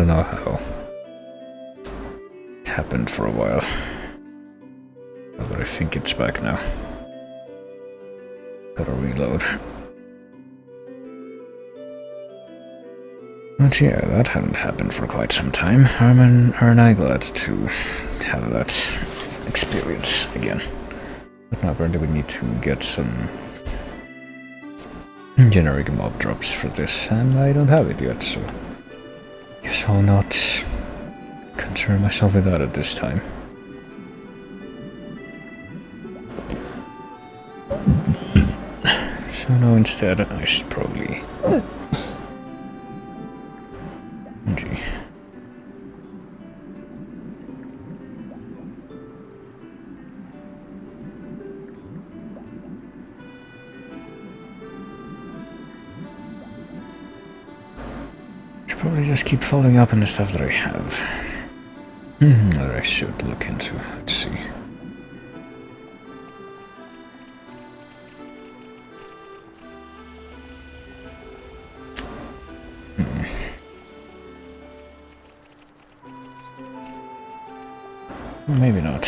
don't know how. It happened for a while. But I think it's back now. Gotta reload. But yeah, that hadn't happened for quite some time. Aren't I glad to have that experience again. But now apparently we need to get some generic mob drops for this, and I don't have it yet, so guess I'll not concern myself with that at this time. So now instead I should probably... Gee. Should probably just keep following up on the stuff that I have. That I should look into. Let's see. Well, maybe not.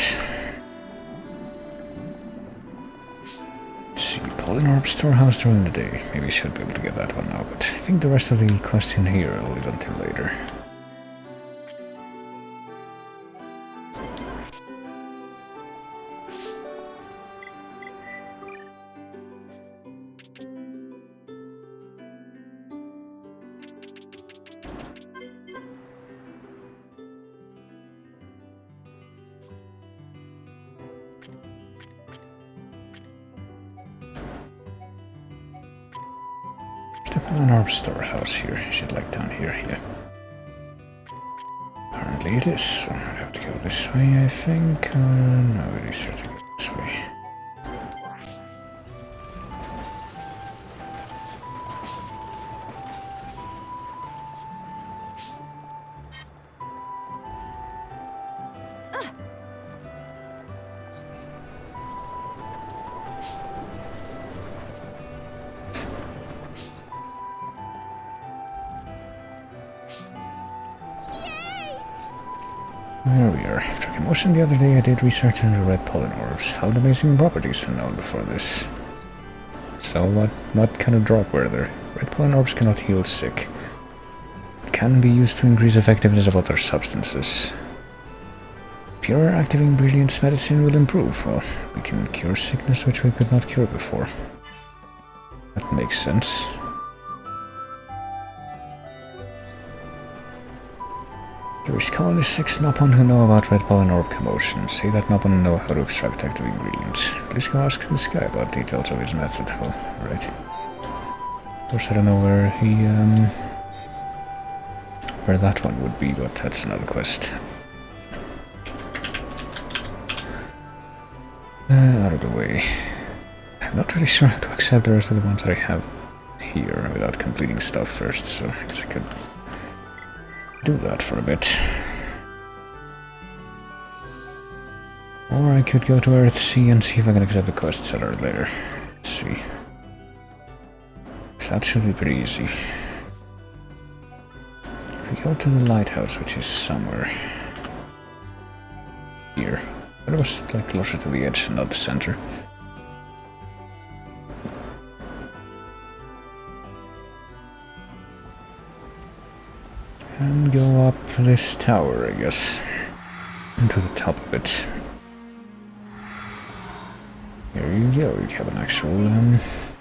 Let's see, Polynorb Storehouse during the day. Maybe I should be able to get that one now, but I think the rest of the quests in here I'll leave until later. Polynorb Storehouse here. I should like down here, yeah. Apparently it is, so I have to go this way, I think. No, it is here to go this way. There we are. After commotion the other day, I did research on the red polymorphs. Held amazing properties unknown before this. So what kind of drug were there? Red polymorphs cannot heal sick. It can be used to increase effectiveness of other substances. Pure active ingredients medicine will improve. Well, we can cure sickness which we could not cure before. That makes sense. There is colony 6 Nopon who know about red pollen orb commotion. Say that Nopon know how to extract active ingredients. Please go ask this guy about details of his method. Oh, right. Of course I don't know where where that one would be, but that's another quest. Out of the way. I'm not really sure how to accept the rest of the ones that I have here without completing stuff first, so I guess I could do that for a bit. Or I could go to Earthsea and see if I can accept the quests that are there. Let's see. So that should be pretty easy. If we go to the lighthouse, which is somewhere here. But it was like closer to the edge, not the center. And go up this tower, I guess. Into the top of it. Here you go, you have an actual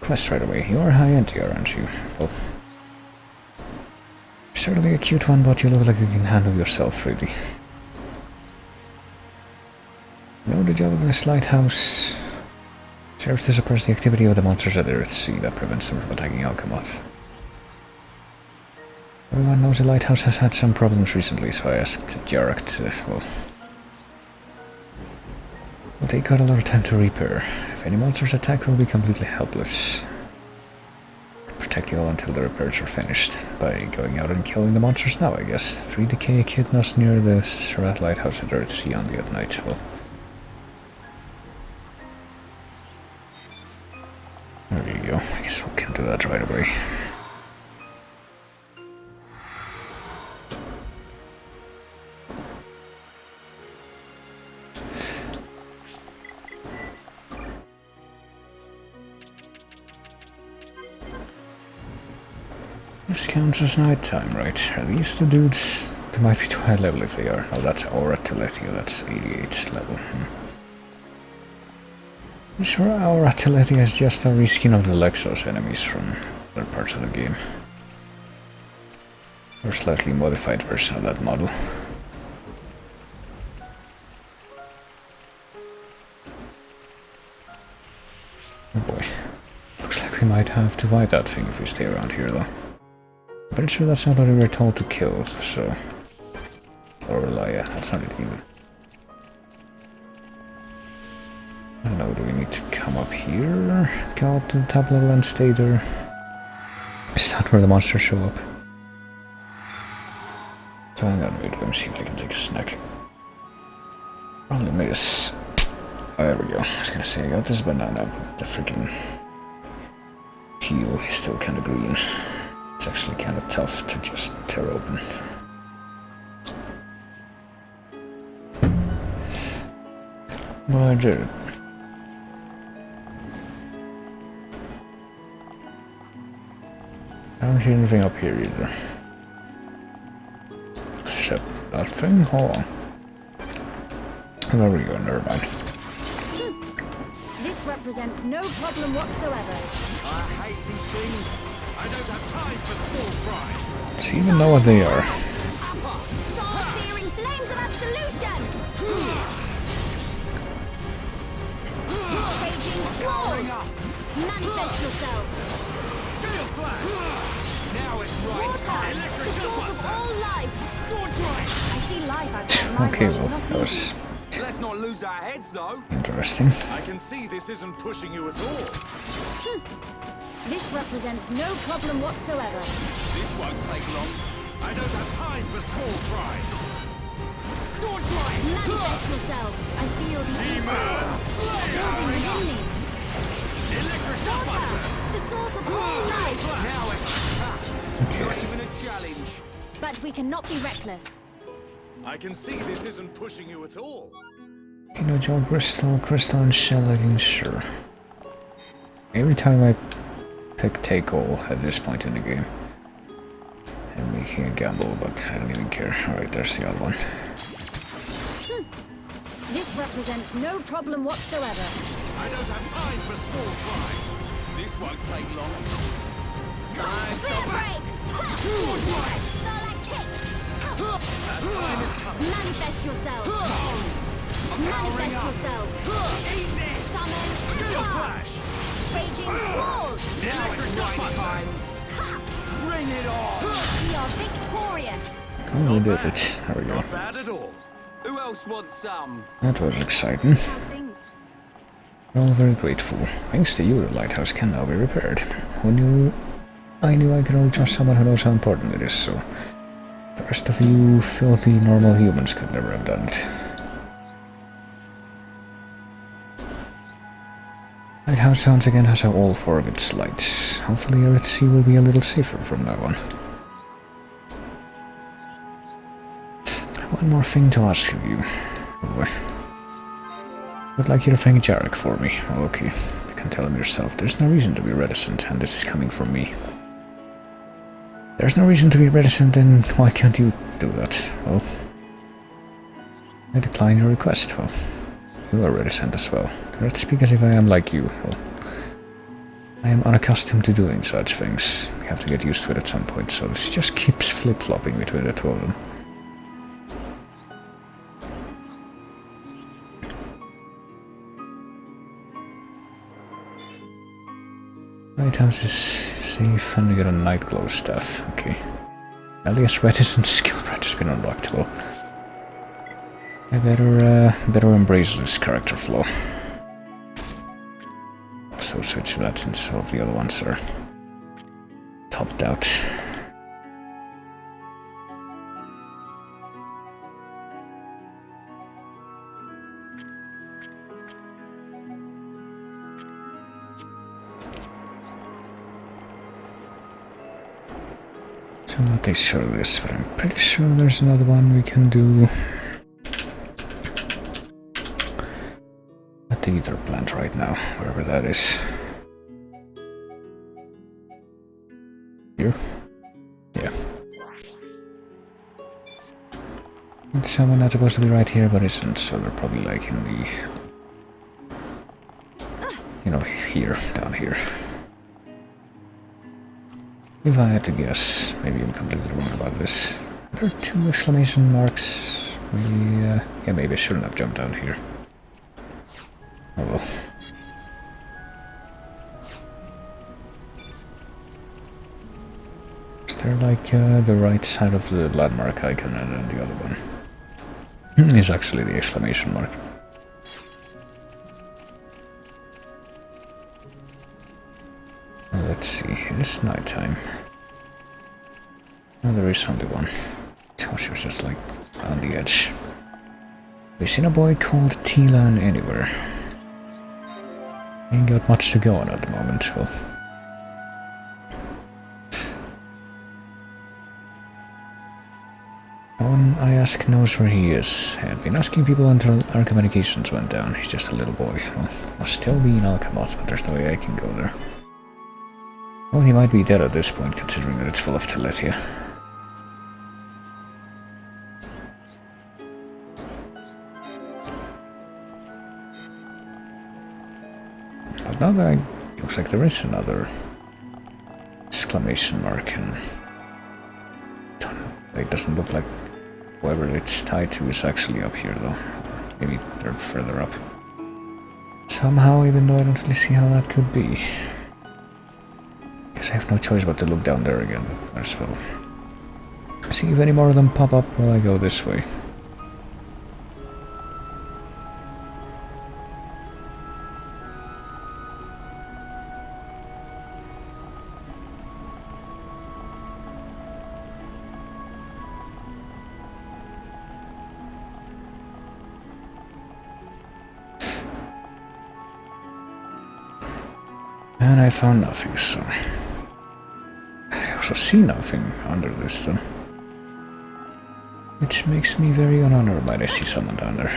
quest right away. You're high end, aren't you? Well, certainly a cute one, but you look like you can handle yourself, really. You know the job of this lighthouse serves to suppress the activity of the monsters at the Earthsea that prevents them from attacking Alchemot. Everyone knows the lighthouse has had some problems recently, so I asked Jarek to, well, will take quite a lot of time to repair. If any monsters attack, we'll be completely helpless. Protect you all until the repairs are finished, by going out and killing the monsters now, I guess. 3 decay echidnas near the Surat lighthouse at Earthsea on the other night, well. There you go, I guess we can do that right away. This counts as nighttime, right? Are these the dudes? They might be too high level if they are. Oh, that's Aura Teletia, that's 88 level. I'm sure Aura Teletia is just a reskin of the Lexos enemies from other parts of the game. Or slightly modified version of that model. Oh boy. Looks like we might have to fight that thing if we stay around here though. I'm pretty sure that's not what we were told to kill, so... Or yeah, that's not it either. I don't know, do we need to come up here? Go up to the top level and stay there? Is that where the monsters show up? So hang on, wait, let me see if I can take a snack. Probably made us... Oh, there we go. I was gonna say, I got this banana, but the freaking peel is still kinda green. It's actually kinda tough to just tear open. But I did it. I don't see anything up here either. Except that thing? Hold on. There we go, never mind. This represents no problem whatsoever. I hate these things. I don't have time for small fry. Does he even know what they are? Star-searing flames of absolution! Raging squall! Manifest yourself! Gale slash! Now it's right. Water! Electric The source of all life! sword drive. I see life outside my Okay, world. well, It's not that easy. was Let's not lose our heads though. interesting. I can see this isn't pushing you at all. This represents no problem whatsoever. This won't take long. I don't have time for small fry. Sword drive. Manifest yourself! I feel the Demons. building within me. Electric Water! buster. The source of all life! Now it's not even a challenge. But we cannot be reckless. I can see this isn't pushing you at all. You know, Gel Crystal, Crystal and Shell again, sure. Every time I pick take all at this point in the game, I'm making a gamble, but I don't even care. Alright, there's the other one. This represents no problem whatsoever. I don't have time for small fry. This won't take long. Nice. Spear break! Ha! Starlight kick! That time is coming. Manifest yourself! Manifest yourself! Eat this. Summon! Gale Ha! flash. Raging squall! Now it's right time. Ha! Bring it on. We are victorious! Oh, we did it. There we go. Not bad at all. Who else wants some? That was exciting. How's things? We're all very grateful. Thanks to you, the lighthouse can now be repaired. Who knew? I knew I could only trust someone who knows how important it is, so the rest of you filthy normal humans could never have done it. Lighthouse once again has all 4 of its lights. Hopefully your at sea will be a little safer from now on. One more thing to ask of you. Would like you to thank Jarek for me. Oh, okay, you can tell him yourself. There's no reason to be reticent, and this is coming from me. There's no reason to be reticent, then why can't you do that? Well, I decline your request. Well, you are reticent as well. Let's speak as if I am like you. Well, I am unaccustomed to doing such things. We have to get used to it at some point, so this just keeps flip-flopping between the 2 of them. Lighthouse is safe and we get a night glow stuff. Okay. Alias reticent skill branch has been unlocked. Well, I better embrace this character flaw. So switch to that since all of the other ones are topped out. So I'm not too sure of this, but I'm pretty sure there's another one we can do at the ether plant right now, wherever that is. Here? It's someone not supposed to be right here, but isn't, so they're probably like in the... You know, here, down here. If I had to guess, maybe I'm completely wrong about this. There are 2 exclamation marks. Maybe, yeah, maybe I shouldn't have jumped out here. Oh well. Is there like the right side of the landmark icon and then the other one? Is actually the exclamation mark. Let's see, it is nighttime. Oh, there is only one. Oh, she was just like on the edge. We've seen a boy called Tilan anywhere. Ain't got much to go on at the moment, well. No one I ask knows where he is. I've been asking people until our communications went down. He's just a little boy. Well, must still be in Alchemath, but there's no way I can go there. Well, he might be dead at this point, considering that it's full of Teletia. But now that looks like there is another exclamation mark, and it doesn't look like whoever it's tied to is actually up here, though. Maybe they're further up. Somehow, even though I don't really see how that could be. I have no choice but to look down there again, but as well. See if any more of them pop up while I go this way. And I found nothing, so... I also see nothing under this, though. Which makes me very unhonored that I see someone down there.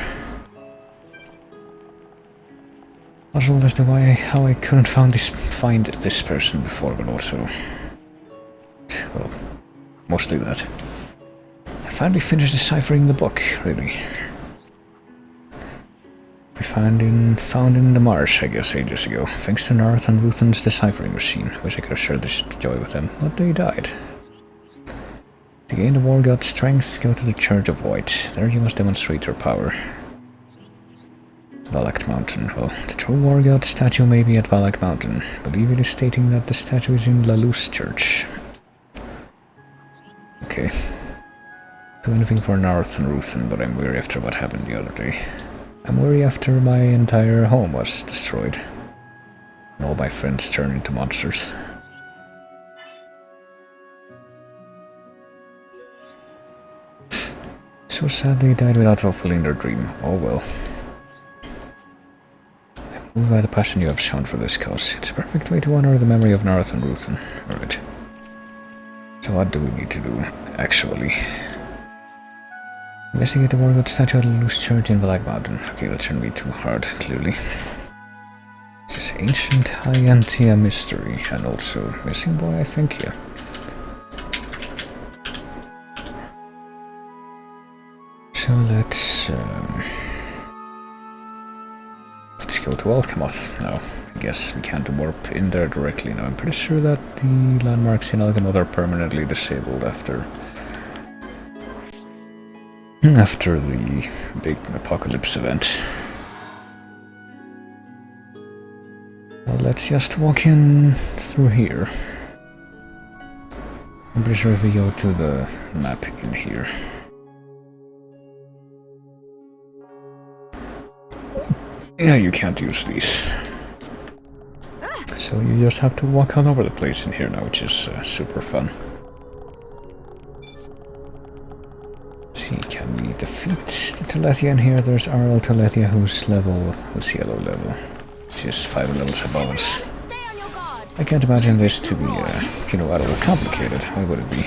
Puzzled as to how I couldn't find this person before, but also... Well, mostly that. I finally finished deciphering the book, really. We found in the marsh, I guess, ages ago, thanks to Narth and Ruthen's deciphering machine. Wish I could have shared this joy with them, but they died. To gain the war god's strength, go to the Church of White. There you must demonstrate your power. Valak Mountain. Well, the true war god statue may be at Valak Mountain. Believe it is stating that the statue is in Lalus Church. Okay. Do anything for Narth and Ruthen, but I'm weary after what happened the other day. I'm worried after my entire home was destroyed. And all my friends turned into monsters. So sad they died without fulfilling their dream. Oh well. I'm moved by the passion you have shown for this cause. It's a perfect way to honor the memory of Narth and Ruthen. Right. So what do we need to do, actually? Investigate the war god statue at the loose church in Valak Mountain. Okay, that shouldn't be too hard, clearly. This is ancient Hyantia mystery, and also missing boy, I think, yeah. So let's go to Alchemath now. I guess we can't warp in there directly now. I'm pretty sure that the landmarks in Alchemath are permanently disabled after the big apocalypse event. Well, let's just walk in through here. I'm pretty sure if we go to the map in here. Yeah, you can't use these. So you just have to walk all over the place in here now, which is super fun. Can we defeat the Teletia in here? There's RL Teletia who's yellow level, which is 5 levels above us. I can't imagine this to be, at all complicated. Why would it be?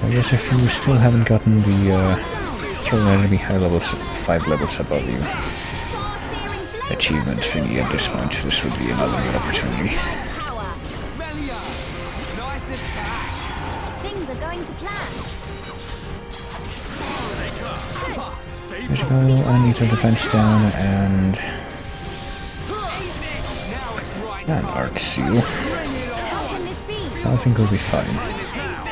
I guess if you still haven't gotten the kill an enemy high levels, 5 levels above you achievement thingy at this point, this would be another good opportunity. Things are going to plan. Stay Let's go, focused. I need to defense down and Now it's right an time. art seal. How can this be? I think we'll be fine. Time is now.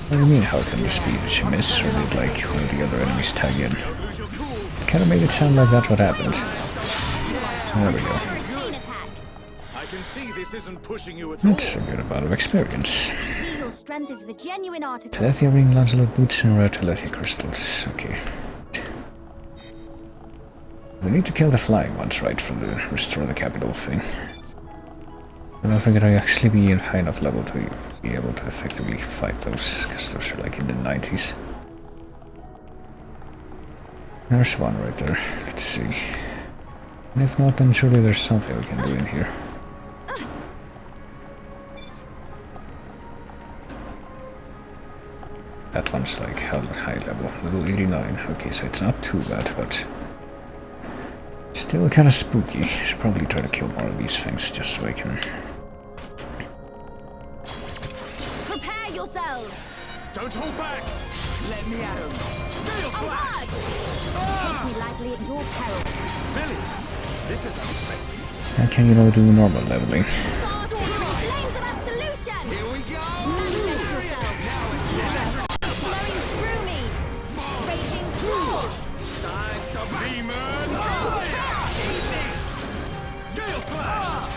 What do you mean, how can this be? Did she miss, or did like one of the other enemies tag in? Don't lose your cool. Kinda made it sound like that's what happened. There we go. For a chain attack. I can see this isn't pushing you at all. That's a good amount of experience. See your strength is the genuine article. Telethia ring, Lancelot boots, and rare Telethia crystals. Okay. We need to kill the flying ones, right, for the restore the capital thing. I don't think I'll actually be in high enough level to be able to effectively fight those, because those are like in the 90s. There's one right there. Let's see. And if not, then surely there's something we can do in here. That one's like high level, level 89. Okay, so it's not too bad, but still kind of spooky. I should probably try to kill more of these things just so I can. Prepare yourselves. Don't hold back. Let me at him. Nail On slash. guard. Take me lightly at your peril. Billy, this is unexpected. How can you do normal leveling? Stars searing flames of absolution. Here we go. Manifest yourself. Flowing through me. Raging squall. Time some demons. Eat this. Gale slash.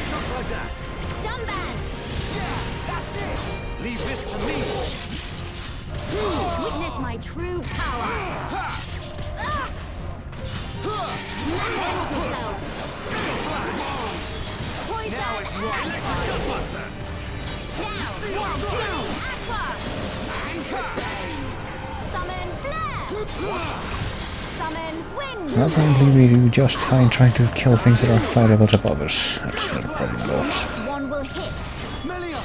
Just like that. Dumban. That's it. Leave this to me. Witness my true power. Manifest yourself. Poison Now it's right. and Buster. now. Aqua. Summon flare. Summon wind. Well, apparently we do just fine trying to kill things that are fightable above us. That's not a problem though. One will hit. Melia,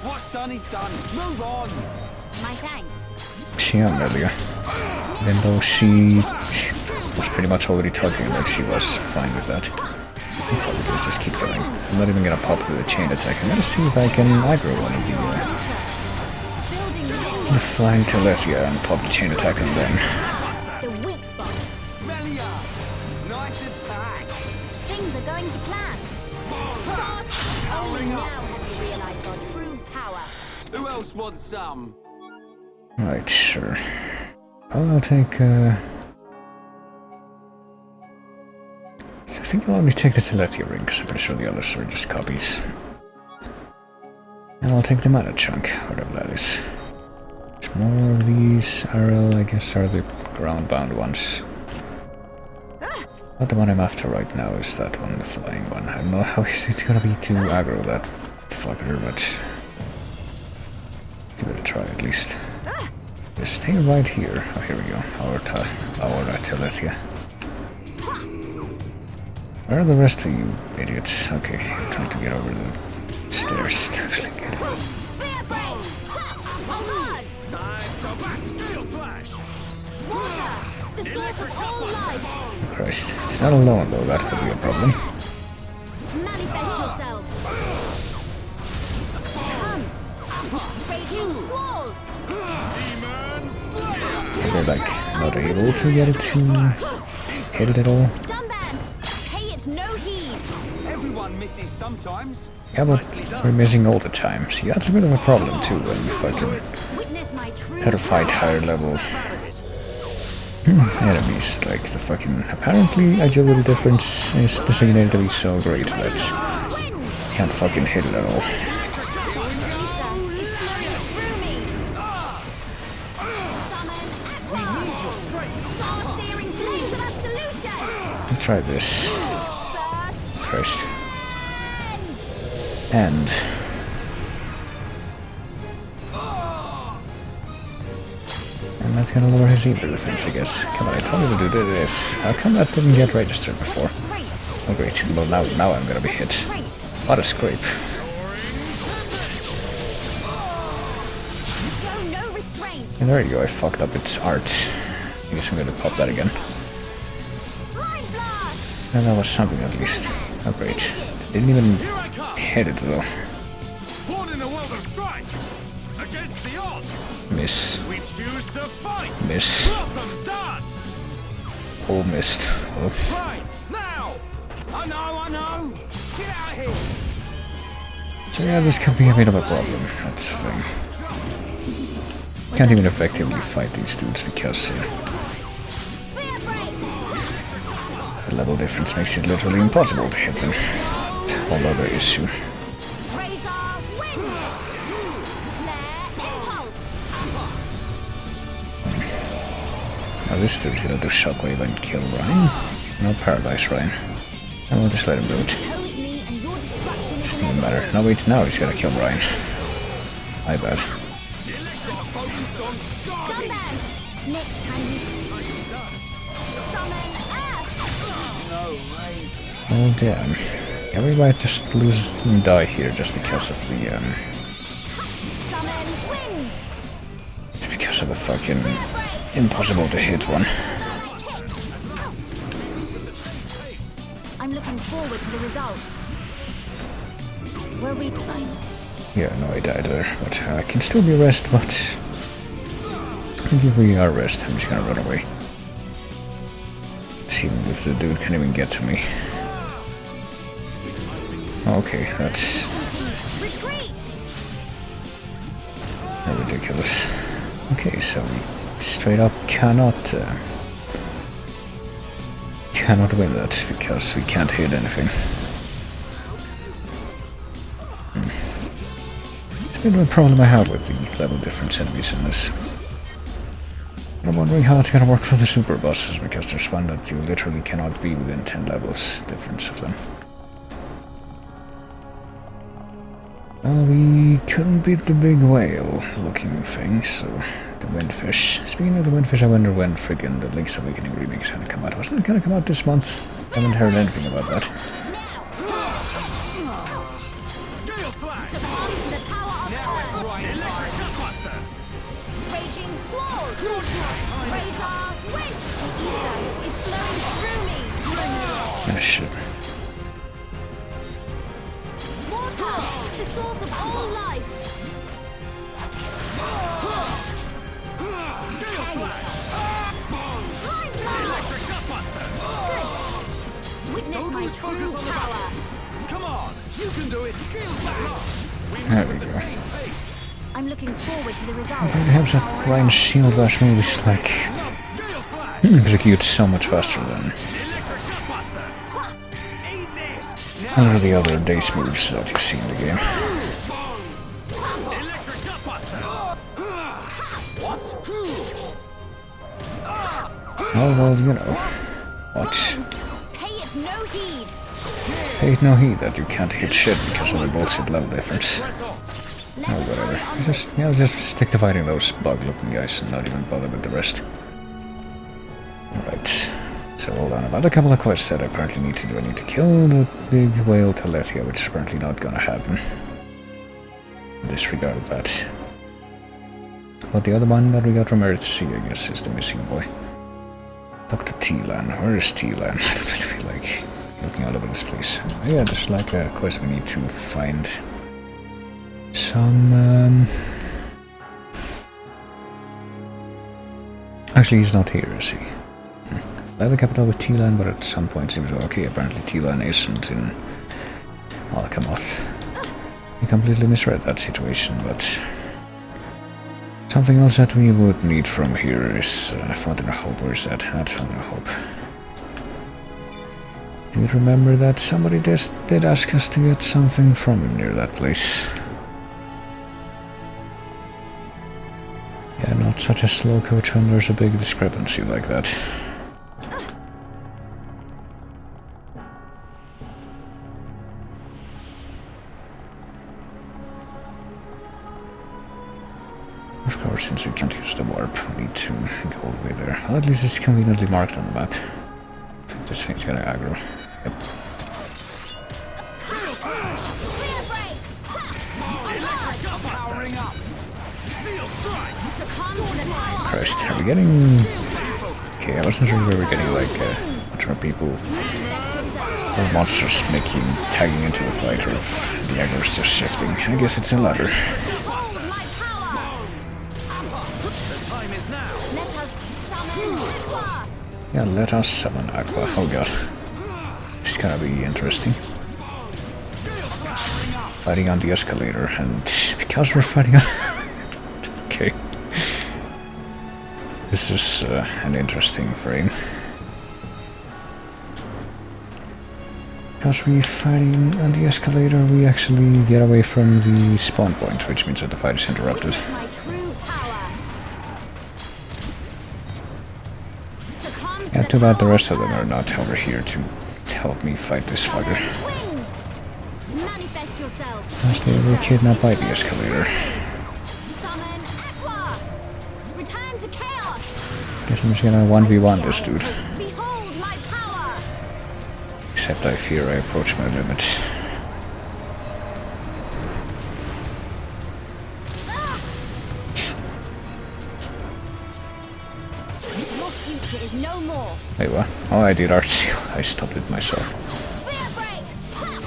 what's done is done. Move on. My thanks. Yeah, Melia. Even though she was pretty much already talking like she was fine with that. Let's just keep going. I'm not even gonna pop with a chain attack. I'm gonna see if I can aggro one of the flying Telethia and pop the chain attack on them. The weak spot. Melia, nice attack. Things are going to plan. Stars. Only now have you realized our true power. Who else wants some? Right, sure. I'll take I think I'll only take the Telethia ring, because I'm pretty sure the others are just copies. And I'll take the mana chunk, whatever that is. There's more of these. Arel, I guess, are the ground-bound ones. But the one I'm after right now is that one, the flying one. I don't know how easy it's gonna be to aggro that fucker, but give it a try at least. Just stay right here. Oh, here we go. Our Telethia. Where are the rest of you idiots? Okay, I'm trying to get over the stairs to actually get it. Spear break. On guard. Nice, so back. Gale slash. Water. The source of all life. Christ. It's not alone though, that could be a problem. Manifest yourself. Come. Raging squall. Demon slayer. They're like not able to get it to hit it at all. Dumban. Pay it no heed. Everyone misses sometimes. Yeah, but we're missing all the time. See, that's a bit of a problem too when you fucking Witness my true had to fight higher level enemies. Like the fucking apparently agility difference is designated to be so great that wind. you can't fucking hit it at all. Try this first. And that's gonna lower his Eater defense, I guess. Come on, I told you to do this. How come that didn't get registered before? Oh great, well now I'm gonna be hit. What a scrape. And there you go, I fucked up its art. I guess I'm gonna pop that again. And that was something at least. Oh great. Didn't even hit it though. Born in a world of strife. Against against the odds. Miss. We choose to fight. Miss. Blossom dance. Oh, missed. Oh. Right, now. I know. Get out of here. So yeah, this could be a bit of a problem. That's the thing. Can't even effectively fight these dudes because Spear break. the level difference makes it literally impossible to hit them. It's a whole other issue. Razor wind. Flare impulse. Now this dude's gonna do Shockwave and kill Ryan. No, paralyze Ryan. And we'll just let him do it. Oppose me and your destruction is Doesn't even matter. No, wait, now he's gonna kill Ryan. My bad. done then. Next time you summon earth. Oh damn. Yeah, we might just lose and die here just because of the Summon wind. it's because of the fucking impossible to hit one. I'm looking forward to the results. Were we fine? Yeah, no, I died there, but I can still be rest, but I think if we are rest, I'm just gonna run away. See if the dude can even get to me. Okay, that's Retreat. ridiculous. Okay, so we straight up cannot win that because we can't hit anything. It's a bit of a problem I have with the level difference enemies in this. I'm wondering how it's gonna work for the super bosses because there's one that you literally cannot be within 10 levels difference of them. Well, we couldn't beat the big whale looking thing, so the windfish. Speaking of the windfish, I wonder when friggin' the Link's Awakening remake is gonna come out. Wasn't it gonna come out this month? I haven't heard anything about that. Gale Slash. Succumb to the power of Now it's earth. right. Electric Gutbuster. Raging squalls. Razor wind. Is flowing through me. Ah, shit. Water, the source of all life. Gale Slash. Time blast. Electric Gutbuster. Good. Witness Don't my lose focus true on the power. battle. Come on, you can do it. Shield back. We There move we at the go. same pace. I'm looking forward to the results. Perhaps that Ryan Shield Bash move is like Gale Slash. executes so much faster than Electric Gutbuster. Eat this. any of the other days moves that you see in the game. Electric Gutbuster. What? Oh well, you know. Watch. Pay it no heed. Pay it no heed that you can't hit shit because of the bullshit level difference. Press on. Let Oh, us whatever. hurry on. Just stick to fighting those bug-looking guys and not even bother with the rest. Alright. So hold on, about a couple of quests that I apparently need to do. I need to kill the big whale Telethia, which is apparently not gonna happen. Disregard that. But the other one that we got from Earthsea, I guess, is the missing boy. Dr. T-Lan. Where is T-Lan? I don't really feel like looking all over this place. Yeah, there's like a quest we need to find some, Actually, he's not here, is he? I have a capital with T-Lan, but at some point it seems okay, apparently T-Lan isn't in Alcamoth. I completely misread that situation, but something else that we would need from here is Fountain of Hope. Where is that? That's Fountain of Hope. Do you remember that somebody did ask us to get something from him near that place? Yeah, not such a slow coach when there's a big discrepancy like that. Of course, since we can't use the warp, we need to go all the way there. Well, at least it's conveniently marked on the map. I think this thing's gonna aggro. Yep. Spear break. Electric Gutbuster. Powering up. Steel Strike. Succumb to the power of Christ, are we getting... Okay, I wasn't sure if we were getting like much more people or monsters tagging into the fight or if the aggro is just shifting. I guess it's a latter. behold my power. now. Let us summon Aqua! Yeah, let us summon Aqua. Oh god. This is gonna be interesting. Fighting on the escalator, and because we're fighting on... okay. This is an interesting frame. Because we're fighting on the escalator, we actually get away from the spawn point, which means that the fight is interrupted. My true power. Succumb to Yeah, the too bad the power rest of them Earth. are not over here to help me fight this fucker. Wind! Manifest yourself. Because they were kidnapped by the escalator. Summon Aqua! Return to chaos! Guess I'm just gonna 1v1 this dude. Behold my power! Except I fear I approach my limits. Your future is no more. Wait, what? Oh, I did art seal. I stopped it myself. Spear break! Ha!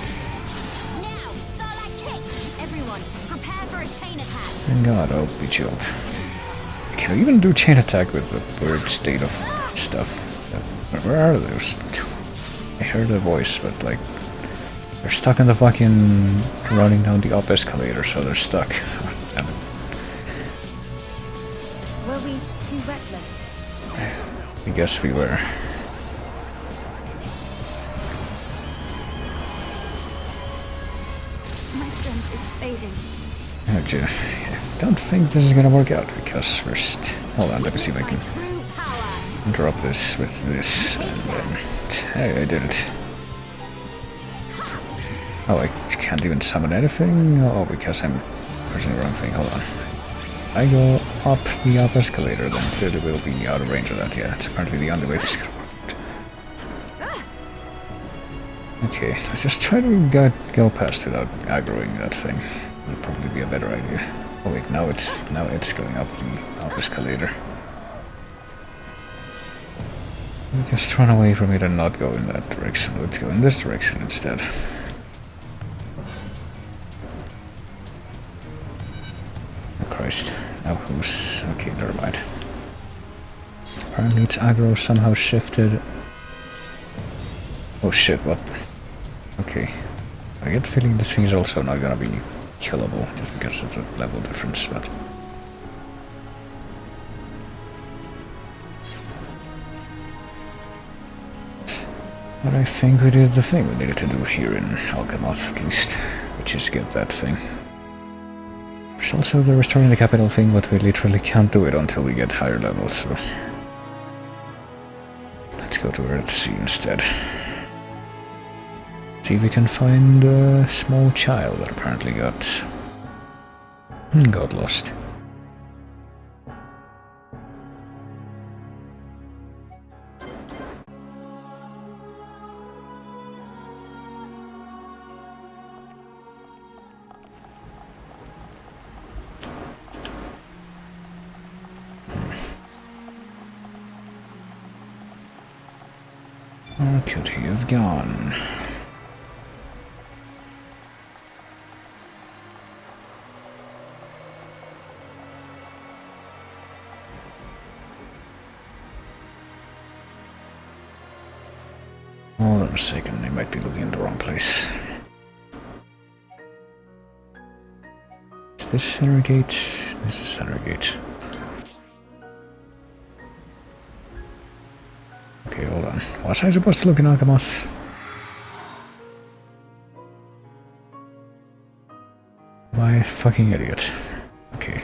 Now, starlight kick! Everyone, prepare for a chain attack. Thank god, I'll be jump. Can I even do chain attack with the weird state of stuff? Where are those? I heard a voice, but like... They're stuck in the fucking... running down the up escalator, so they're stuck. Oh, damn it. Were we too reckless? I guess we were. My strength is fading. I don't think this is gonna work out, because first... Hold on, let me see if I can True power. interrupt this with this, and then... Hey, I did it. Oh, I can't even summon anything? Oh, because I'm pressing the wrong thing. Hold on. I go up the up escalator, then clearly we'll be out of range of that. Yeah, it's apparently the only way this is gonna work. Okay, let's just try to go past without aggroing that thing. Would probably be a better idea. Oh wait, now it's going up the up escalator. We just run away from it and not go in that direction. Let's go in this direction instead. Oh Christ. Now who's... okay, never mind. Apparently its aggro somehow shifted. Oh shit, what? Okay. I get the feeling this thing is also not gonna be killable, just because of the level difference, but... But I think we did the thing we needed to do here in Alchemath, at least, which is get that thing. There's also the restoring the capital thing, but we literally can't do it until we get higher levels, so... Let's go to Earthsea instead. See if we can find a small child that apparently got lost. Where could he have gone? Hold on a second, I might be looking in the wrong place. Is this center gate? This is center gate. Okay, hold on. Was I supposed to look in Alchemath? Why, fucking idiot. Okay.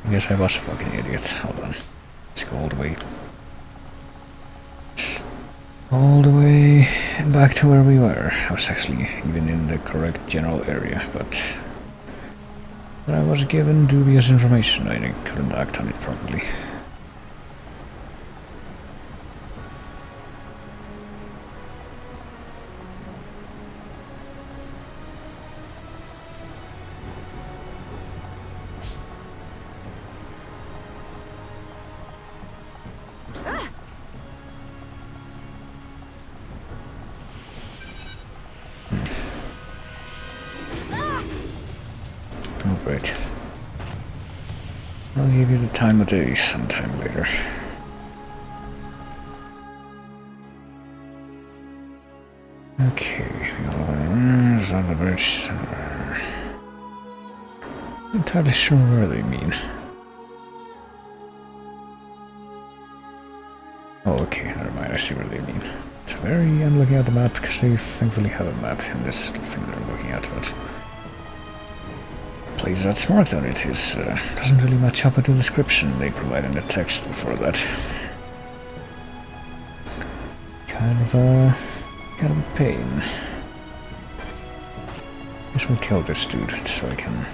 I guess I was a fucking idiot. Hold on. Let's go all the way. All the way back to where we were. I was actually even in the correct general area, but I was given dubious information. I couldn't act on it properly. Oh, great. I'll give you the time of day sometime later. Okay, on the bridge. Not entirely sure where they mean. Oh, okay, never mind, I see where they mean. It's very... I'm looking at the map because they thankfully have a map in this thing they're looking at, but... Place that's marked on it is... doesn't really match up with the description they provide in the text before that. Kind of a pain. Guess we'll kill this dude so I can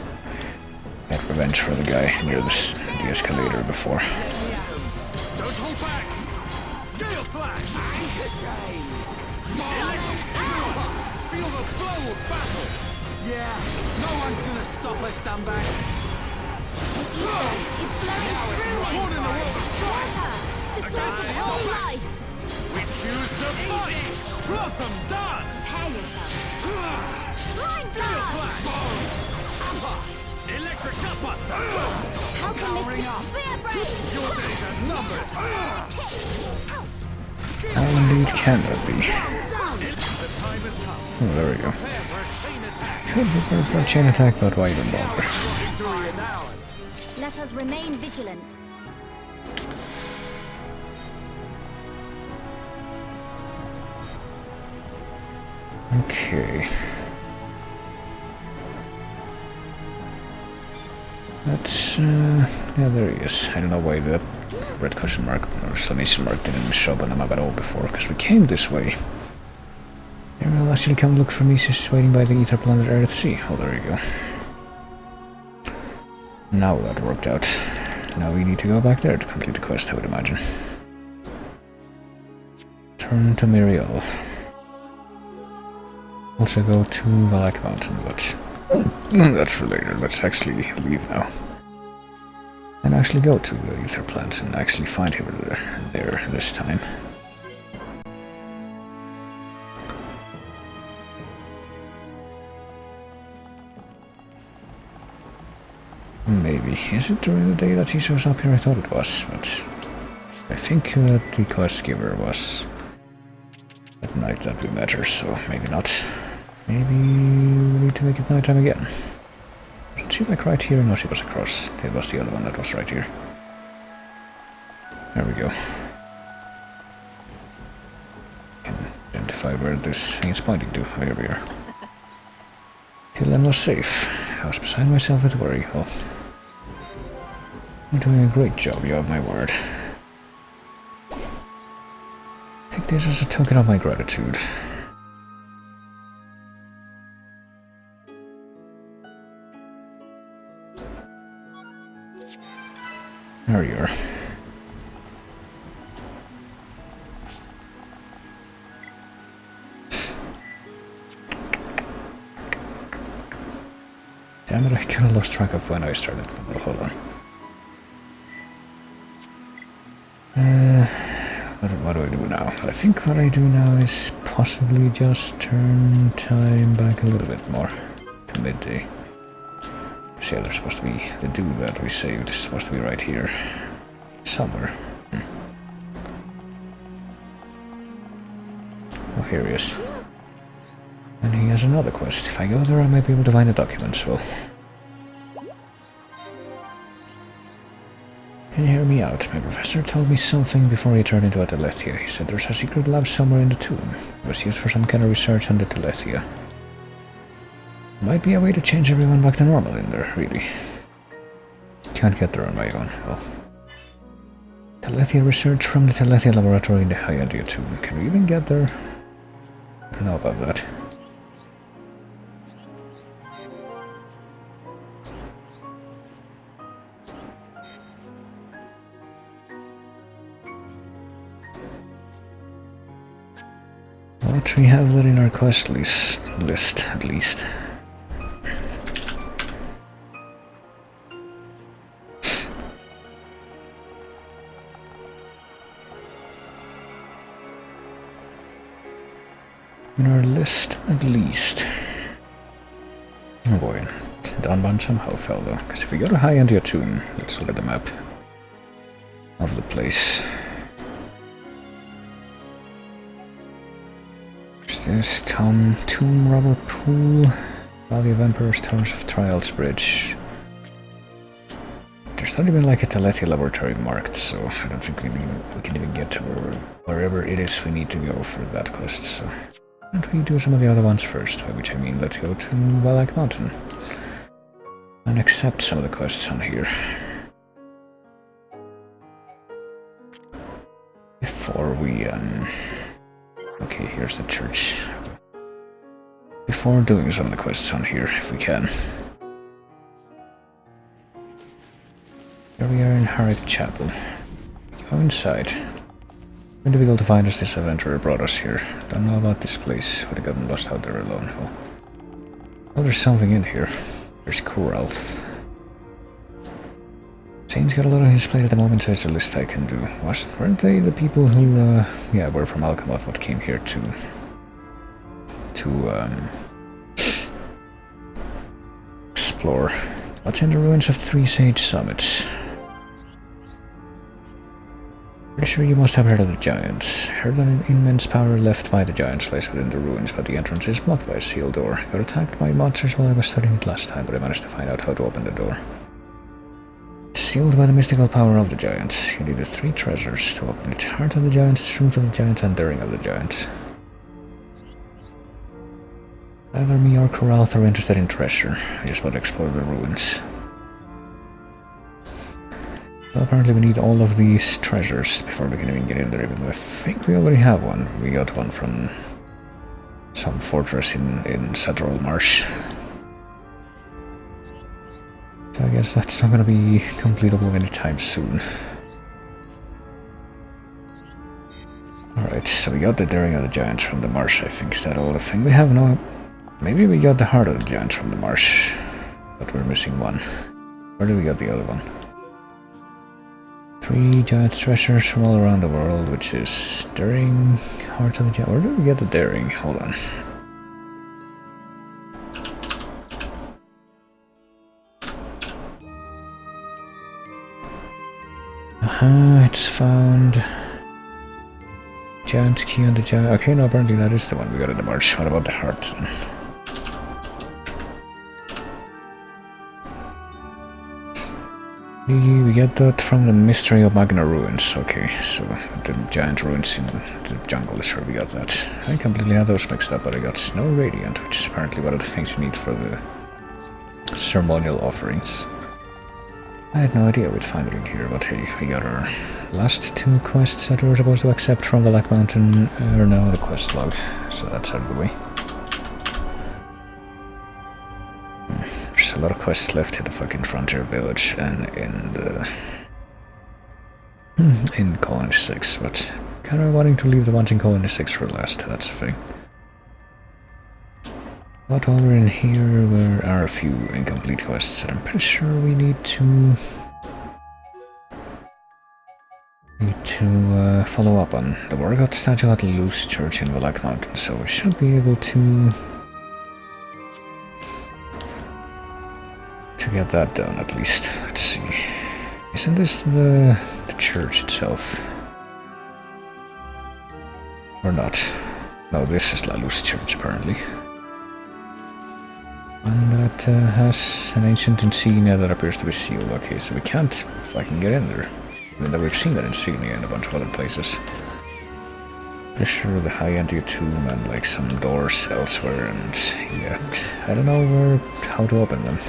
get revenge for the guy near the escalator before. Don't hold back! Gale slash! Feel the flow of battle! Yeah, no one's gonna stop us, stand back! It's flowing through me! What in the world of Water! The source of all life! We choose to fight! Blossom dance! Prepare yourself! Blind Gale blast! slash! Electric gutbuster! How can this be? Spear break! Your days are numbered! Kick! Out! How indeed can that be? Done! The time has come. Oh, there we go. Prepare for a chain attack! Could prepare for a chain attack, but why even bother? Victory is ours! Let us remain vigilant. Okay. That's, yeah, there he is. I don't know why the red question mark or exclamation mark didn't show up on the map at all before, because we came this way. Maybe I'll ask you to come look for me, she's waiting by the ether planet Earth Sea. Oh, there you go. Now that worked out. Now we need to go back there to complete the quest, I would imagine. Turn to Miriel. Also go to Valak Mountain, but that's for later. Let's actually leave now. And actually go to the ether plant and actually find him there this time. Maybe. Is it during the day that he shows up here? I thought it was, but I think that the quest giver was at night that we met her, so maybe not. Maybe we need to make it nighttime again. Wasn't she like right here? No, she was across. It was the other one that was right here. There we go. Can identify where this thing is pointing to. Here we are. Till then was safe. I was beside myself with worry. Oh. You're doing a great job, you have my word. Take this as a token of my gratitude. There you are. Damn it, I kinda lost track of when I started. Oh, hold on. What do I do now? I think what I do now is possibly just turn time back a little bit more to midday. So yeah, there's supposed to be the dude that we saved is supposed to be right here somewhere. Oh, here he is. And he has another quest. If I go there, I might be able to find a document, so... Can you hear me out? My professor told me something before he turned into a Telethia. He said there's a secret lab somewhere in the tomb. It was used for some kind of research on the Telethia. Might be a way to change everyone back to normal in there, really. Can't get there on my own, well. Telethia research from the Telethia laboratory in the Hyanttia tomb. Can we even get there? I don't know about that. But we have that in our quest list at least. In our list at least. Oh boy, Danban somehow fell though, because if we go to high end Yatun, let's look at the map of the place. There's this Tomb Robber Pool, Valley of Emperors, Towers of Trials Bridge. There's not even like a Teleti laboratory marked, so I don't think we can even get to wherever it is we need to go for that quest, so why don't we do some of the other ones first, by which I mean let's go to Valak Mountain and accept some of the quests on here. Before we, okay, here's the church. Before doing some of the quests on here, if we can. Here we are in Harik Chapel. Go inside. Been difficult to find as this adventurer brought us here. Don't know about this place. Would have gotten lost out there alone. Oh, there's something in here. There's Kuralth. Zane's got a lot on his plate at the moment, so it's a list I can do. Weren't they the people who, yeah, were from Alchemath but came here to explore? What's in the ruins of Three Sage Summits? Pretty sure you must have heard of the giants. Heard an immense power left by the giants lies within the ruins, but the entrance is blocked by a sealed door. Got attacked by monsters while I was studying it last time, but I managed to find out how to open the door. It's sealed by the mystical power of the giants. You needed 3 treasures to open it. Heart of the giants, truth of the giants, and daring of the giants. Either me or Kuralth are interested in treasure. I just want to explore the ruins. Well, apparently we need all of these treasures before we can even get in there, even though I think we already have one. We got one from some fortress in Satterall Marsh. So I guess that's not going to be completable anytime soon. Alright, so we got the Daring of the Giants from the Marsh, I think. Is that all the thing we have? No, maybe we got the Heart of the Giants from the Marsh, but we're missing one. Where did we get the other one? 3 giants treasures from all around the world, which is Daring, Heart of the Giant. Where did we get the Daring? Hold on. It's found. Giant's Key on the Giant. Okay, no, apparently that is the one we got in the March. What about the Heart? We get that from the Mystery of Magna Ruins. Okay, so the giant ruins in the jungle is where we got that. I completely had those mixed up, but I got Snow Radiant, which is apparently one of the things you need for the ceremonial offerings. I had no idea we'd find it in here, but hey, we got our last 2 quests that we were supposed to accept from the Black Mountain are now in the quest log, so that's out of the way. There's a lot of quests left in the fucking Frontier Village and in Colony 6, but kind of wanting to leave the ones in Colony 6 for last, that's the thing. But while we're in here, there are a few incomplete quests that I'm pretty sure we need to follow up on. The Wargoth statue at the Loose Church in Black Mountain, so we should be able to get that done at least. Let's see. Isn't this the church itself? Or not? No, this is La Luz Church apparently. And that has an ancient insignia that appears to be sealed. Okay, so we can't fucking get in there. Even though we've seen that insignia in a bunch of other places. Pretty sure the high-end tomb and like some doors elsewhere, and yeah, I don't know how to open them.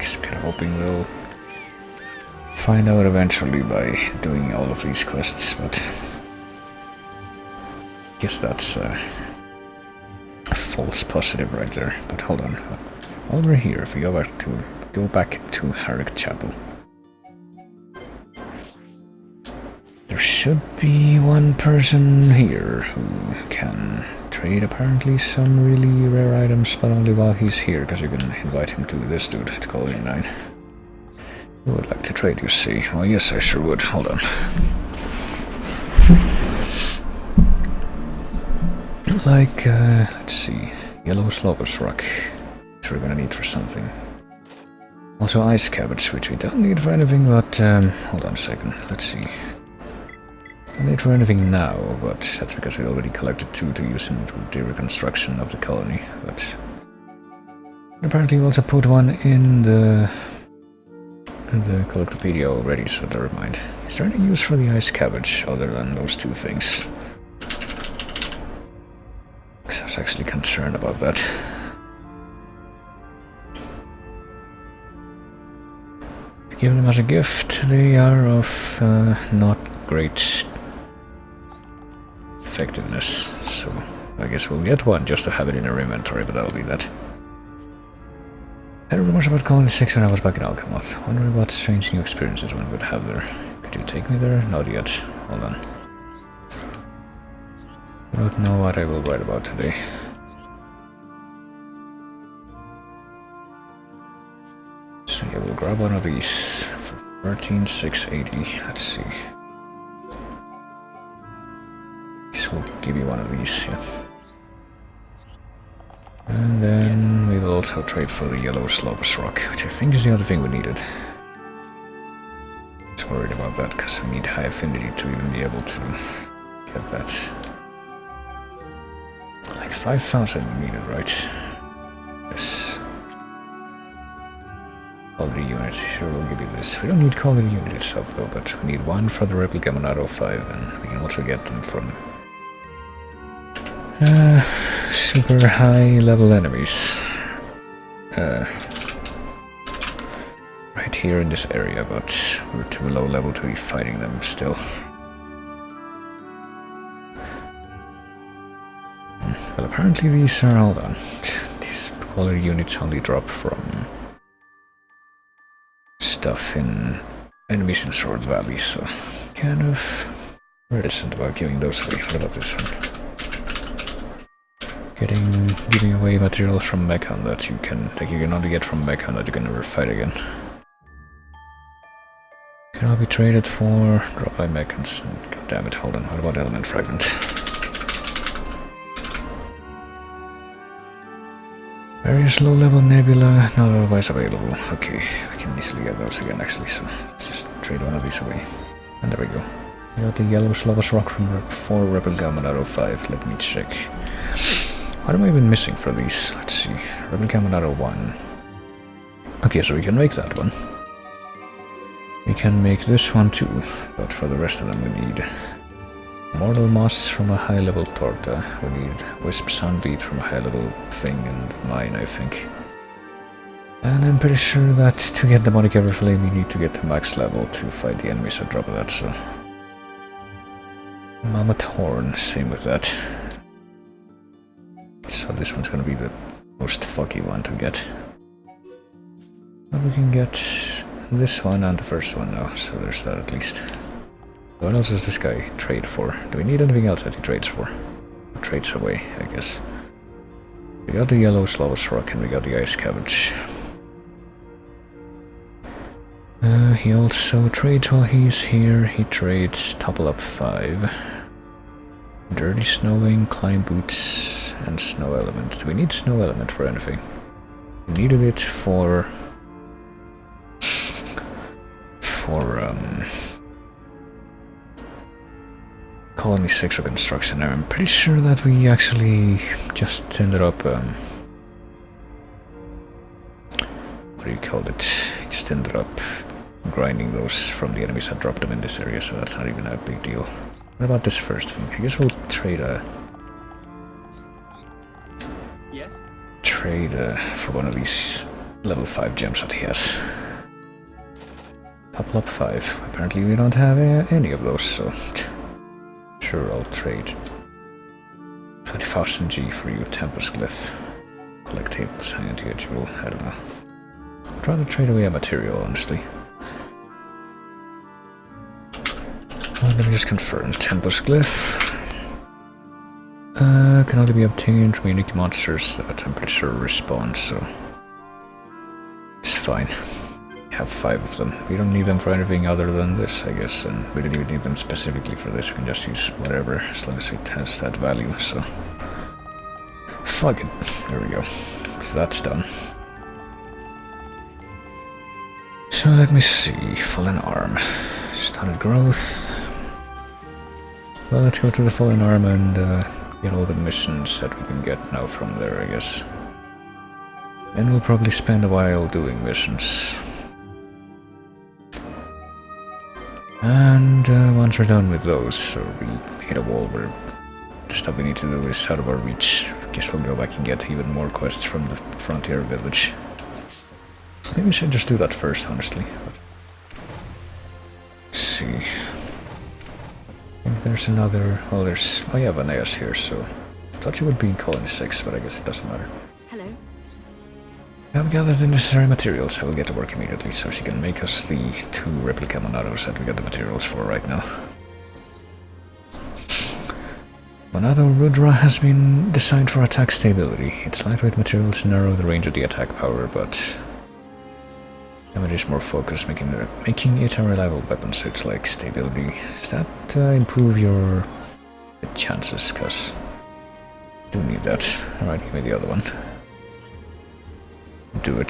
I'm kind of hoping we'll find out eventually by doing all of these quests, but I guess that's a false positive right there. But hold on, while we're here, if we go back to Harik Chapel, there should be one person here who can trade apparently some really rare items, but only while he's here, because you can invite him to this dude at Colony 9. Who would like to trade, you see? Well, yes, I sure would. Hold on. Like, let's see. Yellow Slopus Rock. which we're gonna need for something. Also ice cabbage, which we don't need for anything, but hold on a second, let's see. Don't need for anything now, but that's because we already collected 2 to use in the reconstruction of the colony. But apparently we also put one in the Collectopedia already, so never mind. Is there any use for the ice cabbage other than those 2 things? Because I was actually concerned about that. Give them as a gift. They are of not great effectiveness, so I guess we'll get one just to have it in our inventory, but that'll be that. I had rumors about Colony 6 when I was back in Alcamoth. Wondering what strange new experiences one would have there. Could you take me there? Not yet. Hold on. I don't know what I will write about today. So yeah, we'll grab one of these for 13,680. Let's see. So we'll give you one of these, yeah. And then we will also trade for the yellow Slobus Rock, which I think is the other thing we needed. I was worried about that because we need high affinity to even be able to get that. Like 5,000 we needed, right? Yes. Quality unit, sure we'll give you this. We don't need quality unit itself though, but we need one for the Replica Monado 5, and we can also get them from super high level enemies. Right here in this area, but we're too low level to be fighting them still. Well, apparently these are all done. These quality units only drop from stuff in enemies in Sword Valley, so kind of reticent about giving those away. What about this one? Giving away materials from Mechan that you can only get from Mechan that you can never fight again. Cannot be traded for drop by Mechans. God damn it, hold on, what about Element Fragment? Various low-level nebula, not otherwise available. Okay, we can easily get those again actually, so let's just trade one of these away. And there we go. We got the yellow Slobus Rock from 4 Replica Monado 5, let me check. What am I even missing for these? Let's see. Replica Monado 1. Okay, so we can make that one. We can make this one too, but for the rest of them we need Mortal Moss from a high level Torta. We need Wisp Sunbeat from a high level thing and Mine, I think. And I'm pretty sure that to get Demonic Everflame we need to get to max level to fight the enemies that drop that, so... Mammoth Horn, same with that. So this one's gonna be the most fucky one to get. But we can get this one and the first one now, so there's that at least. What else does this guy trade for? Do we need anything else that he trades for? Trades away, I guess. We got the yellow Slobus Rock and we got the ice cabbage. He also trades while he's here. He trades Topple Up 5. Dirty Snowing, Climb Boots, and Snow Element. Do we need Snow Element for anything? We needed it for Colony 6 reconstruction. I'm pretty sure that we actually just ended up what do you call it? Just ended up grinding those from the enemies that dropped them in this area, so that's not even a big deal. What about this first thing? I guess we'll trade for one of these level 5 gems that he has. Topple Up 5. Apparently we don't have any of those, so sure I'll trade 20,000 G for you, Tempest Glyph. Collectables, hang a jewel, I don't know. I'd rather trade away a material, honestly. Let me just confirm. Tempest Glyph can only be obtained from unique monsters that I'm pretty sure respawn, so it's fine. We have 5 of them. We don't need them for anything other than this, I guess, and we don't even need them specifically for this. We can just use whatever, as long as it has that value, so... Fuck it. There we go. So that's done. So let me see. Fallen Arm. Started growth. Well, let's go to the Fallen Arm and get all the missions that we can get now from there, I guess. And we'll probably spend a while doing missions. And once we're done with those, or we hit a wall where the stuff we need to do is out of our reach, I guess we'll go back and get even more quests from the frontier village. Maybe we should just do that first, honestly. Let's see. I think there's another... well, there's... oh yeah, Vanea's here, so... I thought she would be in Colony 6, but I guess it doesn't matter. Hello. I've gathered the necessary materials. I will get to work immediately, so she can make us the 2 replica Monados that we got the materials for right now. Monado Rudra has been designed for attack stability. Its lightweight materials narrow the range of the attack power, but damage is more focused, making it a reliable weapon, so it's like stability. Does that improve your chances? Cause I do need that. Alright, give me the other one. Do it.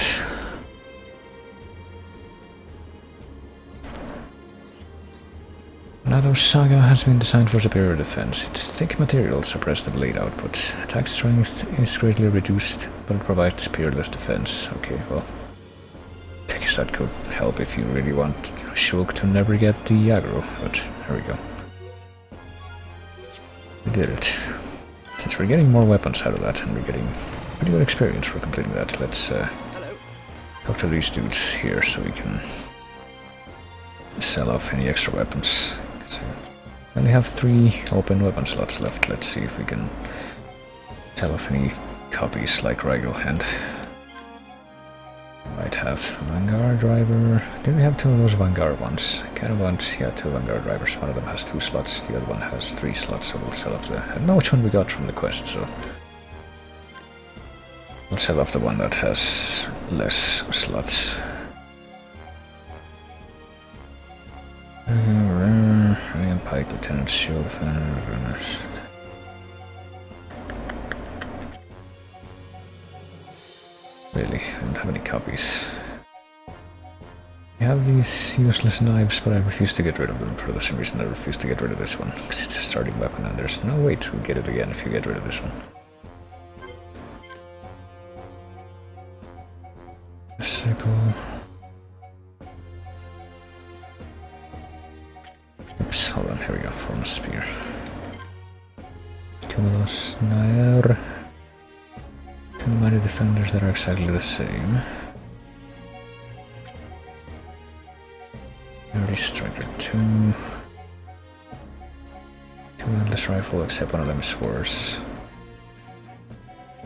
Monado Saga has been designed for superior defense. Its thick materials suppress the blade output. Attack strength is greatly reduced, but it provides peerless defense. Okay, well, I guess that could help if you really want Shulk to never get the aggro, but here we go. We did it. Since we're getting more weapons out of that, and we're getting pretty good experience for completing that, let's talk to these dudes here so we can sell off any extra weapons. So we only have 3 open weapon slots left. Let's see if we can sell off any copies like Rigel Hand. Might have Vanguard Driver. Did we have 2 of those Vanguard ones? I kind of want, yeah, 2 Vanguard Drivers. One of them has 2 slots, the other one has 3 slots, so we'll sell off the... I don't know which one we got from the quest, so... we'll sell off the one that has less slots. Ryan Pike, Lieutenant Shield, Runners. Really, I don't have any copies. I have these useless knives, but I refuse to get rid of them. For the same reason I refuse to get rid of this one, because it's a starting weapon and there's no way to get it again if you get rid of this one. Circle. Oops, hold on, here we go, form a spear. Cumulos Nair. 2 mighty defenders that are exactly the same. Early striker 2. 2 endless rifle, except one of them is worse.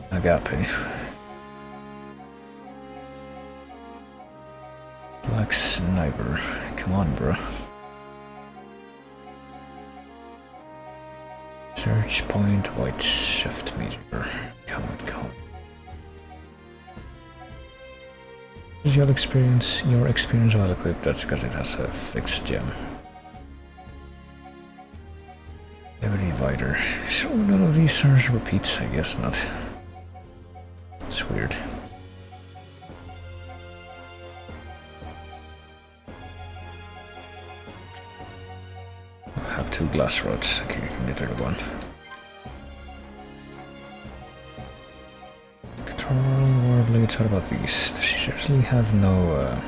Agape. Black sniper. Come on, bro. Search point, white shift meter. Come. Is your experience well equipped? That's because it has a fixed gem. Liberty Vider. So none of these are repeats, I guess not. It's weird. Have 2 glass rods. Okay, I can get rid of one. War blades, what about these? Does she seriously have no...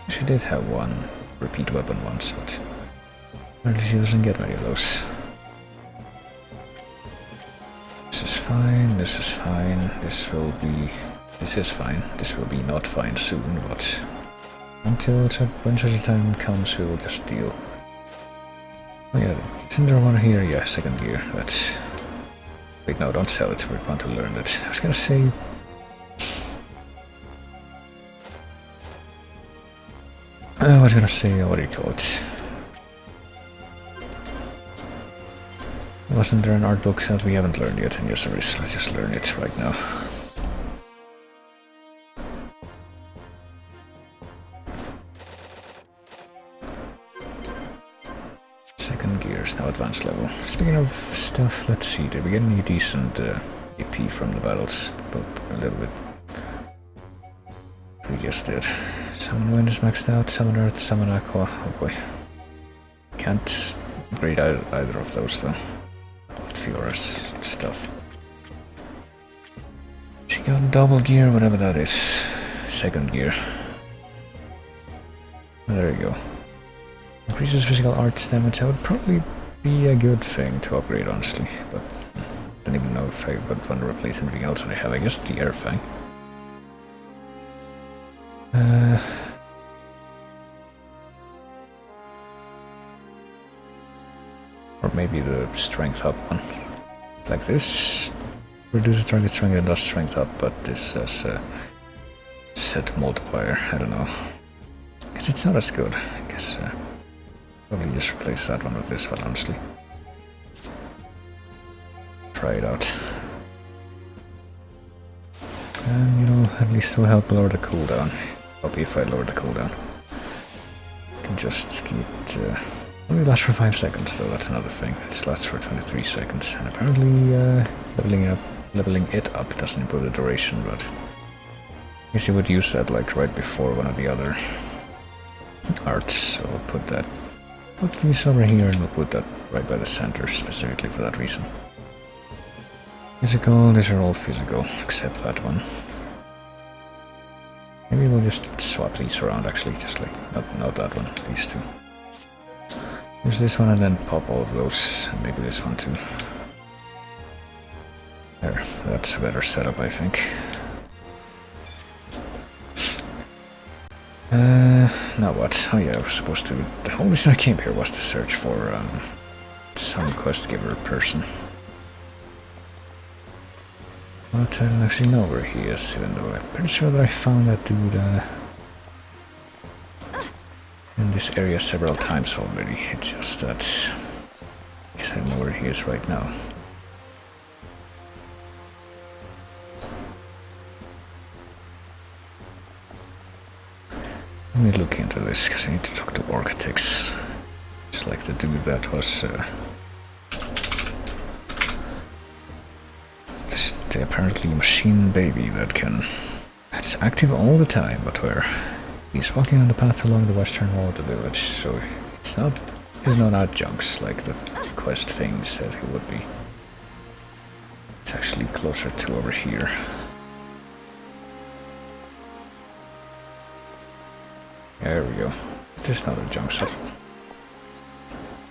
she did have 1 repeat weapon once, but apparently she doesn't get many of those. This is fine, this is fine, this will be... this is fine, this will be not fine soon, but until when such a time comes, we will just deal. Oh yeah, isn't there one here? Yeah, 2nd gear, that's... wait, no, don't sell it, we want to learn it. I was gonna say... I was gonna say, what do you call it? Wasn't there an art book that we haven't learned yet? And yes, there is. Let's just learn it right now. Second gears, now advanced level. Speaking of stuff, let's see, did we get any decent AP from the battles? But a little bit. We just did. Summon Wind is maxed out, Summon Earth, Summon Aqua. Oh boy. Can't upgrade either of those though. With Fiora's stuff. She got double gear, whatever that is. Second gear. There you go. Increases physical arts damage. That would probably be a good thing to upgrade, honestly. But I don't even know if I would want to replace anything else that I have. I guess the Air Fang. Or maybe the strength up one. Like this. Reduces target strength and does strength up, but this has a set multiplier. I don't know. Because it's not as good. I guess probably just replace that one with this one, honestly. Try it out. And, you know, at least it'll help lower the cooldown. Help if I lower the cooldown. I can just keep it... only lasts for 5 seconds, though, that's another thing. It lasts for 23 seconds. And apparently, leveling it up doesn't improve the duration, but... I guess you would use that, like, right before one of the other arts, so we'll put these over here and we'll put that right by the center, specifically for that reason. Physical, these are all physical, except that one. Maybe we'll just swap these around, actually, just like, not that one, these two. Use this one and then pop all of those, and maybe this one too. There, that's a better setup, I think. Now what? Oh yeah, I was supposed to... The whole reason I came here was to search for some quest giver person. But I don't actually know where he is, even though I'm pretty sure that I found that dude in this area several times already. It's just that... I guess I don't know where he is right now. Let me look into this, because I need to talk to Architects. It's like the dude that was... this apparently machine baby that can... It's active all the time, but where... He's walking on the path along the western wall of the village, so it's not... He's not adjuncts like the quest thing said he would be. It's actually closer to over here. There we go. This is not a junk shop.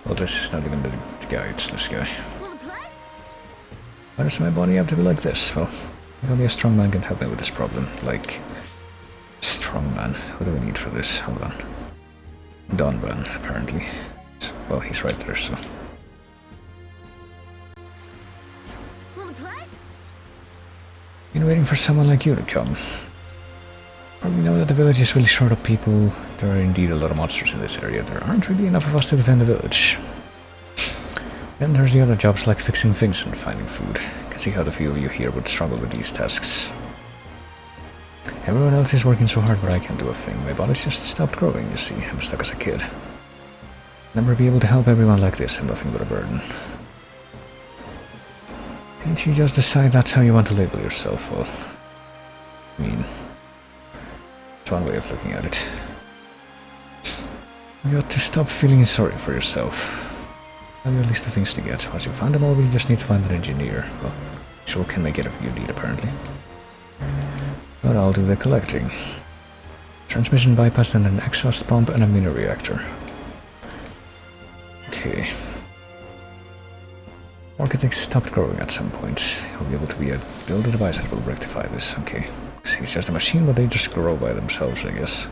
Well, this is not even the guy, it's this guy. Why does my body have to be like this? Well, only a strong man can help me with this problem. Like, strong man. What do we need for this? Hold on. Donban, apparently. Well, he's right there, so. Been waiting for someone like you to come. We know that the village is really short of people. There are indeed a lot of monsters in this area. There aren't really enough of us to defend the village. Then there's the other jobs like fixing things and finding food. I can see how the few of you here would struggle with these tasks. Everyone else is working so hard, but I can't do a thing. My body's just stopped growing, you see. I'm stuck as a kid. Never be able to help everyone like this and nothing but a burden. Didn't you just decide that's how you want to label yourself? Well, I mean... It's one way of looking at it. You got to stop feeling sorry for yourself. Have your list of things to get. Once you find them all, we just need to find an engineer. Well, sure can make it if you need, apparently. But I'll do the collecting. Transmission bypass and an exhaust pump and a mini reactor. Okay. Architects stopped growing at some point. He'll be able to build a device that will rectify this. Okay. He's just a machine, but they just grow by themselves, I guess.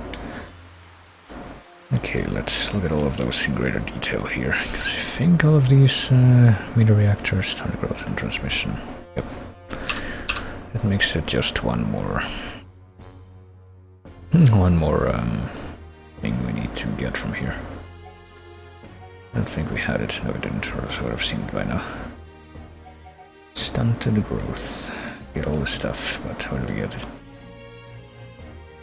Okay, let's look at all of those in greater detail here. Because I think all of these mini reactors start growth and transmission. Yep. That makes it just one more thing we need to get from here. I don't think we had it. No, we didn't, or else I would have seen it by now. Stunted growth. Get all the stuff, but how do we get it?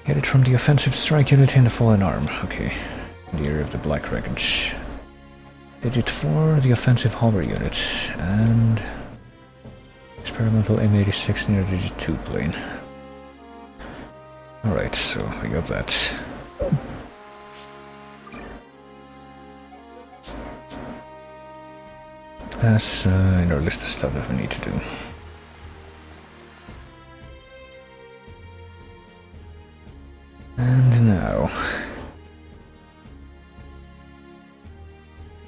Get it from the offensive strike unit in the fallen arm. Okay. In the area of the black wreckage. Digit 4, the offensive hover unit, and experimental M86 near digit 2 plane. Alright, so we got that. As in our list of stuff that we need to do. And now,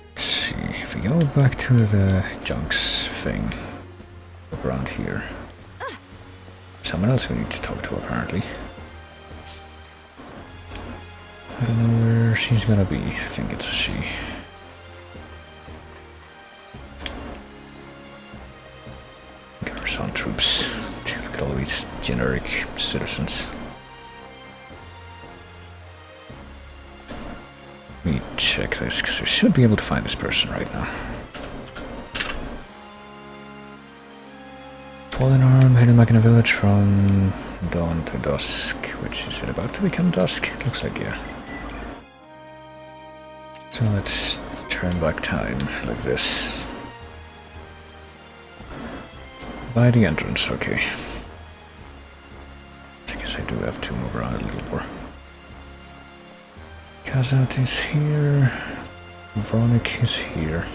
let's see, if we go back to the junks thing, look around here. Someone else we need to talk to apparently. I don't know where she's gonna be, I think it's a she. Garrison troops, look at all these generic citizens. Let me check this, because I should be able to find this person right now. Fallen arm, hidden back in a village from dawn to dusk. Which is it about to become dusk? It looks like, yeah. So let's turn back time like this. By the entrance, okay. I guess I do have to move around a little more. Kazat is here. Vronik is here.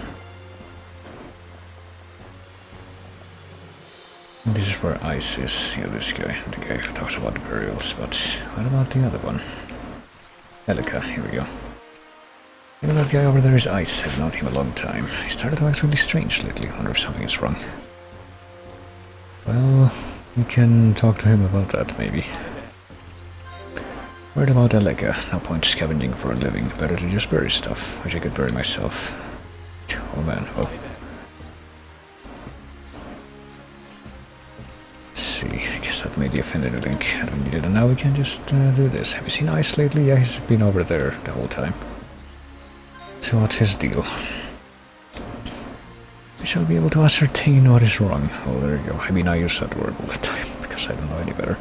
And this is where Ice is. Yeah, this guy. The guy who talks about the burials. But what about the other one? Elika, here we go. You know that guy over there is Ice. I've known him a long time. He started to act really strange lately. I wonder if something is wrong. Well, you can talk to him about that, maybe. Worried about Elika. No point scavenging for a living. Better to just bury stuff. Wish I could bury myself. Oh man, well. Let's see, I guess that made the affinity link. I don't need it, and now we can just do this. Have you seen Ice lately? Yeah, he's been over there the whole time. So what's his deal? We shall be able to ascertain what is wrong. Oh, there you go. I mean, I use that word all the time, because I don't know any better.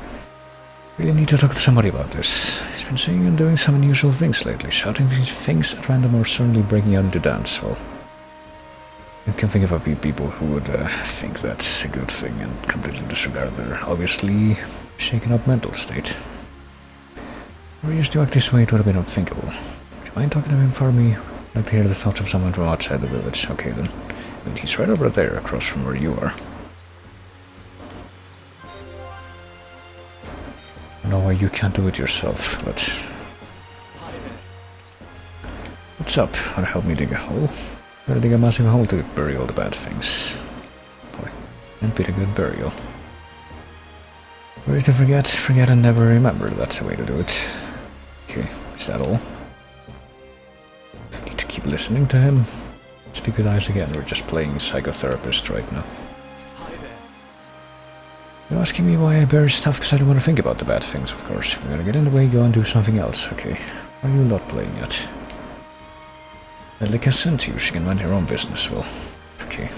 Really need to talk to somebody about this. He's been saying and doing some unusual things lately, shouting things at random or suddenly breaking out into dance. Well, you can think of a few people who would think that's a good thing and completely disregard their obviously shaken up mental state. If we used to act this way, it would have been unthinkable. Would you mind talking to him for me? I'd like to hear the thoughts of someone from outside the village. Okay then. I mean, he's right over there, across from where you are. I don't know why you can't do it yourself, but... What's up? Want to help me dig a hole? Gotta dig a massive hole to bury all the bad things. Boy, and be a good burial. Ready to forget and never remember. That's the way to do it. Okay, is that all? I need to keep listening to him. Speak with Ice again, we're just playing psychotherapist right now. You're asking me why I bury stuff because I don't want to think about the bad things, of course. If you're gonna get in the way, go and do something else, okay? Are you not playing yet? Elika sent you, she can mind her own business, well, okay.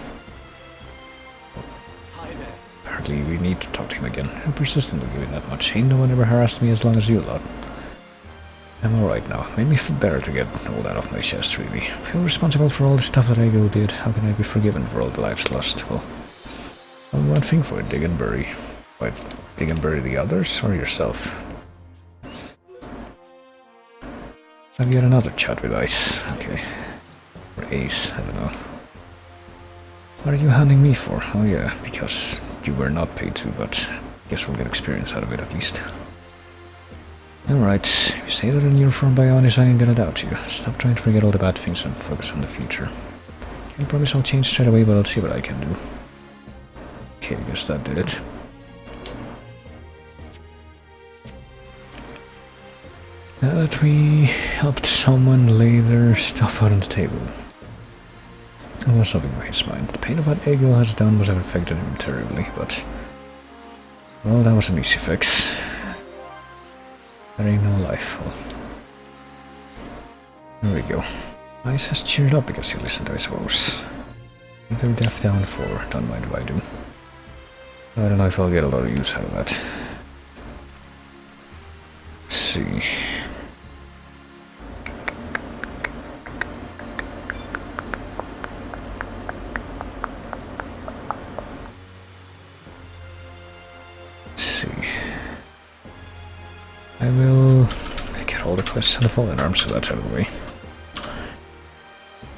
Apparently we need to talk to him again. I'm persistently doing that much. Ain't no one ever harassed me as long as you lot. I'm alright now. Made me feel better to get all that off my chest, really. I feel responsible for all the stuff that Ego did. How can I be forgiven for all the lives lost? Well, only one thing for it, dig and bury. What, dig and bury the others, or yourself? Have yet another chat with Ice. Okay. Or Ace, I don't know. What are you hunting me for? Oh yeah, because you were not paid to, but I guess we'll get experience out of it at least. Alright, if you say that in uniform by honest, I ain't gonna doubt you. Stop trying to forget all the bad things and focus on the future. Can't promise I'll change straight away, but I'll see what I can do. Okay, I guess that did it. Now that we helped someone lay their stuff out on the table. There was something on his mind. The pain of what Egil has done must have affected him terribly, but... well, that was an easy fix. There ain't no life. Well, there we go. Ice has cheered up because you listened to his woes. Either deaf down 4, don't mind if I do. I don't know if I'll get a lot of use out of that. Let's see. I will get all the quests on the Fallen Arm, so that's out of the way.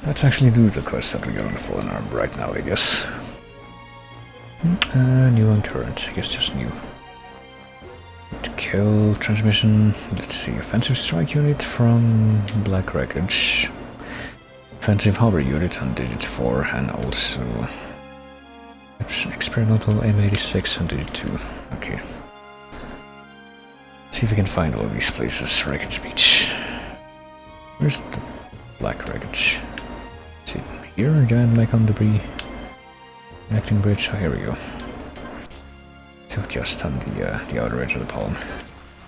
Let's actually do the quest that we got on the Fallen Arm right now, I guess. New and current, I guess just new. To kill transmission, let's see, offensive strike unit from Black Wreckage. Offensive hover unit on digit 4 and also experimental M86 on digit 2. Okay. Let's see if we can find all of these places. Wreckage Beach. Where's the Black Wreckage? Is it here? Giant Mechon debris. Connecting bridge. Oh, here we go. So just on the outer edge of the palm.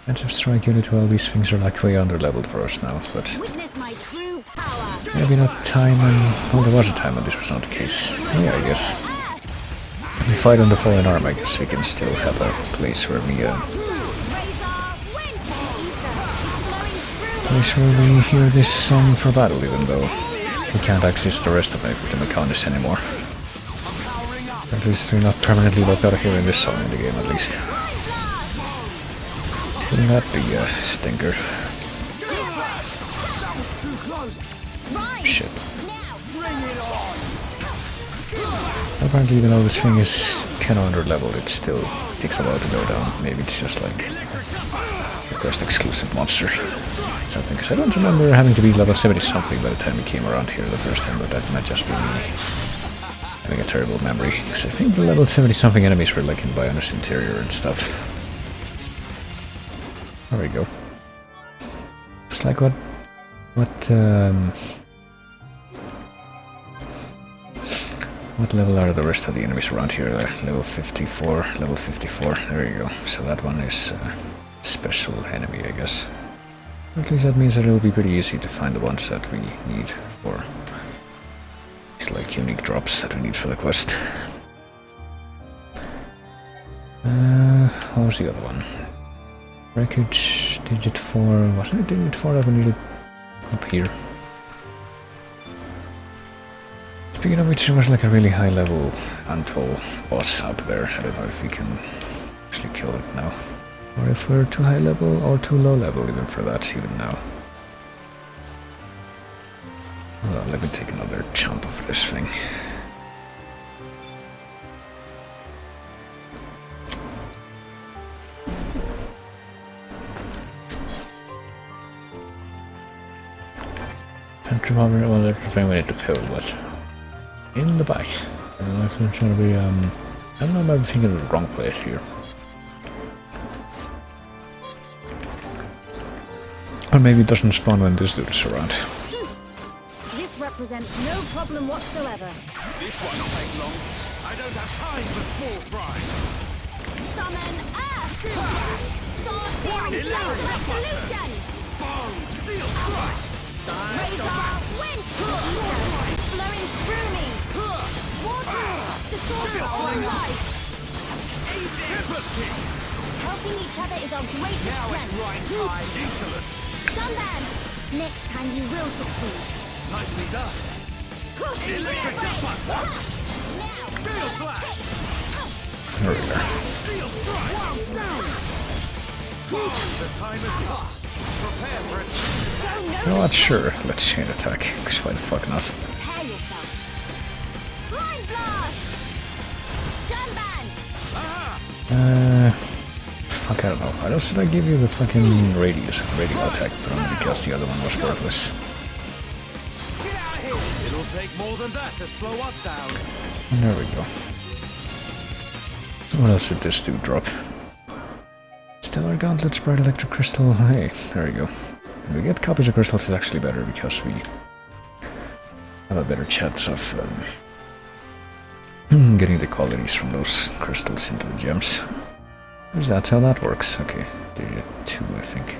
Offensive strike unit. Well, these things are like way under leveled for us now, but Witness my true power. maybe not time and... well, there was a time when this was not the case. Yeah, I guess. If we fight on the Fallen Arm, I guess we can still have a place where we hear this song for battle, even though we can't access the rest of the Mechanis anymore. At least we're not permanently locked out of hearing this song in the game, at least. Wouldn't that be a stinker? Shit. Apparently, even though this thing is kinda under leveled, it still takes a while to go down. Maybe it's just like a quest exclusive monster. Something, because I don't remember having to be level 70 something by the time we came around here the first time, but that might just be me having a terrible memory, because I think the level 70 something enemies were like in Bionis Interior and stuff. There we go. It's like what level are the rest of the enemies around here? Level 54, level 54, there you go. So that one is a special enemy, I guess. At least that means that it'll be pretty easy to find the ones that we need for these like unique drops that we need for the quest. What was the other one? Wreckage, digit 4, wasn't it digit 4 that we needed up here? Speaking of which, there was like a really high level Antol boss up there. I don't know if we can actually kill it now. Or if we're too high level or too low level even for that, even now. Hold on, let me take another chomp of this thing. Pantry Bomber, well, that's the thing we need to kill, but in the back. I don't know if it's gonna be, I don't know, I'm thinking of the wrong place here. Or maybe it doesn't spawn when this dude is around. This represents no problem whatsoever. This won't take long. I don't have time for small fry. Summon Earth! Star Searing Blast Absolution! Bone! Steel strike! Razor Wind! Flowing through me! Water! The Sorcerer of Life! Tempest! Helping each other is our greatest Now it's strength. right time. Excellent. Sunburn! Next time you will succeed. Nicely done. Electric jump bust. Now! Steel slash. There we go. Steel strike. Well done! The time has come. Prepare for it. Show You know no what, sure, let's chain attack, because why the fuck not? Prepare yourself. Mind Blast! Dunban! Fuck, I don't know. Why else did I give you the fucking radio attack, but only because the other one was worthless. Get out of here. It'll take more than that to slow us down. And there we go. What else did this dude drop? Stellar Gauntlet, Bright Electric Crystal. Hey, there we go. When we get copies of crystals, it's actually better because we have a better chance of getting the qualities from those crystals into the gems. That's how that works. Okay, digit 2, I think.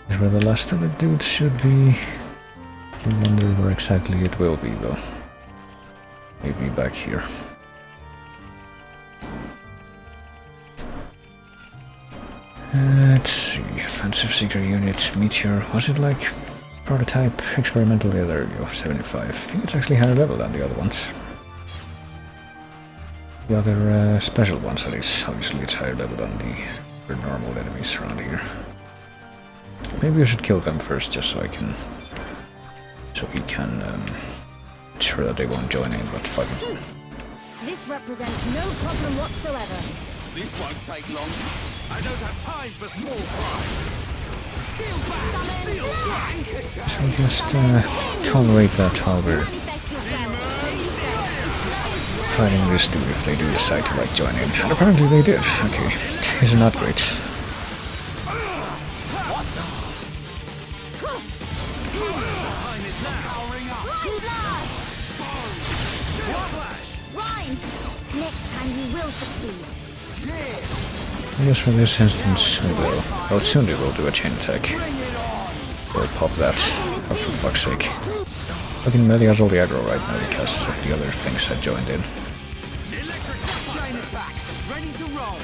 Is where the last of the dudes should be. I wonder where exactly it will be, though. Maybe back here. Let's see. Offensive Seeker Unit, Meteor. Was it like prototype experimental? Yeah, there we go. 75. I think it's actually higher level than the other ones. The other special ones, at least. Obviously, it's higher level than the normal enemies around here. Maybe we should kill them first, just so I can... So we can ensure that they won't join in, but fuck it. This represents no problem whatsoever. This won't take long. I don't have time for small fry. Shield back! Summon Steel flash! strike! So we just tolerate that while we're Manifest yourself. fighting this dude if they do decide to like join in. And apparently they did. Okay, these are not great. Time is now. Powering up. Rhyme blast! Flash! Rhyme! Next time you will succeed. I guess for this instance, we will. Well, soon we will do a chain attack. We'll pop that. Oh, for fuck's sake. Fucking Melee has all the aggro right now because of the other things that joined in. Electric chain attack. Ready to roll.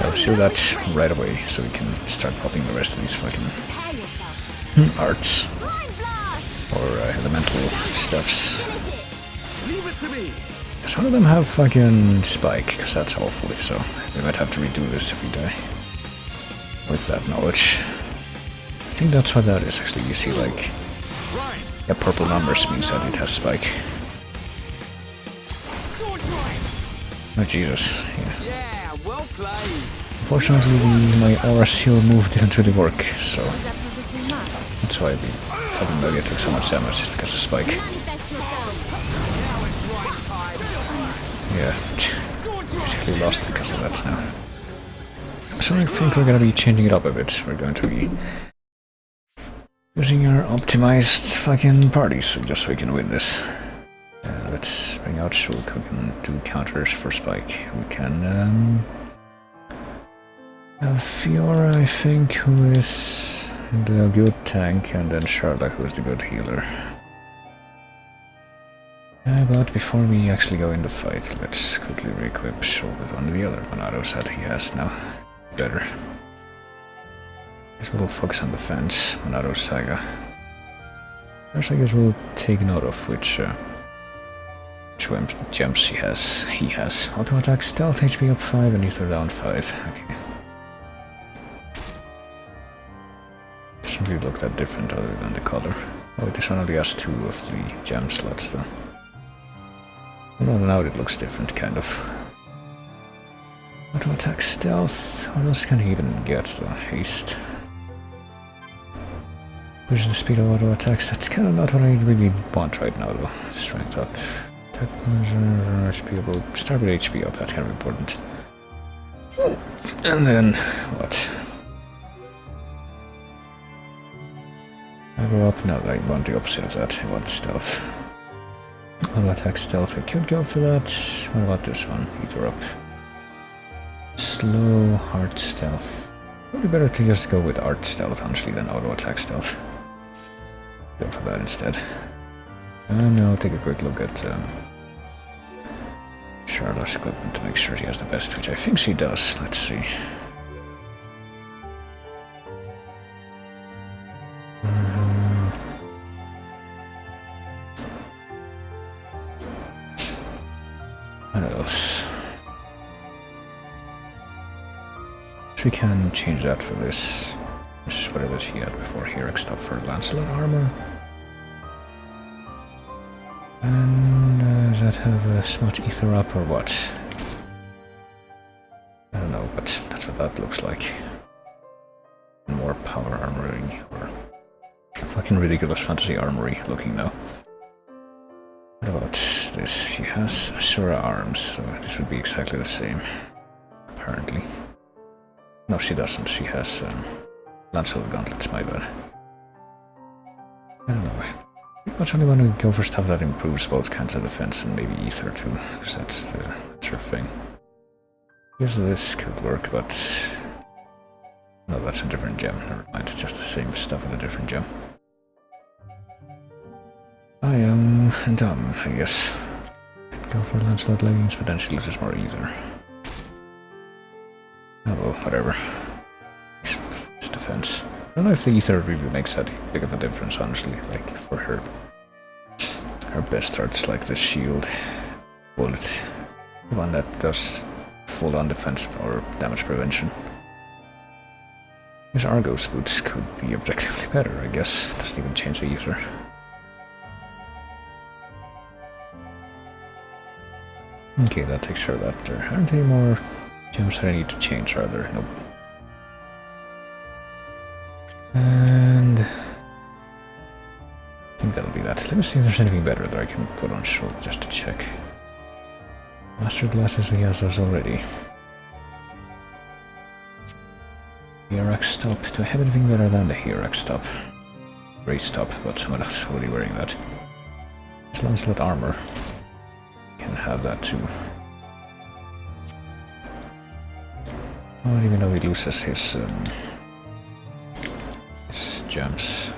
I'll show that right away so we can start popping the rest of these fucking Prepare yourself. arts Rhyme blast! or elemental stuffs. Finish it! Leave it to me. Does one of them have fucking spike? Because that's awful if so. We might have to redo this if we die. With that knowledge. I think that's what that is actually. You see like... Right. Yeah, purple numbers means that it has spike. Sword drive. Oh Jesus. Yeah. Yeah, well played. Unfortunately my aura seal move didn't really work, so Is that probably too much? that's why the fucking Melee took so much damage because of spike. Manifest yourself. Now it's right time. Yeah. Sword drive. Basically lost because of that now. So I think we're gonna be changing it up a bit. We're going to be using our optimized fucking parties just so we can win this. Let's bring out Shulk, we can do counters for Spike. We can have Fiora, I think, who is the good tank, and then Charlotte, who is the good healer. But before we actually go in the fight, let's quickly re-equip Shulk with one of the other Monados that he has now. Better. I guess we'll focus on defense, Monado Saga. First I guess we'll take note of which gems he has. Auto attack, stealth, HP up 5 and ether down 5. Okay. Doesn't really look that different other than the color. Oh, this one only has 2 of the gem slots though. Well, now it looks different, kind of. Auto attack, stealth. What else can he even get? Haste. Which is the speed of auto attacks. That's kind of not what I really want right now, though. Strength up. Attack plunge, HP up. Start with HP up. That's kind of important. And then what? I go up. No, I want the opposite of that. I want stealth. Auto attack, stealth. I could go for that. What about this one? Ether up. Slow, hard stealth. Probably better to just go with art stealth, honestly, than auto attack stealth. Go for that instead. And I'll take a quick look at Charlotte's equipment to make sure she has the best, which I think she does. Let's see. What else? So we can change that for this. Whatever she had before here, except for Lancelot armor. And does that have as much ether up or what? I don't know, but that's what that looks like. More power armory, or fucking ridiculous fantasy armory looking now. What about this? She has Asura arms, so this would be exactly the same, apparently. No, she doesn't. She has Lancelot gauntlets, my bad. I don't know. I actually want to go for stuff that improves both kinds of defense and maybe ether too, because that's her thing. I guess this could work, but... No, that's a different gem. Never mind, it's just the same stuff in a different gem. I am dumb, I guess. Go for Lancelot leggings, but then she loses more ether. Oh well, whatever. It's defense. I don't know if the ether really makes that big of a difference, honestly. Like, for her best arts, like the shield bullet. The one that does full-on defense or damage prevention. His Argos boots could be objectively better, I guess. Doesn't even change the ether. Okay, that takes care of that. There aren't any more gems that I need to change, are there? Nope. And I think that'll be that. Let me see if there's anything better that I can put on show just to check. Master glasses, he has those already. Hierox stop. Do I have anything better than the Hierox stop? Great stop, but someone else already wearing that. His Lancelot armor. Can have that too. Oh, even though he loses his gems.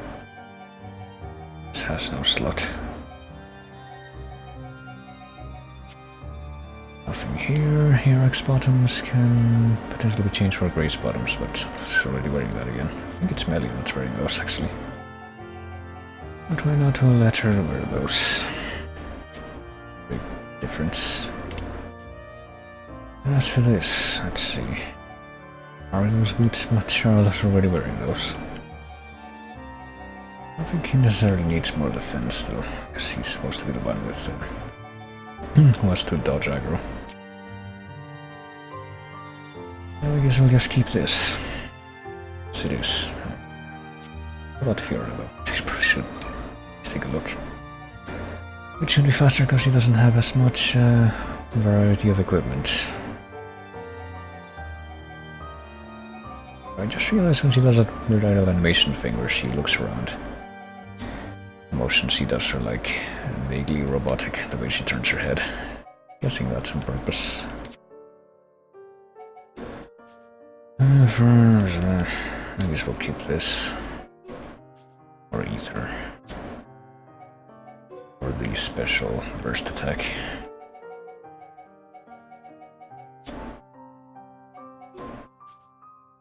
This has no slot. Nothing here. Hierox bottoms can potentially be changed for Grace bottoms, but it's already wearing that again. I think it's Melly that's wearing those actually. But why not let her wear those? Big difference. And as for this, let's see. Are those boots? But Charlotte's already wearing those. I think he necessarily needs more defense though, because he's supposed to be the one with who wants to dodge aggro. Well, I guess we'll just keep this. As it is. What about Fiora though? He probably should. Let's take a look. It should be faster because he doesn't have as much variety of equipment. I just realized when she does that weird animation thing where she looks around. The motions she does are like vaguely robotic, the way she turns her head. Guessing that's on purpose. I guess we'll keep this. Or ether. Or the special burst attack.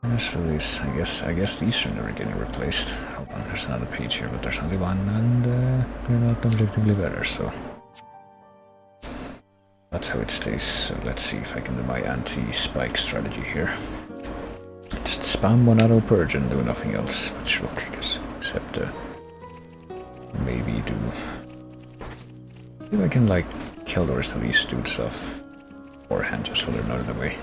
As for these, I guess these are never getting replaced. Hold on, there's another page here, but there's only one, and they're not objectively better, so that's how it stays. So let's see if I can do my anti-spike strategy here. Just spam one auto purge and do nothing else with Shulk, I guess, except maybe do. Maybe I can like kill the rest of these dudes off beforehand, just so they're not in the way.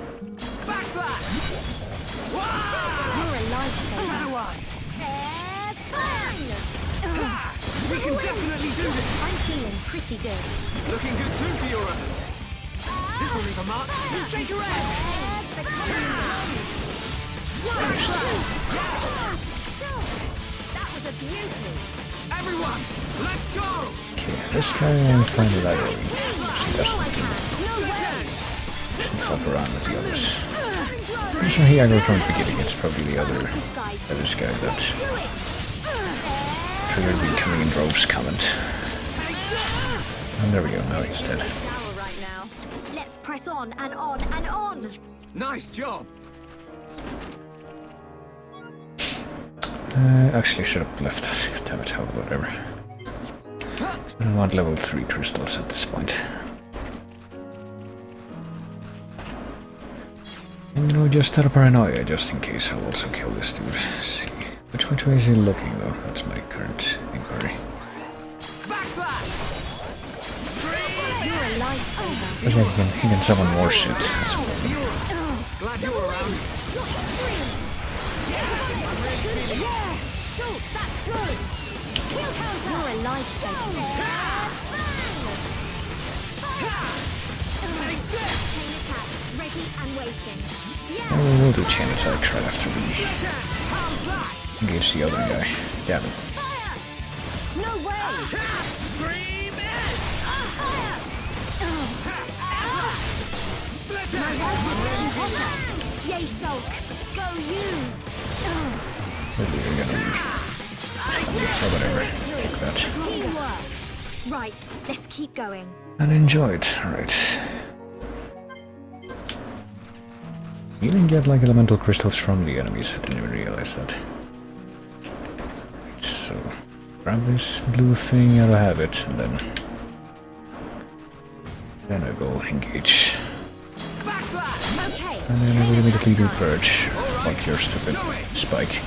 We can definitely do this! I'm feeling pretty good. Looking good too, Fiora! This will leave a mark! Shake your head! That was a beauty. Everyone, let's go! Okay, this guy I'm fine with that early. She doesn't fuck around with the others. I'm sure he aggro from the beginning, it's probably the other this guy that triggered the coming in droves comment. And there we go, now he's dead. Right now. Let's press on and on and on. Nice job! Actually should have left that. Damn it, whatever. I don't want level 3 crystals at this point. And you know, just out of paranoia, just in case, I'll also kill this dude. Let's see. Which way is he looking, though? That's my current inquiry. I think he can summon more shit. That's a problem. Glad you were around. Shoot, that's good. Kill counter. You're a lifesaver. Chain attack, ready and wasting. We'll do chain attack right after we engage the other guy. Damn it. Fire! No way! Scream it! Yay, Shulk! Go you! Maybe we're gonna leave. Oh, whatever. Take that. Teamwork! Right, let's keep going. And enjoy it. Alright. You even get like elemental crystals from the enemies. I didn't even realize that. So, grab this blue thing, I'll have it, and then I will engage. Okay. And then I will immediately do purge. fuck your stupid spike.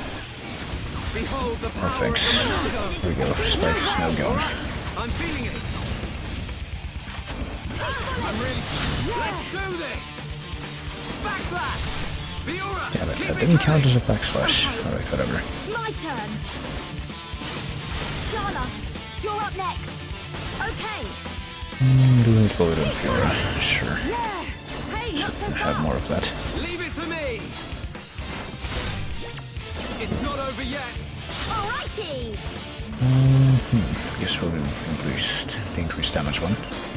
Behold the Oh, power thanks. of the Here we go. Spike is now gone. I'm feeling it. I'm ready. Let's do this. Backslash. Fiora. Yeah, that keep it didn't count going. as a backslash. Alright, whatever. My turn. Sharla, you're up next. Okay. Do it load on Fiora. Sure. Yeah. Hey, not so Have more of that. Leave it to me. It's not over yet. Alrighty. Guess we'll do the increased damage one.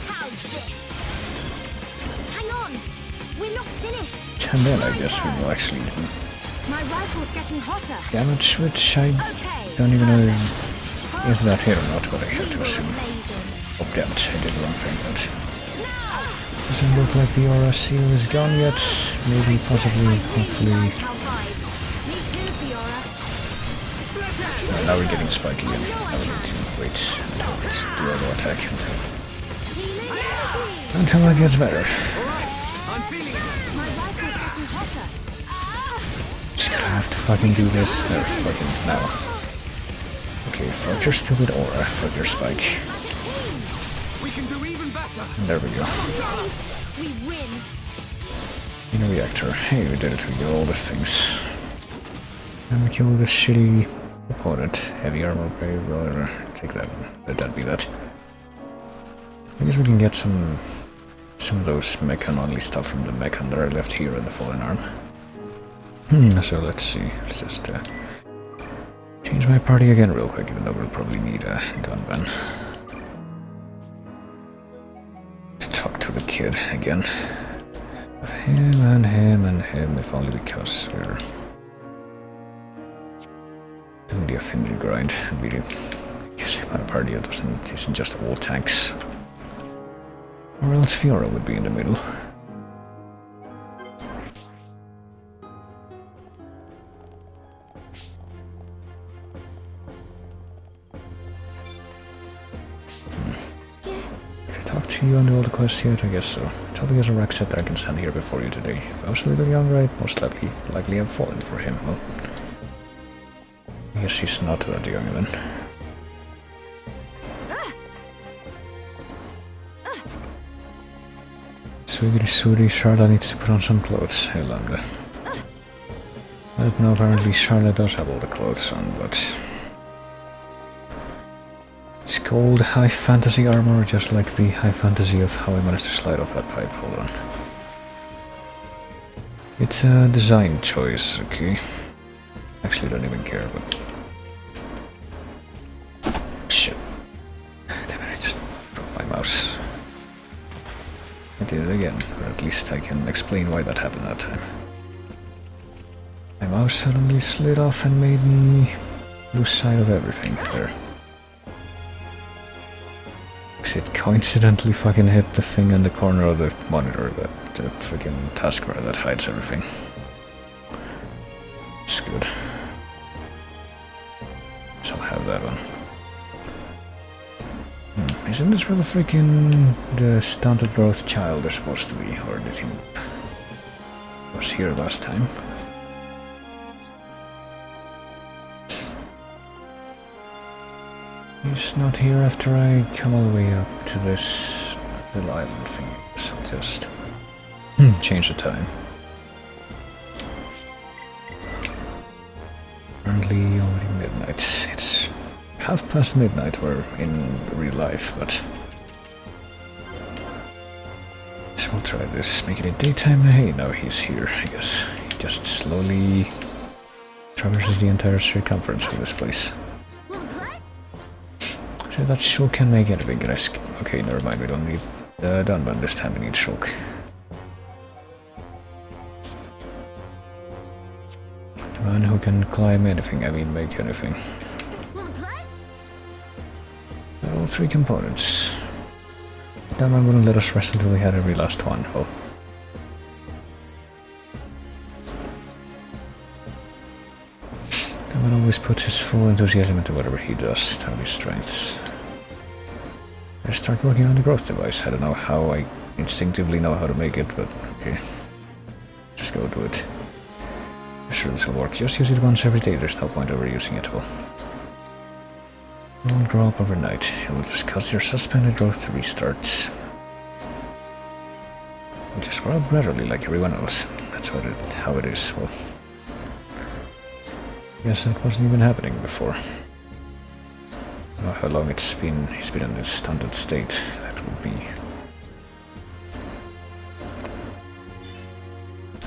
How's this? Hang on. We're not finished. And then I guess we will actually do My rifle's getting hotter. damage, which I Okay. don't even know if that hit or not, but I had to You're assume. amazing. Oh, damn it, I did the wrong thing, but Now. doesn't look like the aura seal is gone yet. Maybe, possibly, hopefully. Me too, Fiora. Now we're getting spike again. Now we need to wait until we just do auto attack Healing energy. until that gets better. I'm feeling it. My rifle's getting hotter. Just gonna have to fucking do this. There, fucking now. Okay, fuck your stupid aura, fuck your spike. We can do even better. And there we go. We win. In a reactor. Hey, we did it, we got all the things. And we killed this shitty opponent. Heavy armor, whatever. Take that one. Let that be that. I guess we can get some of those Mechan-only stuff from the Mechan that I left here in the Fallen Arm. So let's see. Let's just change my party again real quick, even though we'll probably need a Dunban. To talk to the kid again. Of him and him and him, if only because we're doing the affinity grind. And we guess my party isn't just all tanks. Or else Fiora would be in the middle. Did I talk to you on the old quest yet? I guess so. Toby has a rack set that I can stand here before you today. If I was a little younger, I'd most likely have fallen for him. Well, I guess she's not that young then. Sweetie, Charlotte needs to put on some clothes. Hey, Lambda. But no, apparently Charlotte does have all the clothes on, but it's called high fantasy armor, just like the high fantasy of how I managed to slide off that pipe. Hold on. It's a design choice, okay? Actually, don't even care, but shit. Damn it, I just broke my mouse. I did it again, or at least I can explain why that happened that time. My mouse suddenly slid off and made me lose sight of everything there. It coincidentally fucking hit the thing in the corner of the monitor, the freaking taskbar that hides everything. It's good. So I have that one. Isn't this where the freaking the stunted growth child is supposed to be, or did he was here last time? He's not here after I come all the way up to this little island thing, so I'll just change the time. Currently already midnight. It's midnight. We're in real life, but so we'll try this. Make it a daytime. Hey, now he's here. I guess he just slowly traverses the entire circumference of this place. So that Shulk can make it a big risk. Okay, never mind, we don't need Dunban this time, we need Shulk. The man who can climb anything, I mean make anything. All three components. Dunban wouldn't let us rest until we had every last one. Oh. Dunban always puts his full enthusiasm into whatever he does, to his strengths. I start working on the growth device. I don't know how, I instinctively know how to make it, but okay. Just go do it. Sure, this will work. Just use it once every day. There's no point overusing it all. It won't grow up overnight. It will just cause your suspended growth to restart. It just grow up gradually like everyone else. That's how it is. Well, yes, that wasn't even happening before. I don't know how long he's been in this stunted state. That would be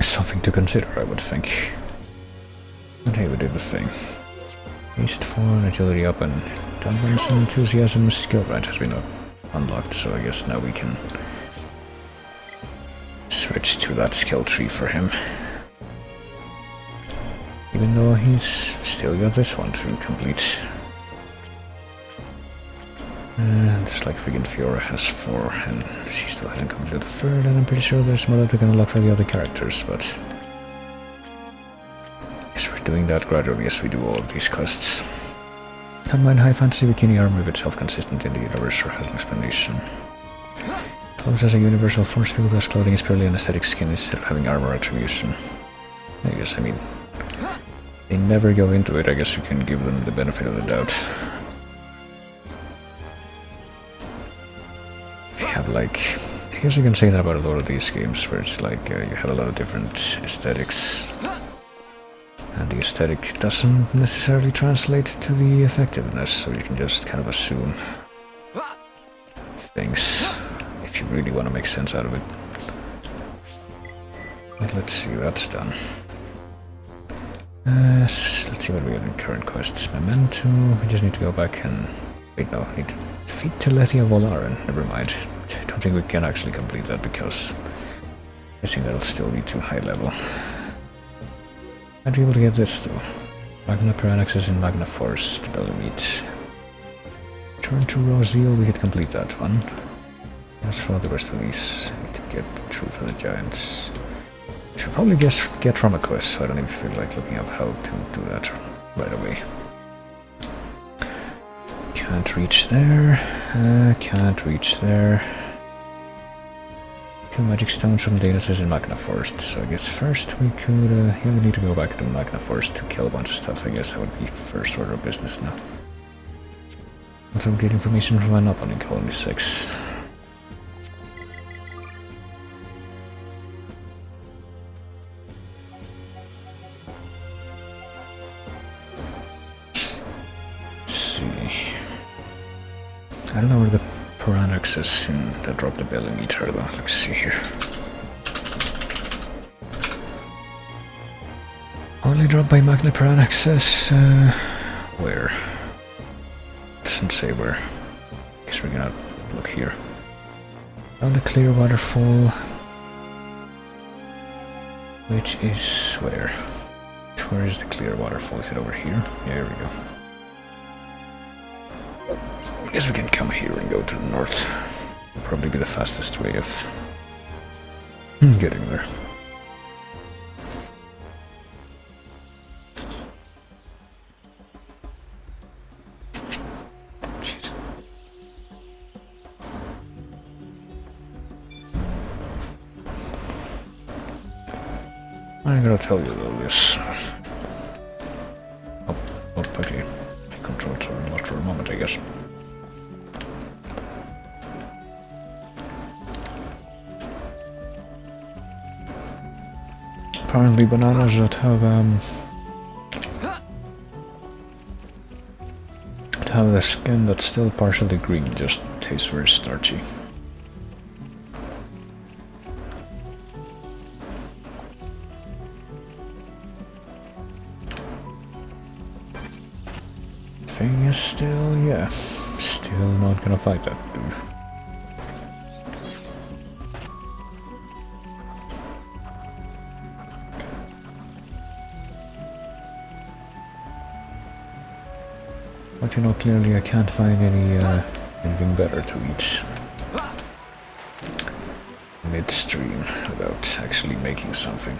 something to consider, I would think. But hey, we did the thing. Haste 4, agility up, and temperance and enthusiasm skill range has been unlocked, so I guess now we can switch to that skill tree for him. Even though he's still got this one to complete. Just like friggin' Fiora has 4, and she still hasn't completed the 3rd, and I'm pretty sure there's more that we can unlock for the other characters, but yes, we're doing that gradually as we do all of these quests. Don't mind high fantasy bikini armor if it's self-consistent in the universe or has an explanation. Clothes as a universal force field as clothing is purely an aesthetic skin instead of having armor attribution. I guess, I mean, they never go into it, I guess you can give them the benefit of the doubt. If you have like, I guess you can say that about a lot of these games where it's like you have a lot of different aesthetics. And the aesthetic doesn't necessarily translate to the effectiveness, so you can just kind of assume things if you really want to make sense out of it. But let's see, that's done. Let's see what we have in current quests. Memento, we just need to go back and... Wait, no, need to defeat Telethia Volaren. Never mind. I don't think we can actually complete that because I think that'll still be too high level. I'd be able to get this though. Magna Piranaxis in Magna Forest, Bellemeet. Turn to Roseal, we could complete that one. As for the rest of these, I need to get the Truth of the Giants. I should probably just get from a quest, so I don't even feel like looking up how to do that right away. Can't reach there. Can't reach there. 2 magic stones from Daedalus in Magna Forest, so I guess first we could, yeah, we need to go back to Magna Forest to kill a bunch of stuff. I guess that would be first order of business now. Also get information from an opponent in Colony 6. Let's see. I don't know where the Piranaxis that dropped the Bellemeet are though. Let's see here. Only dropped by Magna Piranaxis. Where? Doesn't say where. Guess we're gonna look here. On the clear waterfall. Which is where? Where is the clear waterfall? Is it over here? Yeah, here we go. I guess we can come here and go to the north. Probably be the fastest way of getting there. Jeez. I'm gonna tell you all this. Oh, okay. My controls are lost for a moment, I guess. Apparently bananas that have the skin that's still partially green just taste very starchy. Thing is still, yeah, still not gonna fight that dude. But you know, clearly I can't find anything better to eat midstream without actually making something,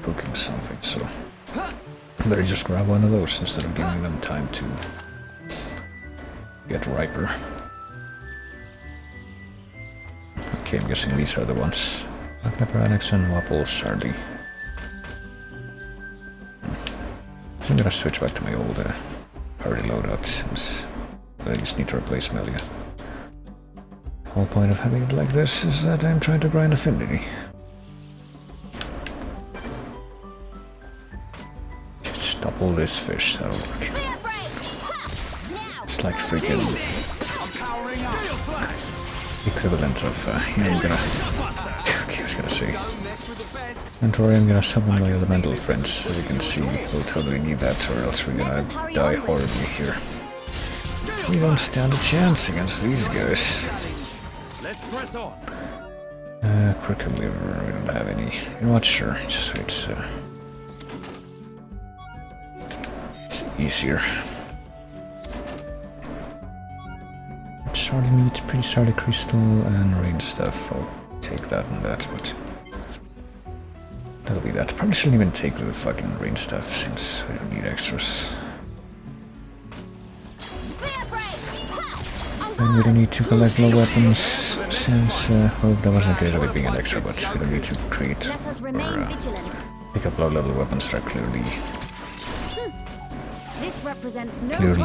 cooking something, so I better just grab one of those instead of giving them time to get riper. Okay, I'm guessing these are the ones. Magna Piranax and Wapples are the I'm gonna switch back to my old party loadout since I just need to replace Melia. The whole point of having it like this is that I'm trying to grind affinity. Just double this fish, that'll work. It's like freaking equivalent of, I'm gonna... Okay, I was gonna say. Mentor, I'm gonna summon my elemental friends, as you can see. We'll totally need that, or else we're gonna die horribly here. We don't stand a chance against these guys. Crooked liver, we don't have any. You know what, sure, just so it's easier. Sharded meat, pretty sharded crystal, and rain stuff. I'll take that and that, but that'll be that. Probably shouldn't even take the fucking rain stuff since I don't need extras. And we don't need to collect low weapons since, well, that wasn't the case of it being an extra, but we don't need to create or pick up low level weapons that are clearly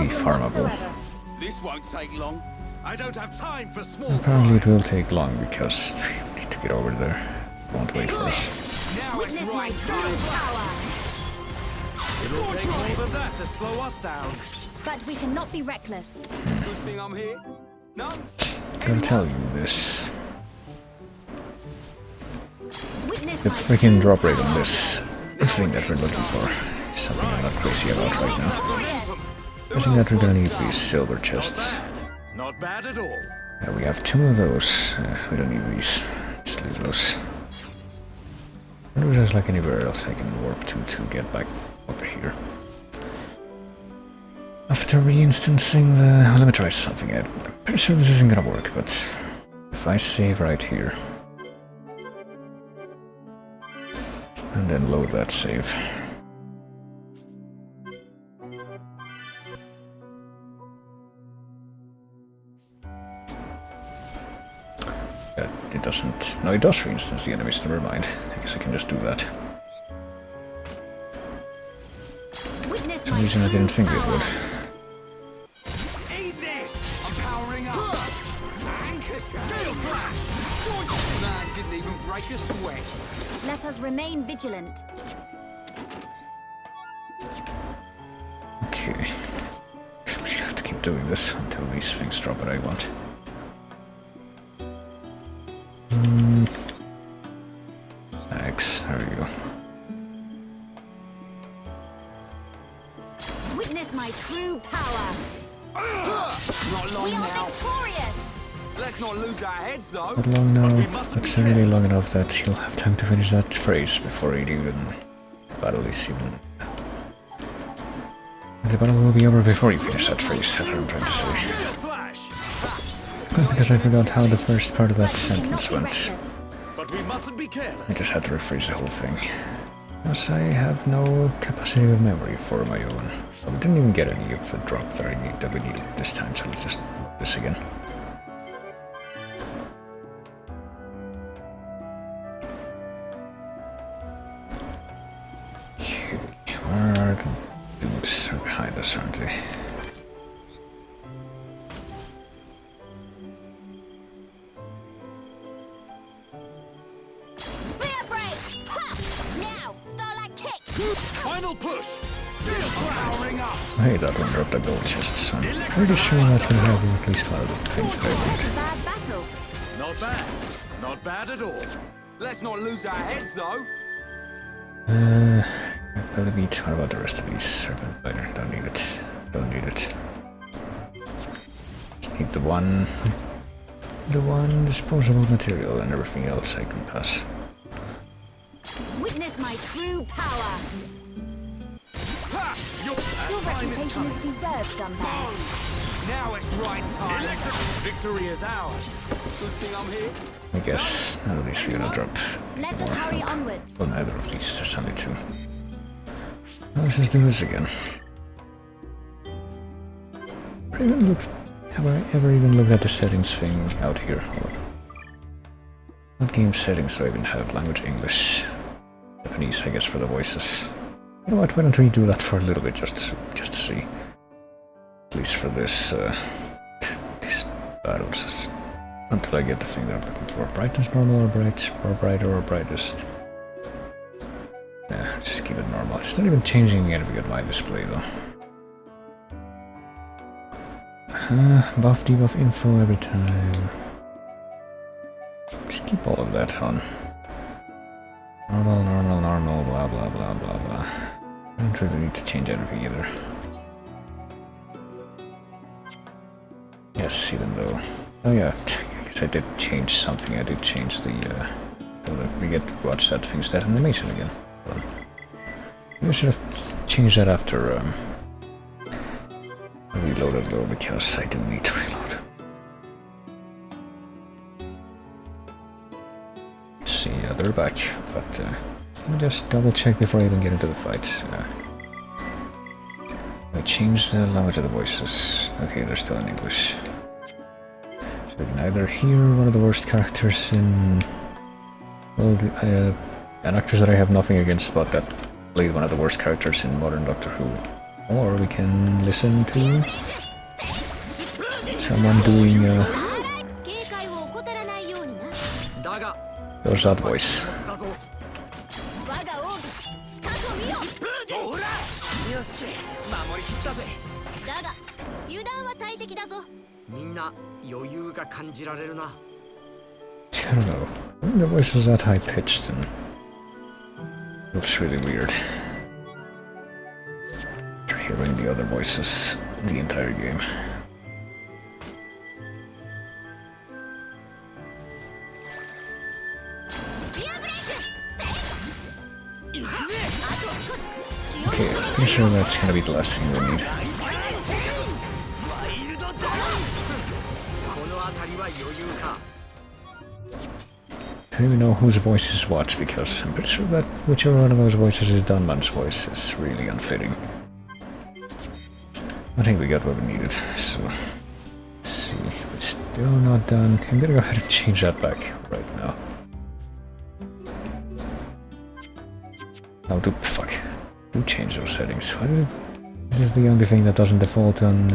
farmable. This won't take long. I don't have time for small. Apparently it will take long because we need to get over there. It won't wait for us. Witness my true power. It'll take more than that to slow us down. But we cannot be reckless. Good thing I'm here. No? I'll tell you this. Witness The my freaking drop rate on this thing that we're looking for is something I'm not crazy about right now. I think that we're gonna need these silver chests. Not bad at all. Yeah, we have 2 of those. We don't need these. Just leave those. I wonder if there's like anywhere else I can warp to get back over here. After reinstancing the... let me try something out. I'm pretty sure this isn't gonna work, but if I save right here and then load that save. It doesn't... no, it does reinstance the enemies, never mind. I guess I can just do that. For some reason I didn't think it would. Eat this! I'm powering up! Steel flash! Man didn't even break a sweat. Let us remain vigilant. Okay. We should have to keep doing this until these things drop what I want. X, there we go. Witness my true power. Not long We are now. victorious. Let's not lose our heads though. Not long now, We mustn't but be certainly careless. long enough that he'll have time to finish that phrase before it even... battle is even... the battle will be over before he finishes that phrase, that's what I'm trying to say. Steel flash! Because I forgot how the first part of that But we cannot sentence be went. reckless. But we mustn't be I careless. just had to rephrase the whole thing. Because I have no capacity of memory for my own. So we didn't even get any of the drop that we needed this time, so let's just do this again. Okay, where are the dudes behind us, aren't they? Spear break. Ha! Now, starlight kick. Final push! Steel flash! Powering up! Hey, that one dropped the gold chest, so I'm pretty sure that's gonna have at least one of the things that I need. Bad battle. Not bad. Not bad at all. Let's not lose our heads though. Belly meat, what about the rest of these? Serpent biter, don't need it. Don't need it. Just need the one disposable material, and everything else I can pass. Witness my true power. Ha! Your Your time is reputation coming. is deserved, Dunbar. Now it's right time. Electric victory is ours. Good thing I'm here. I guess none of these are gonna drop. Let us hurry onwards. Well, neither of these, there's only 2. Let's just do this again. Have I ever even looked at the settings thing out here? What game settings do I even have? Language English. Japanese, I guess, for the voices. You know what, why don't we do that for a little bit, just to see. At least for this, these battles, until I get the thing that I'm looking for. Brightness normal or bright, or brighter or brightest. Yeah, just keep it normal. It's not even changing anything at my display though. Buff, debuff info every time. Just keep all of that on. Normal, normal, normal, blah blah blah blah blah. I don't really need to change anything either. Yes, even though... Oh yeah, I guess I did change something. I did change the... so that we get to watch that thing's that animation again. Maybe I should have changed that after I reloaded though, because I didn't need to reload. Let's see, they're back, but let me just double check before I even get into the fight. I changed the language of the voices. Okay, they're still in English. So we can either hear one of the worst characters in... Well, an actors that I have nothing against, but that played one of the worst characters in modern Doctor Who. Or we can listen to someone doing there's that voice. I don't know. I think the voice is that high pitched and it looks really weird. After hearing the other voices the entire game. Okay, I'm pretty sure that's gonna be the last thing we need. I don't even know whose voice is what, because I'm pretty sure that whichever one of those voices is Dunman's voice is really unfitting. I think we got what we needed, so... Let's see, it's still not done. I'm gonna go ahead and change that back right now. Oh, fuck. Do change those settings. This is the only thing that doesn't default on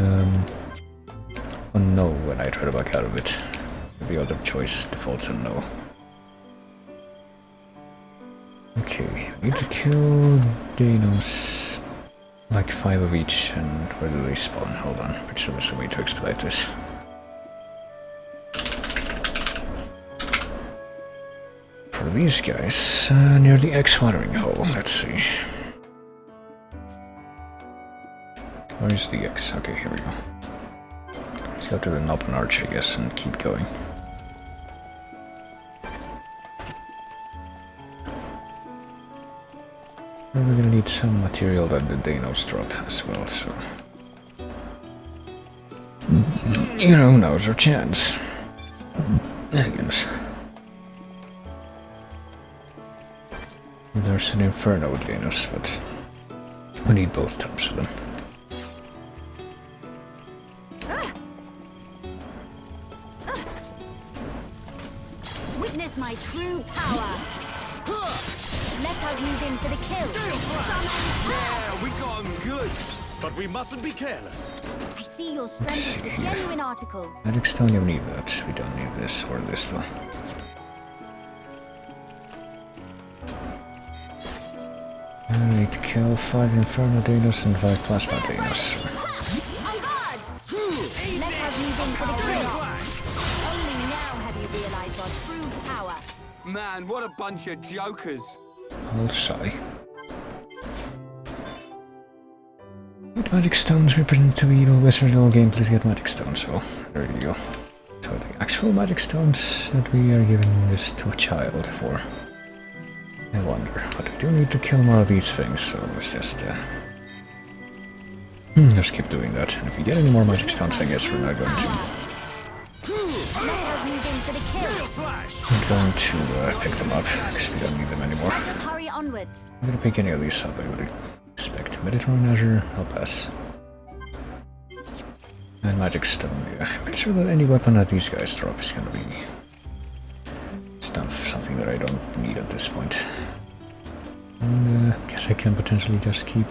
no when I try to back out of it. Every other choice defaults on no. Okay, I need to kill Danos. Like 5 of each, and where do they spawn? Hold on, pretty sure there's a way to expedite this. For these guys, near the X-watering hole, let's see. Where's the X? Okay, here we go. Let's go to the knob and arch, I guess, and keep going. We're gonna need some material that the Danos drop as well, so... You know, now's our chance. I guess. There's an Inferno Danos, but we need both types of them. Witness my true power. Let us move in for the kill. Yeah, we got him good. But we mustn't be careless. I see your strength is the genuine article. Magic Stone, you need that. We don't need this or this though. I need to kill 5 Inferno Danos and 5 Plasma Danos. On guard! Let us move in for the kill. Only now have you realized our true power. Man, what a bunch of jokers. I'll sigh. 8 Magic Stones represent to evil wizard in all game. Please get Magic Stones. Well, there you go. So the actual Magic Stones that we are giving this to a child for. I wonder, but we do need to kill more of these things, so it's just just keep doing that. And if we get any more Magic Stones, I guess we're not going to. I'm going to pick them up, because we don't need them anymore. Hurry onwards. I'm gonna pick any of these up, I would expect. Mediterranean Azure, I'll pass. And Magic Stone, yeah. I'm pretty sure that any weapon that these guys drop is gonna be something that I don't need at this point. And guess I can potentially just keep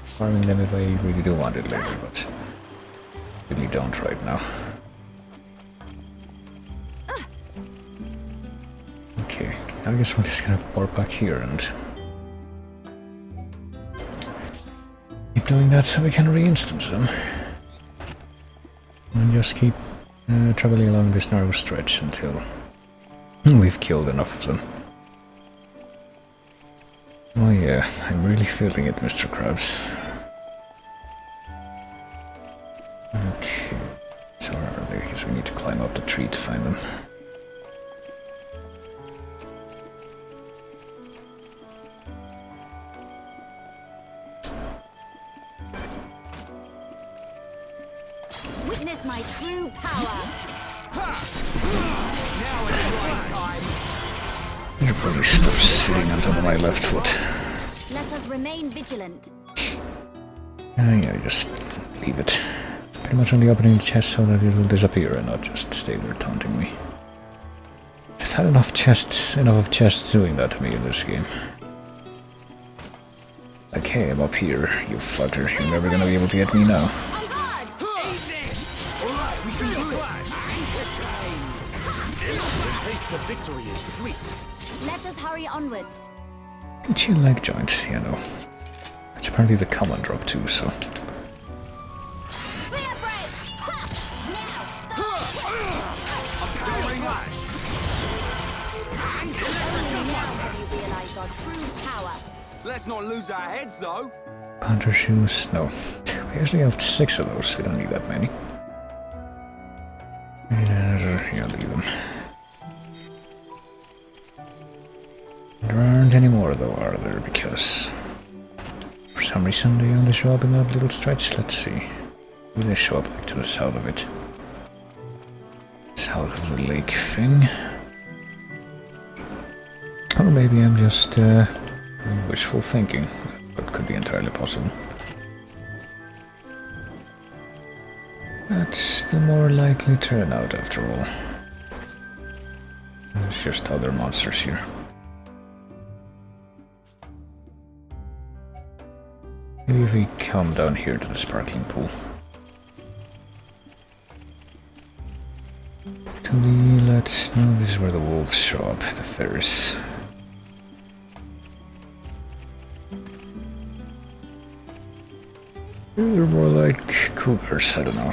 farming them if I really do want it later, but really don't right now. Okay, I guess we're just gonna warp back here and keep doing that so we can re-instance them. And just keep traveling along this narrow stretch until we've killed enough of them. Oh yeah, I'm really feeling it, Mr. Krabs. Okay, so where are they? I guess we need to climb up the tree to find them. Witness my true power. Now it's right time. You should probably stop sitting on top of my left foot. Let us remain vigilant. Yeah, just leave it. Pretty much only opening the chest so that it will disappear and not just stay there taunting me. I've had enough of chests doing that to me in this game. Like, hey, I'm up here, you fucker. You're never gonna be able to get me now. On guard! Eat this! Alright, we can do it! The taste of victory is sweet. Let us hurry onwards. Peachy leg joint, you know. It's apparently the common drop too, so. Spear break! Ha! Now, stop! I'm powering up. Only now have you realized our true power. Let's not lose our heads, though. Panther shoes, no. We actually have 6 of those, so we don't need that many. Yeah, leave them. There aren't any more though, are there? Because for some reason they only show up in that little stretch. Let's see. Maybe they show up like to the south of it. South of the lake thing. Or maybe I'm just wishful thinking. That could be entirely possible. That's the more likely turnout after all. There's just other monsters here. Maybe if we come down here to the sparkling pool. To the let's no, this is where the wolves show up, the ferris. They're more like cougars, I don't know.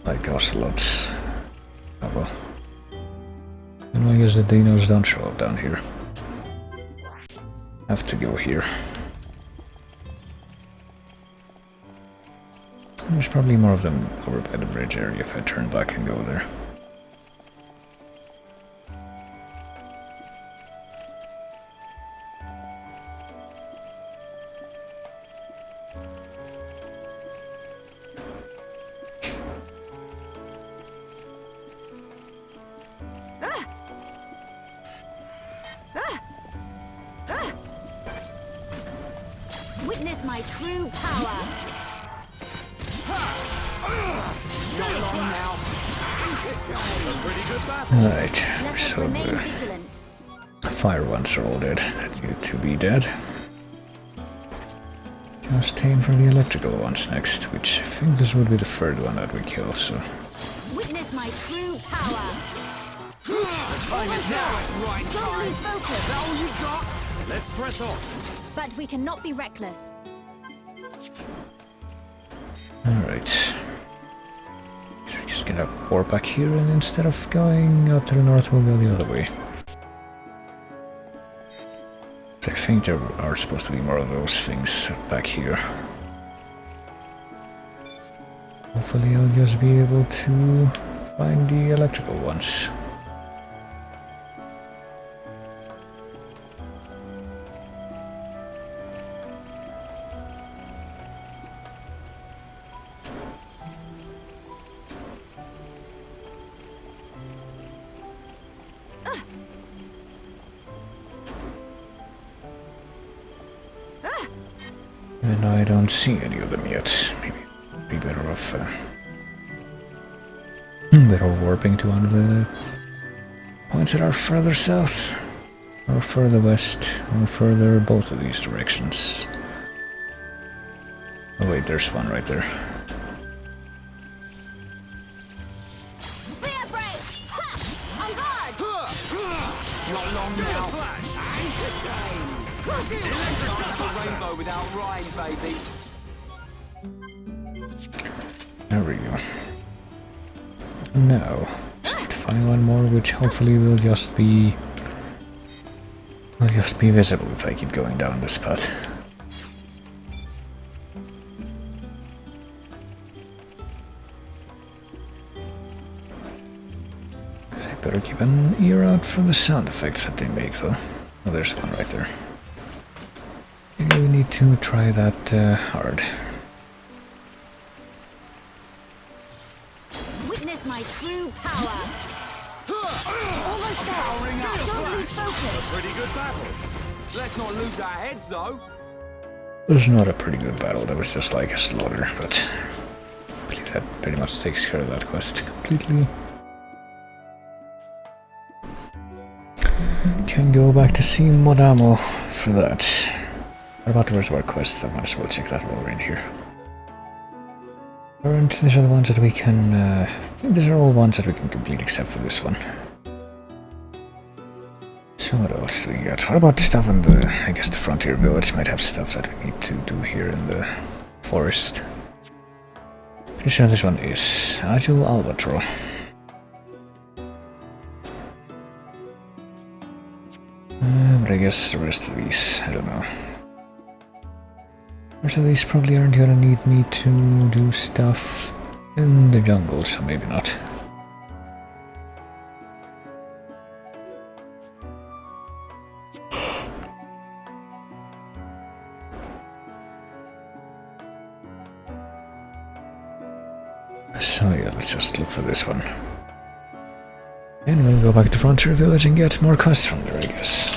Like ocelots. Oh well. And I guess the dinos don't show up down here. Have to go here. There's probably more of them over by the bridge area if I turn back and go there. Witness my true power. Alright, Let us so remain the vigilant. fire ones are all dead. You to be dead. Just aim for the electrical ones next, which I think this would be the third one that we kill, so. Witness my true power. Time is now. It's right Don't time. lose focus. Is that all you got? Let's press on. But we cannot be reckless. Alright. So we're just gonna warp back here, and instead of going up to the north, we'll go the other way. I think there are supposed to be more of those things back here. Hopefully I'll just be able to find the electrical ones. And I don't see any of them yet. Maybe it'd be better off better warping to one of the points that are further south. Or further west, or further both of these directions. Oh wait, there's one right there. Spear break! Ha! On guard! Not long now. Like a rainbow without rain, baby. There we go. Now, just need to find one more, which hopefully will just be visible if I keep going down this path. I better keep an ear out for the sound effects that they make, though. Oh, there's one right there. Maybe we need to try that hard. Witness my true power! Almost there! Don't lose focus! Pretty good battle. Let's not lose our heads, though. It was not a pretty good battle, that was just like a slaughter, but I believe that pretty much takes care of that quest completely. Can go back to see Modamo for that. What about the reservoir quests? I might as well check that while we're in here. Current, these are the ones that we can, I think these are all ones that we can complete except for this one. So what else do we got? What about stuff in the, I guess the frontier village might have stuff that we need to do here in the forest. Pretty sure this one is Agile Albatro. But I guess the rest of these, I don't know. The rest of these probably aren't gonna need me to do stuff in the jungle, so maybe not. So yeah, let's just look for this one. And we'll go back to Frontier Village and get more quests from there, I guess.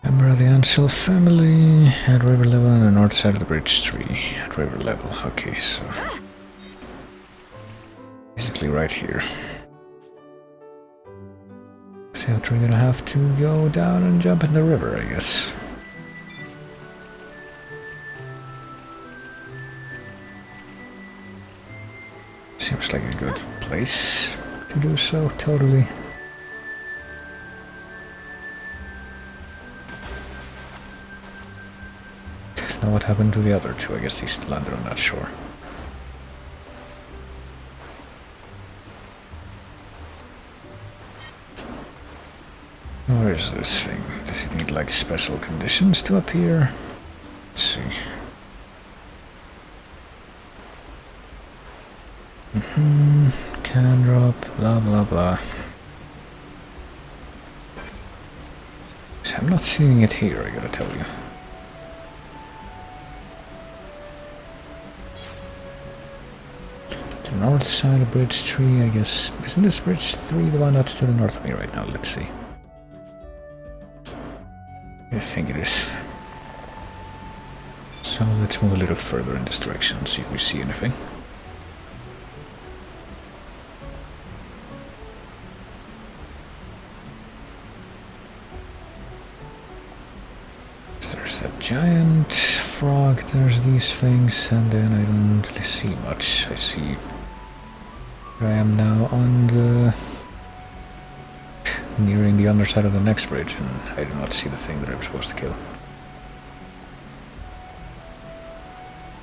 Member of the Ansel family at river level on the north side of the bridge tree. At river level, okay, so basically right here. So we're gonna have to go down and jump in the river, I guess. Seems like a good place to do so, totally. Now what happened to the other two? I guess they landed on that shore. Where is this thing? Does it need like special conditions to appear? Let's see. Can drop, blah blah blah. So I'm not seeing it here, I gotta tell you. The north side of bridge 3, I guess. Isn't this bridge 3 the one that's to the north of me right now? Let's see. I think it is. So let's move a little further in this direction, see if we see anything. There's a giant frog, there's these things, and then I don't really see much. I see where I am now on the nearing the underside of the next bridge, and I do not see the thing that I'm supposed to kill.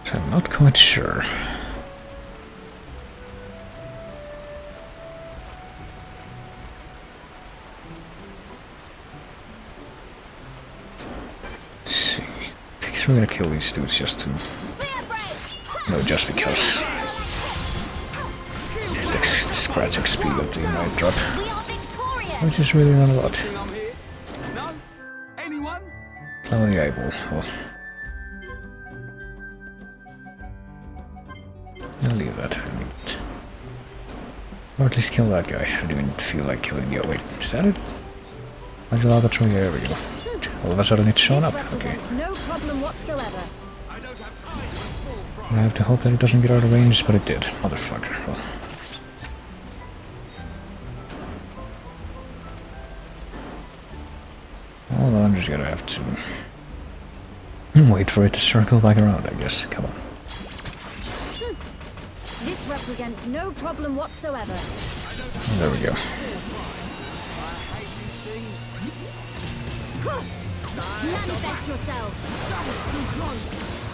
So I'm not quite sure. We're gonna kill these dudes just to... No, just because. The scratch XP that they might drop. Which is really not a lot. No? Anyone? Cloudy eyeball. Well, I'll leave that. Or at least kill that guy. I didn't feel like killing the... Oh wait, is that it? Agile Albatro, there we go. All of a sudden it's shown up. Okay. No problem whatsoever. I have to hope that it doesn't get out of range, but it did. Motherfucker. Well. Hold on, I'm just gonna have to wait for it to circle back around, I guess. Come on. This represents no problem whatsoever. There we go. Manifest yourself.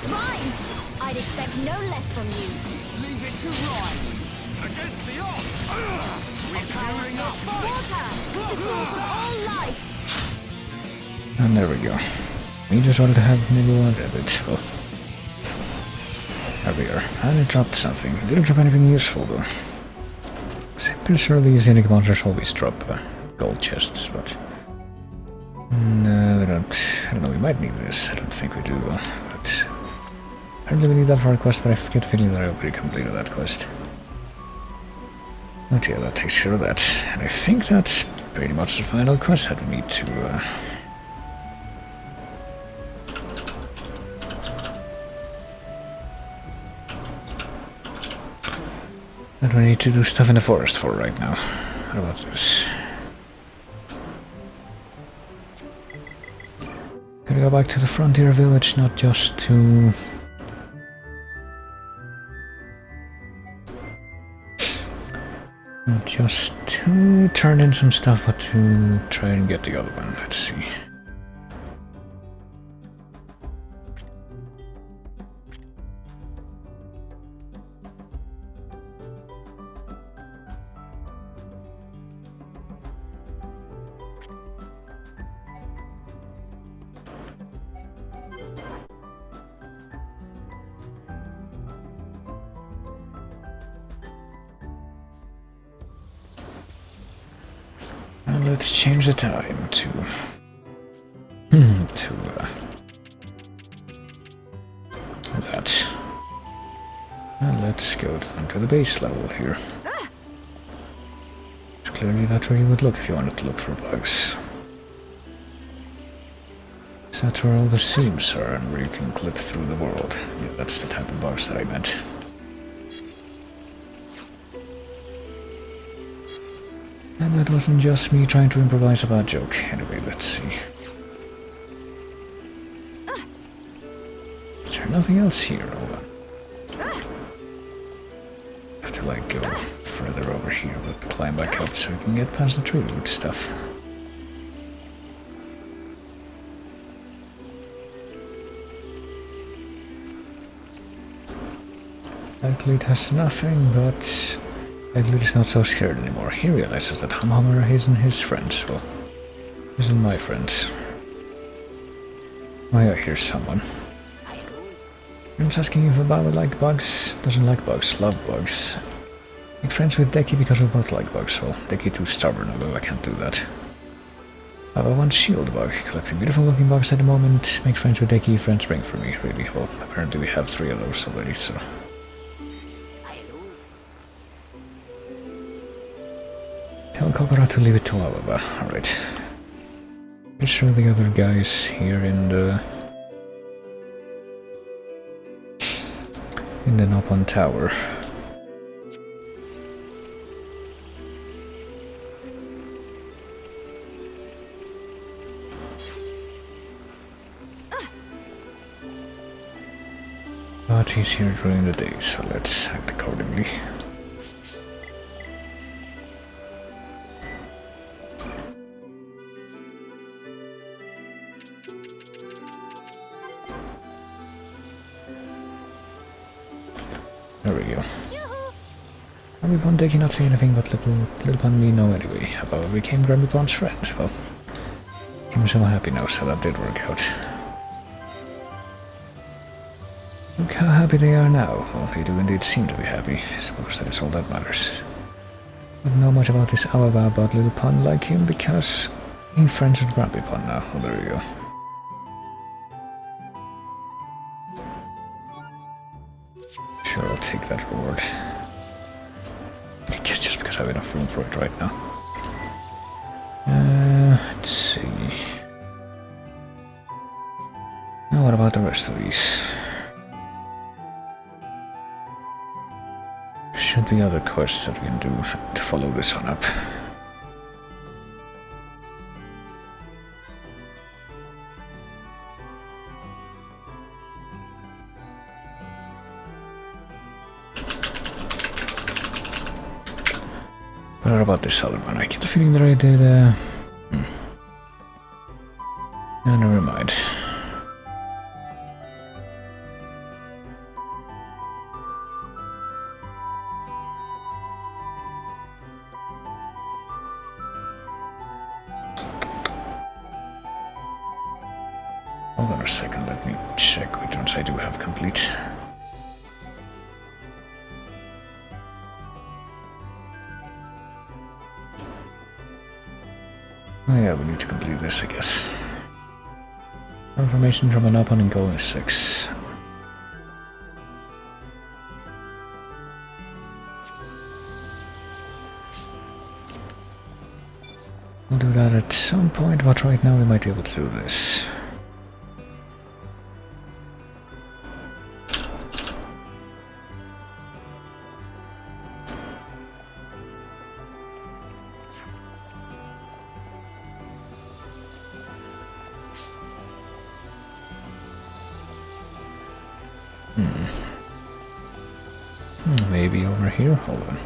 Fine. I'd expect no less from you. Leave it to Ryan. Against the odds. We're powering up. Water, the source of all life. And there we go. We just wanted to have maybe one of it. Well, there we are. And it dropped something. It didn't drop anything useful though. I'm pretty sure these unique monsters always drop gold chests, but no, I don't know. We might need this. I don't think we do though. But apparently we need that for a quest, but I get the feeling that I already completed that quest. But yeah, that takes care of that. And I think that's pretty much the final quest that we need to that we need to do stuff in the forest for right now. What about this? Gotta go back to the frontier village, not just to turn in some stuff, but to try and get the other one. Let's see. And let's change the time to that. And let's go down to the base level here. It's clearly that's where you would look if you wanted to look for bugs. So that's where all the seams are and where you can clip through the world. Yeah, that's the type of bugs that I meant. And that wasn't just me trying to improvise a bad joke. Anyway, let's see. Is there nothing else here? Hold on. I have to like go further over here, but climb back up so we can get past the tree root stuff. Likely it has nothing, but Likely is not so scared anymore. He realizes that Hamhammer isn't his friends. Well, isn't my friends. Why, I hear someone. Friends asking if Baba like bugs. Doesn't like bugs, love bugs. Make friends with Deki because we both like bugs. Well, Deki too stubborn, although I can't do that. Baba wants shield bug. Collecting beautiful looking bugs at the moment. Make friends with Deki, friends bring for me. Really, well, apparently we have 3 of those already, so... Tell Kokora to leave it to Alaba. Alright. Pretty sure the other guys here in the Nopon Tower. But he's here during the day, so let's act accordingly. There we go. Grumpy Pond Deki not say anything, but little Pond me know anyway. How we became Grumpy Pond's friend? Well, I'm so happy now, so that did work out. Look how happy they are now. Well, they do indeed seem to be happy. I suppose that is all that matters. Wouldn't know much about this Awaba, but little Pond like him because he's friends with Grumpy Pond now. Well, there you go. Sure, I'll take that reward. I guess just because I have enough room for it right now. Let's see. Now what about the rest of these? Should be other quests that we can do to follow this one up. What about this other one? I get the feeling that I did, No, never mind. Hold on a second, let me check which ones I do have complete. Oh yeah, we need to complete this, I guess. Information from an opponent in Golden 6. We'll do that at some point, but right now we might be able to do this. Maybe over here? Hold on.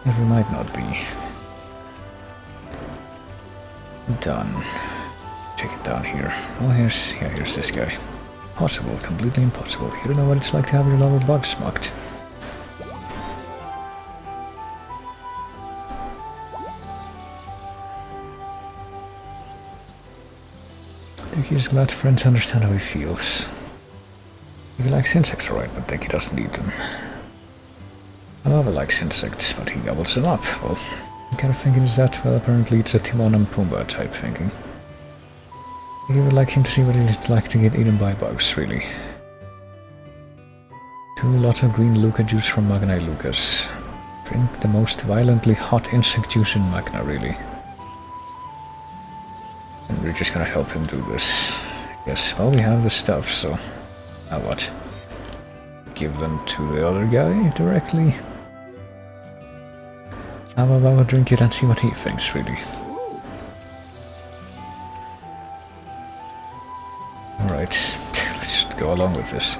If we might not be. Done. Check it down here. Oh, here's this guy. Possible, completely impossible. You don't know what it's like to have your level bug smucked. I think he's glad friends understand how he feels. He likes insects, alright, but Deki doesn't eat them. Ababa likes insects, but he gobbles them up. Well, I'm kind of thinking is that, well, apparently it's a Timon and Pumbaa type thinking. You would like him to see what it's like to get eaten by bugs, really. 2 lots of green Luca juice from Magna Lucas. Drink the most violently hot insect juice in Magna, really. And we're just gonna help him do this. Yes, well, we have the stuff, so... Now what? Give them to the other guy directly? How about drink it and see what he thinks, really? Alright, let's just go along with this.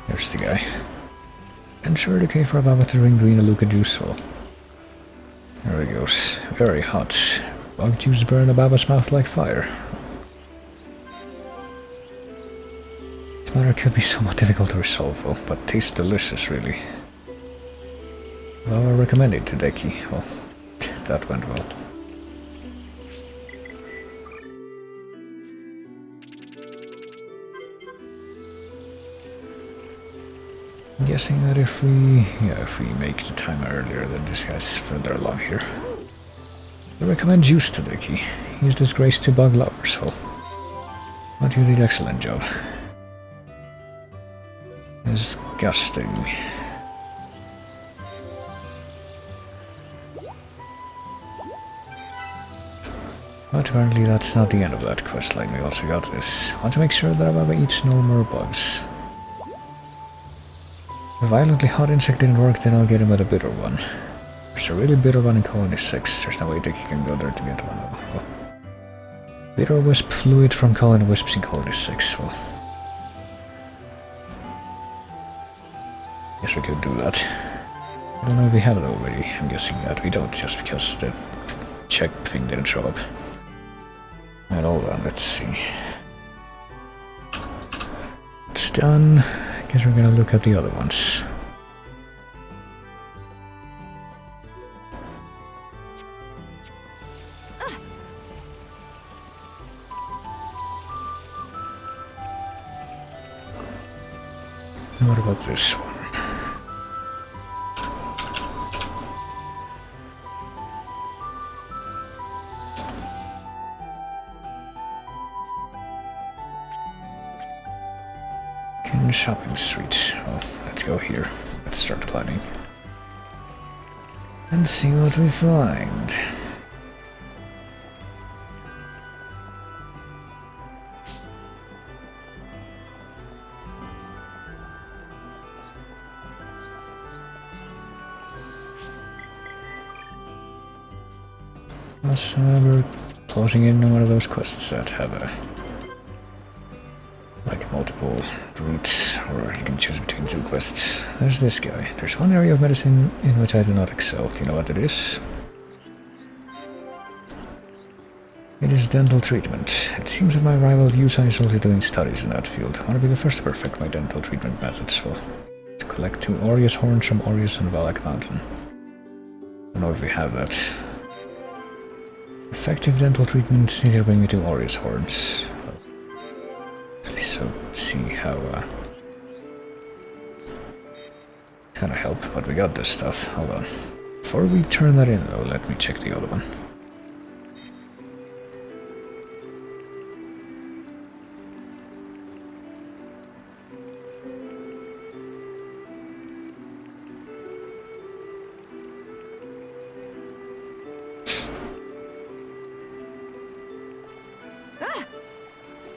Here's the guy. Ensure the K for Ababa to drink green Luca juice. Well, there he goes. Very hot. Bug juice burn Ababa's mouth like fire. This matter could be somewhat difficult to resolve, well, but tastes delicious, really. Well, I recommend it to Deki. Well, that went well. I'm guessing that if we make the time earlier, then this guy's further along here. I recommend juice to Deki. He's disgraced to bug lovers, so... But you did an excellent job. Disgusting. But apparently that's not the end of that quest line. We also got this. Want to make sure that Ababa eats no more bugs. If a violently hot insect didn't work, then I'll get him with a bitter one. There's a really bitter one in Colony 6. There's no way Deki can go there to get one. Well, bitter wisp fluid from Colony Wisps in Colony 6. Well, guess we could do that. I don't know if we have it already. I'm guessing that we don't, just because the check thing didn't show up. And hold on, let's see. It's done. I guess we're gonna look at the other ones. And what about this one? Shopping street. Well, let's go here. Let's start planning. And see what we find. So we're closing in on one of those quests that have a... like multiple routes, or you can choose between 2 quests. There's this guy. There's one area of medicine in which I do not excel. Do you know what it is? It is dental treatment. It seems that my rival Yusa is also doing studies in that field. I want to be the first to perfect my dental treatment methods. Well, to collect 2 Aureus horns from Aureus and Valak Mountain. I don't know if we have that. Effective dental treatments need to bring me 2 Aureus horns. So see how it's gonna help, but we got this stuff. Hold on. Before we turn that in though, let me check the other one.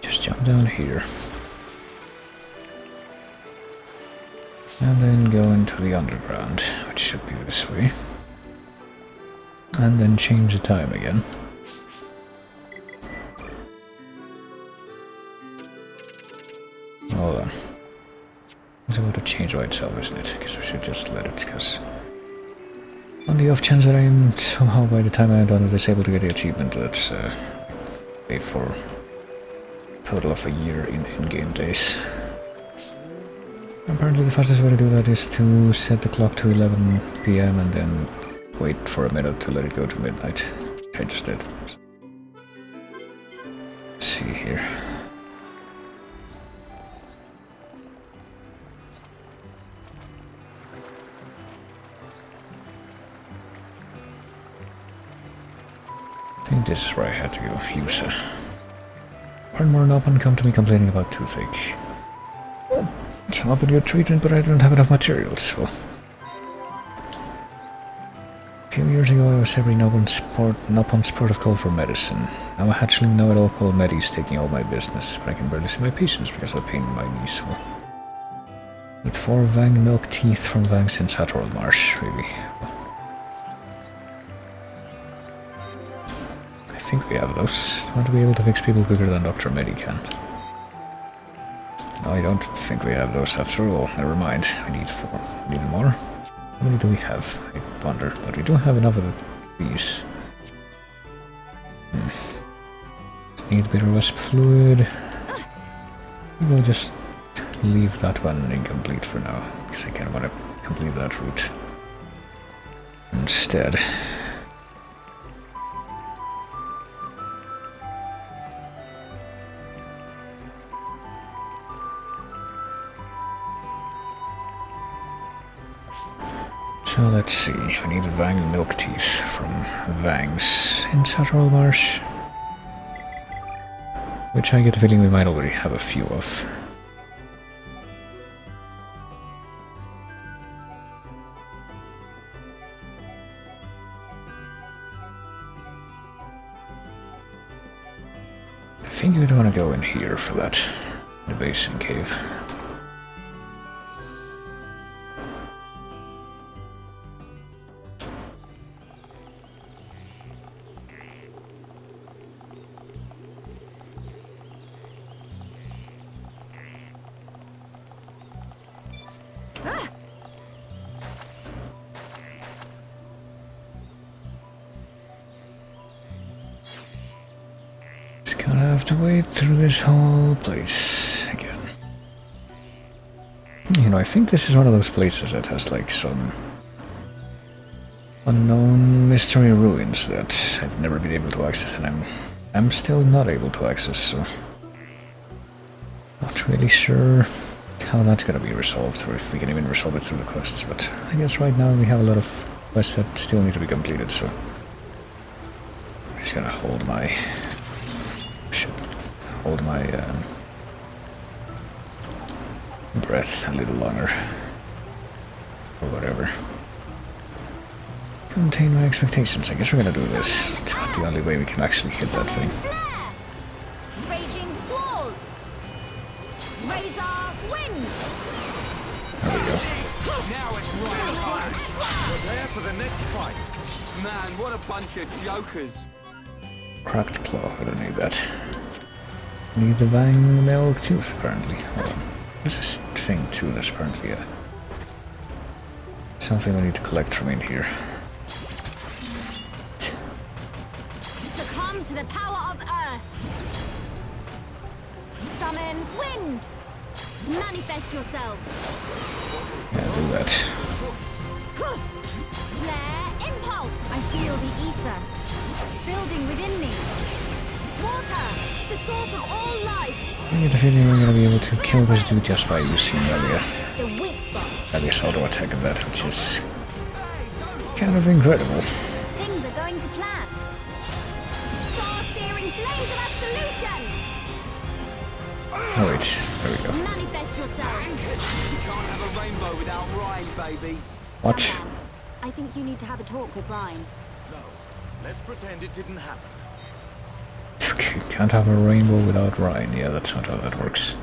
Just jump down here. And then go into the underground, which should be this way. And then change the time again. Hold on. It's about to change by itself, isn't it? I guess we should just let it, because on the off chance that I am somehow, by the time I am done with this, able to get the achievement, that's pay for a total of a year in in-game days. Apparently the fastest way to do that is to set the clock to 11 PM and then wait for a minute to let it go to midnight. I just did. Let's see here. I think this is where I had to go. Yusa. More and more Nopan come to me complaining about toothache. Come up with your treatment, but I don't have enough materials, so... A few years ago I was every Nopan sport of call for medicine. Now I actually know-it-all called Medi's taking all my business, but I can barely see my patients because of the pain in my knees, so... Need 4 Vang milk teeth from Vangs in Satterwell Marsh, really. I think we have those. I want to be able to fix people quicker than Dr. Medi can. No, I don't think we have those after all. Never mind. We need 4. We need more. How many do we have? I wonder. But we don't have enough of these. Need bitter wisp fluid. We'll just leave that one incomplete for now, because I kind of want to complete that route instead. So let's see, I need Vang milk teeth from Vangs in Satterwell Marsh, which I get the feeling we might already have a few of. I think you'd want to go in here for that, the basin cave. Gonna have to wait through this whole place again. You know, I think this is one of those places that has like some unknown mystery ruins that I've never been able to access, and I'm still not able to access, so not really sure how that's gonna be resolved, or if we can even resolve it through the quests, but I guess right now we have a lot of quests that still need to be completed, so I'm just gonna hold my breath a little longer, or whatever. Contain my expectations. I guess we're gonna do this. It's about the only way we can actually hit that thing. Raging squall. Razor wind. There we go. Now it's right time. Prepare for the next fight. Man, what a bunch of jokers. Cracked claw. I don't need that. Need the Vang Milk Tooth, apparently. Hold on. What's this thing too? There's apparently something I need to collect from in here. Succumb to the power of Earth. Summon wind. Manifest yourself. Yeah, do that. Flare impulse. I feel the ether building within me. Water, the source of all life. I get the feeling we're gonna be able to kill this dude just by using The weak spot. this auto attack of that, which is kind of incredible. Things are going to plan. Star-searing flames of absolution. Oh wait, there we go. Manifest yourself. You can't have a rainbow without Rhyme, baby. What? Batman, I think you need to have a talk with Ryan. No, let's pretend it didn't happen. Okay, can't have a rainbow without Ryan. Yeah, that's not how that works.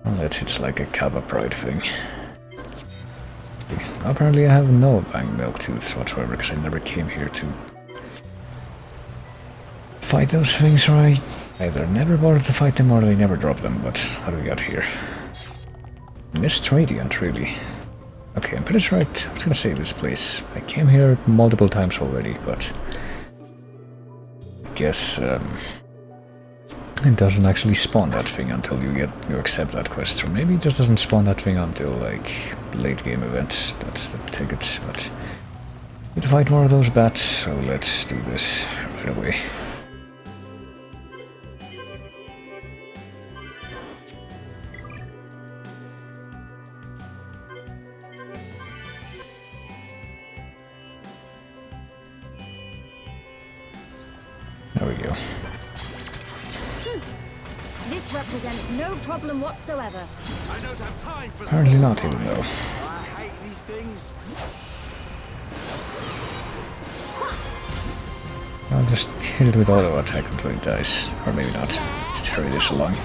Unless it's like a Kappa Pride thing. Apparently I have no Vang Milk Tooths whatsoever, because I never came here to fight those things, right? Either never bothered to fight them or they never dropped them, but how do we got here? Mist Radiant, really. Okay, I'm pretty sure I was gonna say this place. I came here multiple times already, but I guess it doesn't actually spawn that thing until you accept that quest, or maybe it just doesn't spawn that thing until like late game events. That's the ticket. But we need to fight more of those bats, so let's do this right away. There we go. This represents no problem whatsoever. I don't have time for Apparently not even though. I hate these things. I'll just hit it with auto attack until it dies. Or maybe not. Let's hurry this along.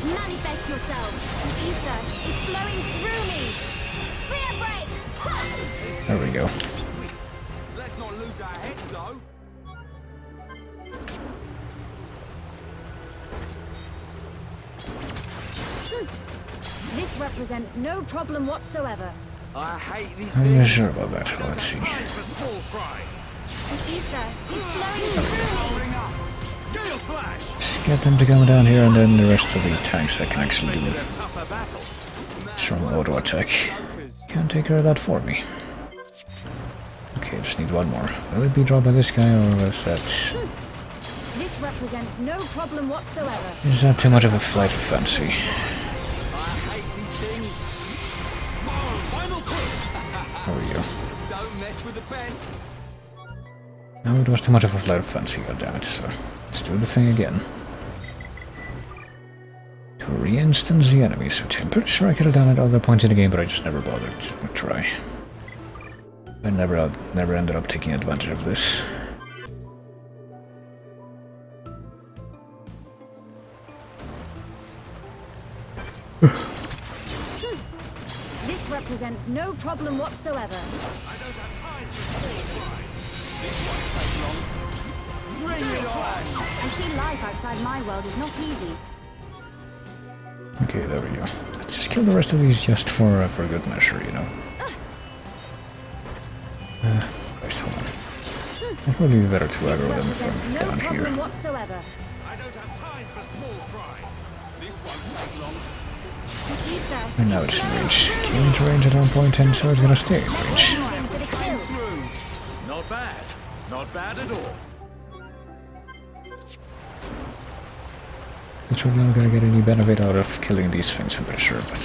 Manifest yourself. The ether is flowing through me. Spear break. There we go. Sweet. Let's not lose our heads, though. This represents no problem whatsoever. I hate these I'm not things. sure about that. Let's see. Time for small fry. The ether is flowing through me. Bring up. Gale slash. Just get them to come down here, and then the rest of the tanks I can actually do A tougher battle. strong auto attack. Can't take care of that for me. Okay, just need one more. Will it be dropped by this guy, or is that... This represents no problem whatsoever. Is that too much of a flight of fancy? I hate these things. Final clip. There we go. Don't mess with the best. No, it was too much of a flight of fancy, goddammit, so let's do the thing again. To re-instance the enemies, which I'm pretty sure I could have done at other points in the game, but I just never bothered to try. I never ended up taking advantage of this. This represents no problem whatsoever. I don't have time for small fry. This won't take long. Bring it on. I see life outside my world is not easy. Okay, there we go. Let's just kill the rest of these just for good measure, you know. Christ, hold on. It would be better to aggro them Represents from no down problem here. whatsoever. I don't have time for small fry. This won't take long. The ether And now it's in range. Came into range at one point, and so it's gonna stay in range. is for the kill. Through. Not bad. Not bad at all. Literally not gonna get any benefit out of killing these things, I'm pretty sure, but...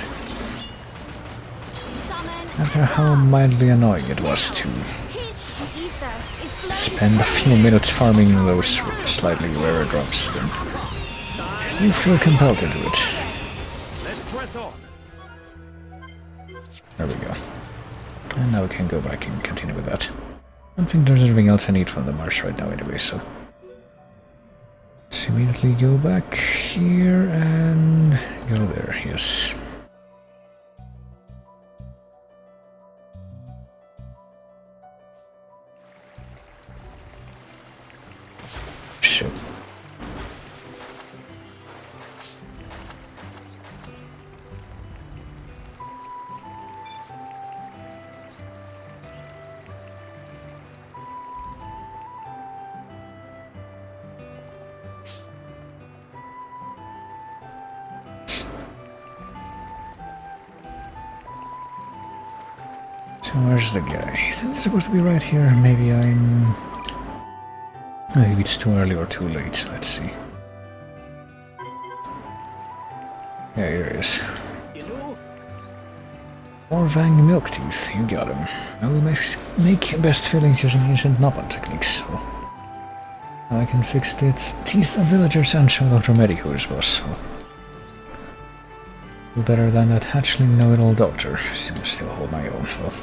Summon After how mildly annoying it was to his ether is flowing spend a few minutes farming those slightly rarer drops, then you feel compelled to do it. Let's press on. There we go. And now we can go back and continue with that. I don't think there's anything else I need from the marsh right now anyway, so... Let's immediately go back here and go there, yes. Shit. So where's the guy? Is it supposed to be right here? Maybe I'm... Maybe it's too early or too late. Let's see. Yeah, here he is. Orvang Milktooth, you got him. I will make best fillings using ancient Noppan techniques, so I can fix the teeth of villagers and show Dr. Medi who is boss, so do better than that hatchling know-it-all doctor. Still hold my own, well.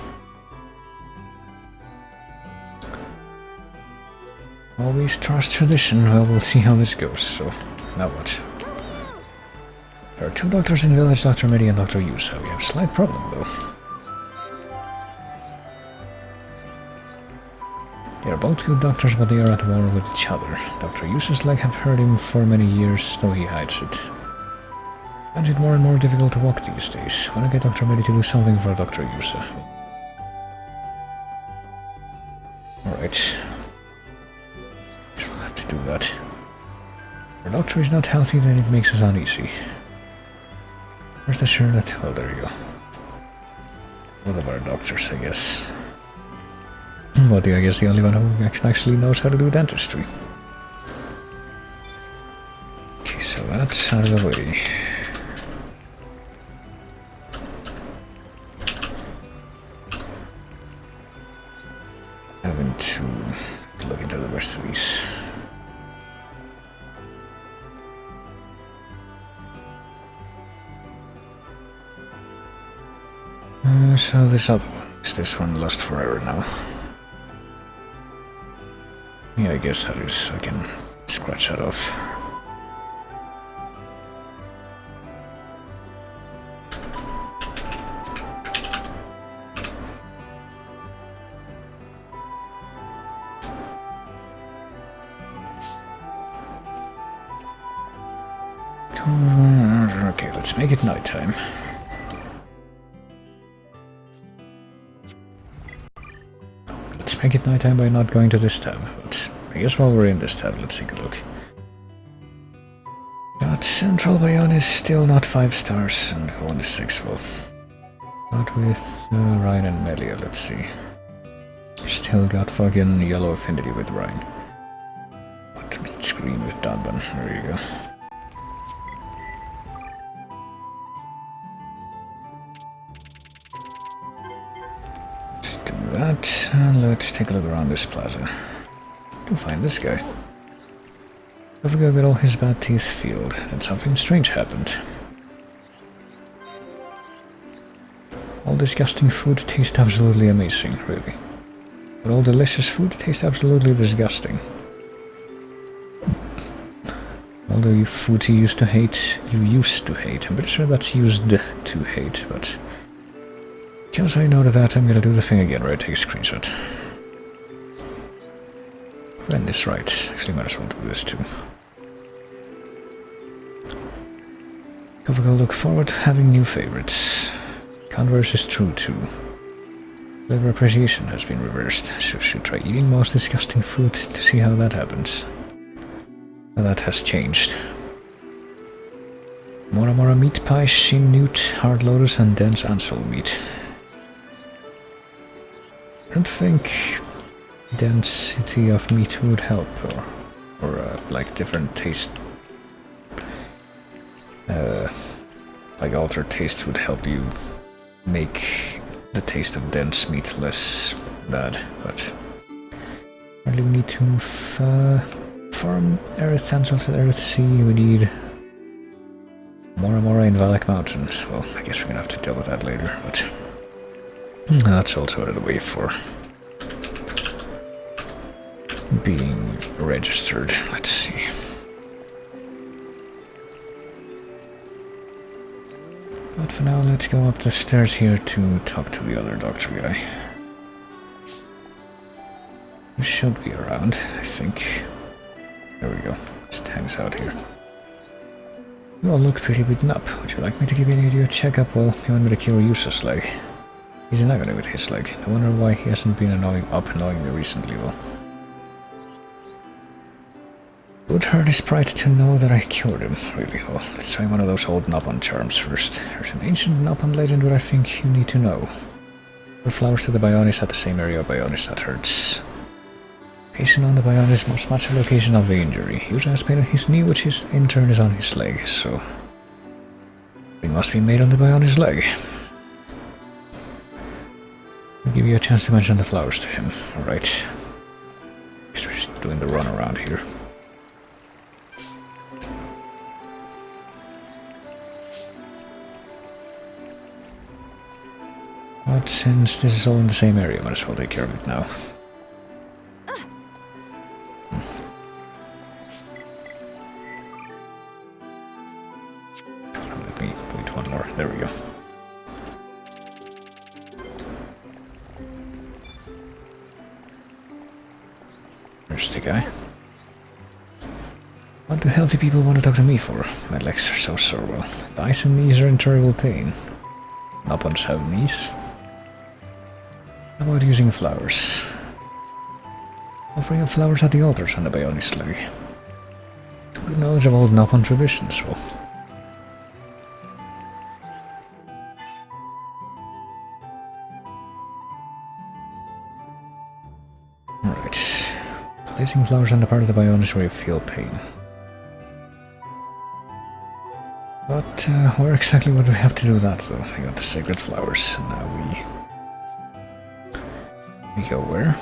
Always trust tradition. Well, we'll see how this goes, so now what? There are 2 doctors in the village, Dr. Medi and Dr. Yusa. We have a slight problem, though. They are both good doctors, but they are at war with each other. Dr. Yusa's leg have hurt him for many years, though he hides it. I find it more and more difficult to walk these days. Why not get Dr. Medi to do something for Dr. Yusa? Alright. We'll have to do that. If our doctor is not healthy, then it makes us uneasy. Where's the Charlotte? Oh, there you go. One of our doctors, I guess. But I guess the only one who actually knows how to do dentistry. Okay, so that's out of the way. Having to look into the rest of these. So this other one, is this one lost forever now? Yeah, I guess that is, I can scratch that off. Okay, let's make it nighttime. Let's make it nighttime by not going to this tab, but I guess while we're in this tab, let's take a look. Got Central Bayonne is still not 5 stars, and Holland is 6, well. Not with Ryan and Melia, let's see. Still got fucking yellow affinity with Ryan. But it's green with Danban, there you go. That, and let's take a look around this plaza. To find this guy. Overgo got all his bad teeth filled, then something strange happened. All disgusting food tastes absolutely amazing, really. But all delicious food tastes absolutely disgusting. All the foods you used to hate, I'm pretty sure that's used to hate, but... because I know that, I'm gonna do the thing again where I take a screenshot. When is right. Actually, might as well do this too. Go look forward to having new favorites. Converse is true too. Flavor appreciation has been reversed, so should try eating most disgusting food to see how that happens. Well, that has changed. Mora Mora meat pie, shin newt, hard lotus, and dense ansel meat. I don't think density of meat would help, or like different taste, like altered taste would help you make the taste of dense meat less bad, but apparently we need to farm Aerith Ansels at Aerith Sea. We need Mora Mora in Valak Mountains. Well, I guess we're gonna have to deal with that later, but that's also out of the way for being registered. Let's see. But for now, let's go up the stairs here to talk to the other doctor guy. He should be around, I think. There we go. Just hangs out here. You all look pretty beaten up. Would you like me to give you an idiot checkup? Well, you want me to cure Yusa's leg. He's in agony with his leg. I wonder why he hasn't been annoying me recently, well. It would hurt his pride to know that I cured him, really. Well, let's try one of those old Noppan charms first. There's an ancient Noppan legend that I think you need to know. The flowers to the Bionis at the same area of Bionis that hurts. Location on the Bionis must match the location of the injury. User has pain on his knee, which in turn is on his leg, so it must be made on the Bionis leg. I'll give you a chance to mention the flowers to him. Alright. He's just doing the run around here. But since this is all in the same area, I might as well take care of it now. Let me wait one more. There we go. There's the guy. What do healthy people want to talk to me for? My legs are so sore. Well, thighs and knees are in terrible pain. Not ones have knees. How about using flowers? Offering up flowers at the altars on the Bionis leg. Good knowledge of old Nopon traditions, well. Alright. Placing flowers on the part of the Bionis where you feel pain. But where exactly would we have to do that though? We got the sacred flowers, and now we go where?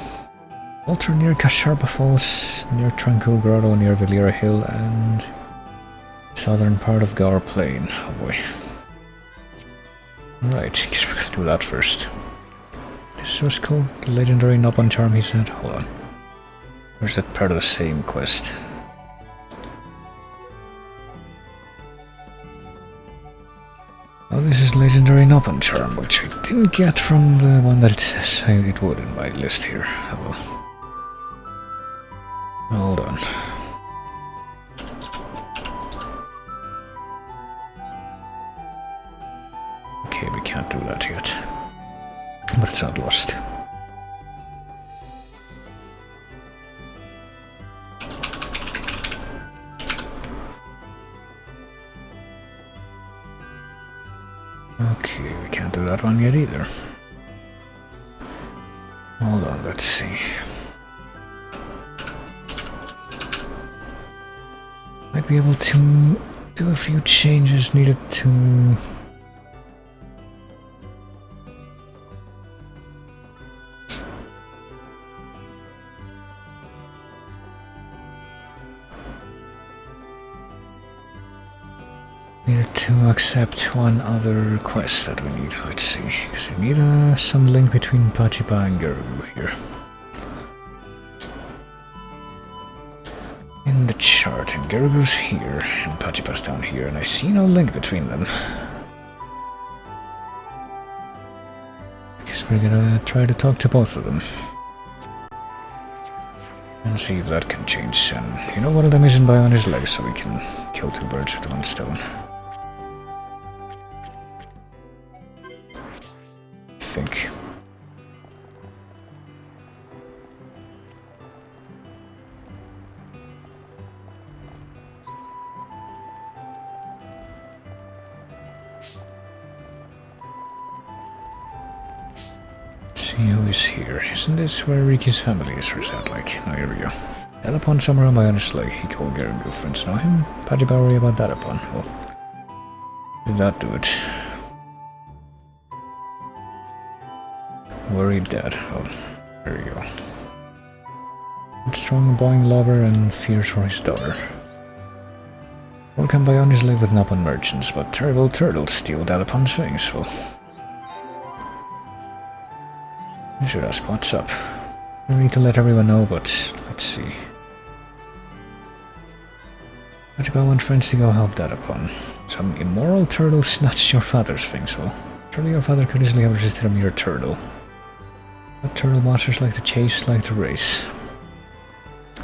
Altar near Kasharpa Falls, near Tranquil Grotto, near Valera Hill, and southern part of Gaur Plain. Oh boy. Alright, guess we're gonna do that first. This was called the legendary Nopon charm, he said. Hold on. Where's that part of the same quest? Oh, this is legendary Nopon charm, which I didn't get from the one that it says it would in my list here. Oh, well. Hold on. Okay, we can't do that yet. But it's not lost. Okay, we can't do that one yet either. Hold on, let's see. Might be able to do a few changes needed to... accept one other quest that we need. Let's see, because we need some link between Pachipa and Gerugu here. In the chart, and Gerugu's here, and Pachipa's down here, and I see no link between them. Guess we're gonna try to talk to both of them. And see if that can change. And you know, one of them isn't by on his leg, so we can kill two birds with one stone. Think. Let's see who is here. Isn't this where Riki's family is, or is that like... No, here we go. Datapon somewhere on Bionis leg. He called Gerugu. Friends know him. Pajiba worry about Datapon. Well, did that do it? Worried dad. Oh, there we go. Strong, boing lover, and fears for his daughter. One can buy on his leg with Nopon merchants, but terrible turtles steal Datapon's wings. Well, I should ask what's up. I need to let everyone know, but let's see. Pachiba want friends to go help Datapon. Some immoral turtle snatched your father's things. Well, surely your father could easily have resisted a mere turtle. But turtle monsters like to chase, like to race.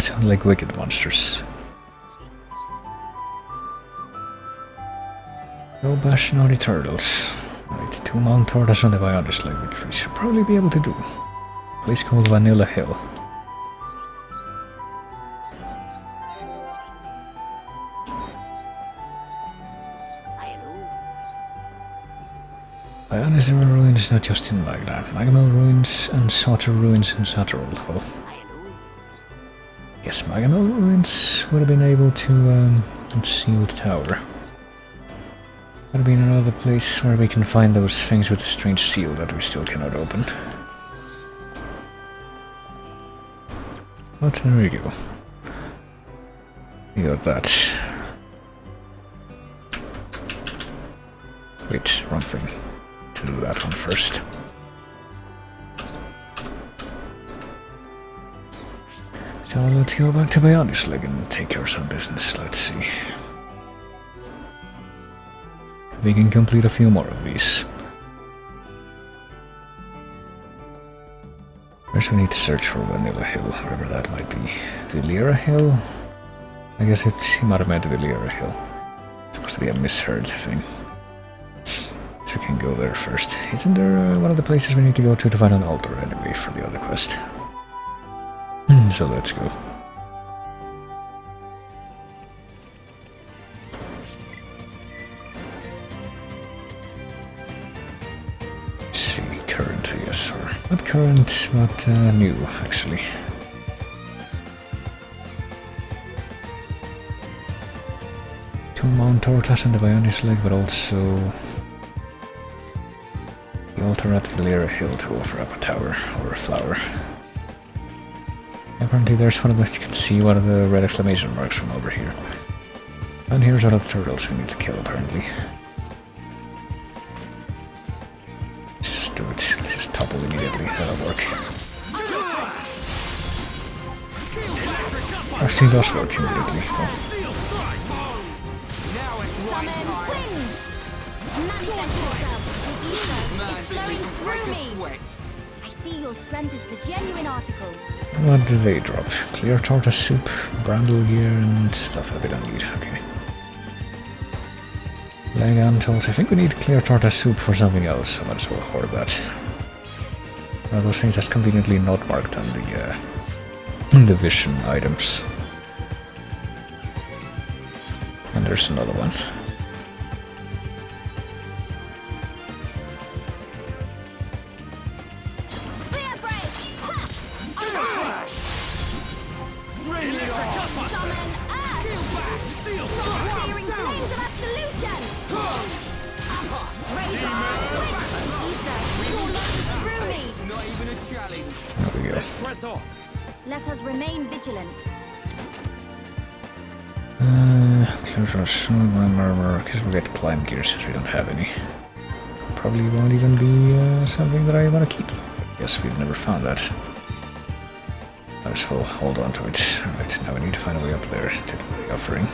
Sound like wicked monsters. Go bash naughty turtles. Right, 2 mount tortoise on the Bionis leg, which we should probably be able to do. Place called Vanilla Hill. Ionis ruins is not just in Magna. Magamel ruins and Sauter ruins in Zatterol. Well, yes, Magamel ruins would have been able to unseal the tower. Would have been another place where we can find those things with a strange seal that we still cannot open. But there we go. We got that. Wait, wrong thing. To do that one first. So let's go back to Bionic Leg and take care of some business. Let's see. We can complete a few more of these. First we need to search for Vanilla Hill, wherever that might be. Villera Hill? I guess he might have meant Villera Hill. It's supposed to be a misheard thing. So we can go there first. Isn't there one of the places we need to go to find an altar anyway for the other quest? So let's go. Let's see, current I guess, or not current, but new actually. Two Mount Tortas and the Bionic Leg, but also the altar at Villera Hill to offer up a tower or a flower. Apparently there's one of the, you can see one of the red exclamation marks from over here. And here's all the turtles we need to kill apparently. Let's just do it, let's just topple immediately, that'll work. Actually does work immediately. Oh. I see your strength is the genuine article. What do they drop? Clear torta soup, brandle gear, and stuff that we don't need. Okay. Leg antles. I think we need clear torta soup for something else, so might as well hoard that. One of those things that's conveniently not marked on the vision items. And there's another one. There we go. Let us remain vigilant. Close our swim armor, because we get climb gear since we don't have any. Probably won't even be something that I want to keep. Guess we've never found that. Might as well hold on to it. Alright, now we need to find a way up there to the offering.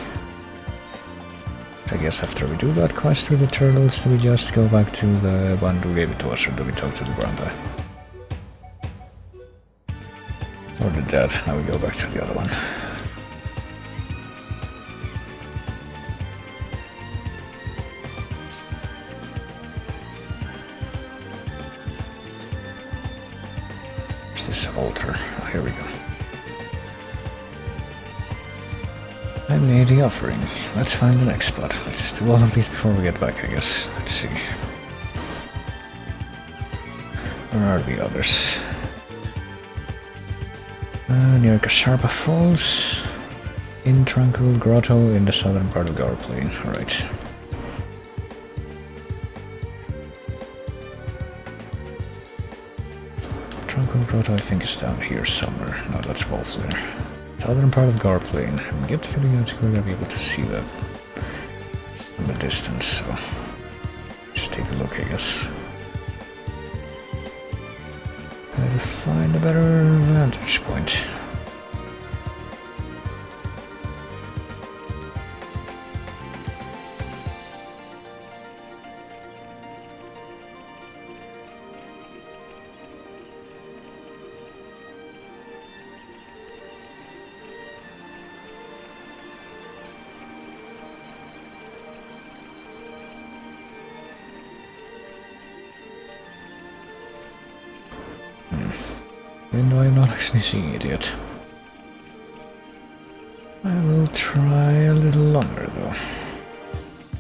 I guess after we do that quest with the turtles, do we just go back to the one who gave it to us, or do we talk to the grandpa? Or the dad, now we go back to the other one. What's this altar? Oh, here we go. I made the offering. Let's find the next spot. Let's just do all of these before we get back, I guess. Let's see. Where are the others? Near Kasharpa Falls, in Tranquil Grotto in the southern part of Gar Plain. Alright. Tranquil Grotto I think is down here somewhere. No, that's Volflair. Southern part of Gar Plain. I get the feeling that we're gonna be able to see that from the distance, so just take a look, I guess. Try to find a better vantage point. Even though I'm not actually seeing it yet. I will try a little longer though.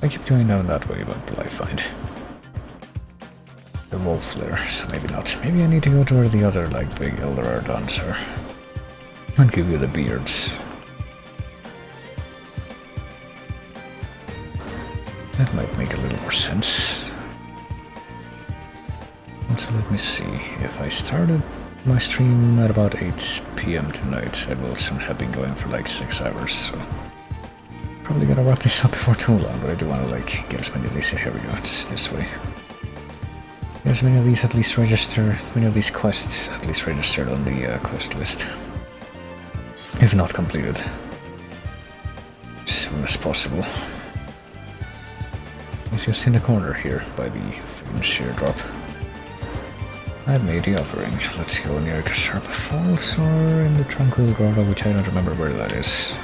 I keep going down that way, what will I find? the wolf flare, so maybe not. Maybe I need to go to where the other, like, big Elder Ardons are. And give you the beards. That might make a little more sense. So let me see. If I started my stream at about 8 PM tonight, I will soon have been going for like 6 hours, so probably gonna wrap this up before too long, but I do want to like get as many of these. Here we go, it's this way. Get as many of these at least register, many of these quests at least registered on the quest list. If not completed. As soon as possible. It's just in the corner here by the sheer drop. I made the offering. Let's go near Kasharpa Falls or in the Tranquil Grotto, which I don't remember where that is.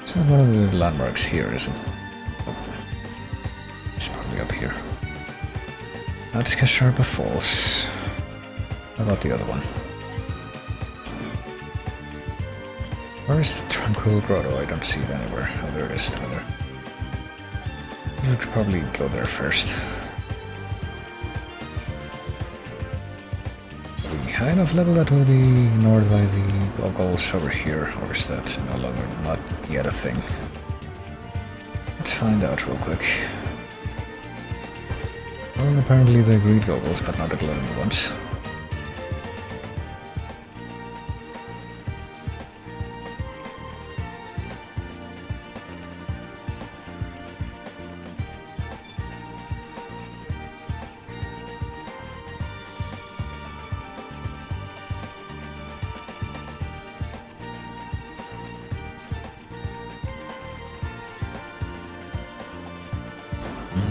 It's not one of the landmarks here, is it? Oh. It's probably up here. That's Kasharpa Falls. How about the other one? Where is the Tranquil Grotto? I don't see it anywhere. Oh, there it is, down there. You should probably go there first. High enough level that will be ignored by the goggles over here, or is that no longer not yet a thing? Let's find out real quick. Well, apparently the greed goggles, but not the gluttony ones.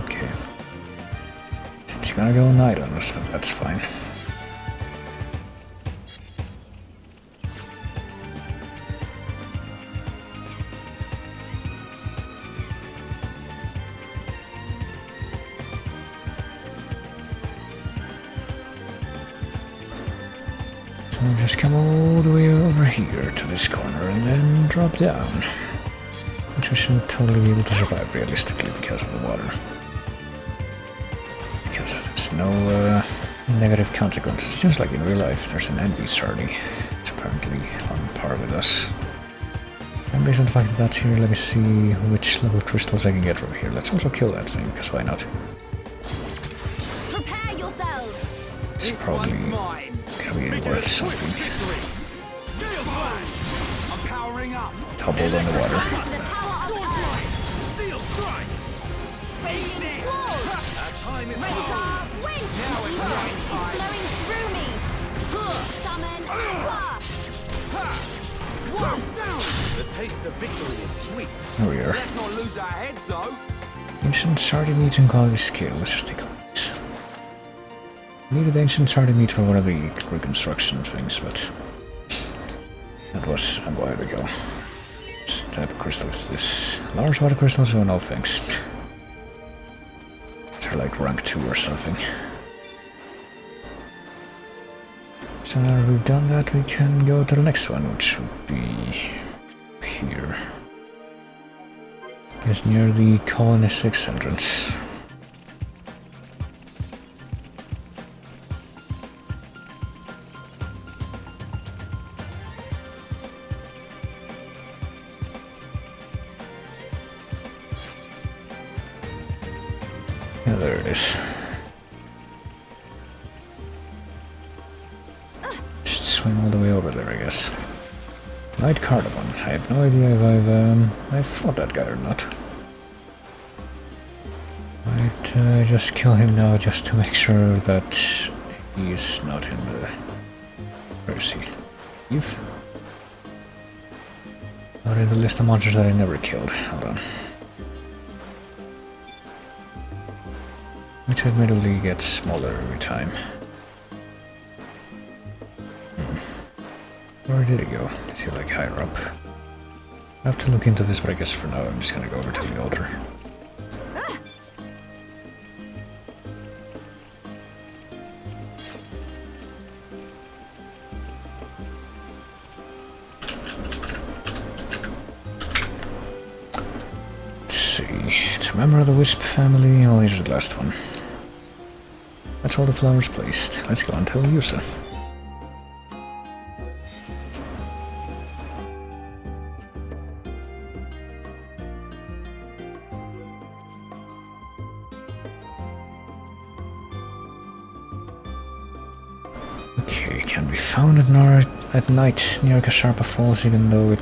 Okay. It's gonna go on island, so that's fine. So I'll just come all the way over here to this corner and then drop down. Which we should totally be able to survive realistically because of the water. Because there's no negative consequences. Just like in real life, there's an envy sardy. It's apparently on par with us. And based on the fact that that's here, let me see which level crystals I can get from here. Let's also kill that thing, because why not? Prepare yourselves. It's probably gonna be worth something. I'm powering up. Toppled on the water. To the power of Earth. Steel strike. Radiant Claws. Our time is Razor Wind. Now it's right It's time. flowing through me. Summon Aqua. One down. The taste of victory is sweet. There we are. Let's not lose our heads though. Ancient sardy meat and quality scale. Let's just take a look. Needed ancient sardy meat for one of the reconstruction things, but that was a while ago. What type of crystal is this? Large water crystals? Oh no thanks. They're like rank 2 or something. So now that we've done that, we can go to the next one, which would be here. It's near the Colony 6 entrance. Yeah, there it is. Just swim all the way over there, I guess. Night Cardamon. I have no idea if I've fought that guy or not. Might just kill him now just to make sure that he is not in the... Where is he? Eve? Not in the list of monsters that I never killed. Hold on. Which admittedly gets smaller every time. Where did he go? Is he like higher up? I have to look into this, but I guess for now I'm just gonna go over to the altar. Let's see. It's a member of the Wisp family. Oh, here's the last one. That's all the flowers placed. Let's go and tell Yusa. Okay, can be found at night near Kasharpa Falls, even though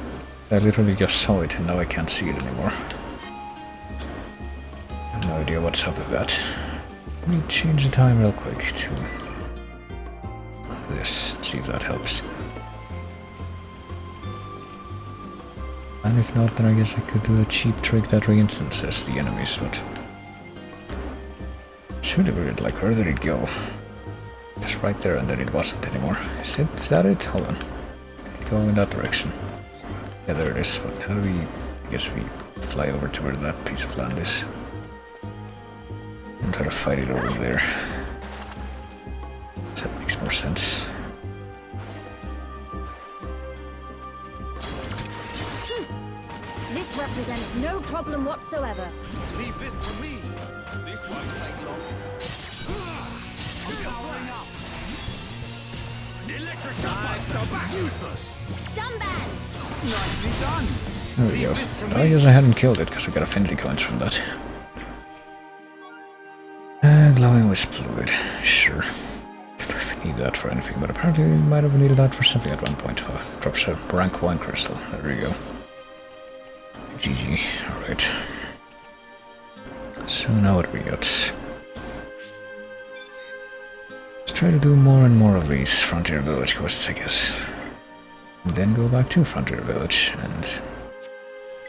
I literally just saw it and now I can't see it anymore. I have no idea what's up with that. Let me change the time real quick to this, see if that helps. And if not, then I guess I could do a cheap trick that re-instances the enemies, but it's really weird, like where did it go? Just right there and then it wasn't anymore. Is that it? Hold on. Go in that direction. Yeah, there it is. But how do we... I guess we fly over to where that piece of land is. And try to fight it over there. That makes more sense. This represents no problem whatsoever. Leave this to me. This won't take long. I'm powering up. The electric so back. Useless. Dumban! Nicely done. There we go. I guess I hadn't killed it because we got affinity coins from that. Glowing with fluid. Sure. Don't know if we need that for anything, but apparently we might have needed that for something at one point. Drops a rank 1 crystal. There we go. GG. Alright. So now what do we got? Let's try to do more and more of these Frontier Village quests, I guess. And then go back to Frontier Village and...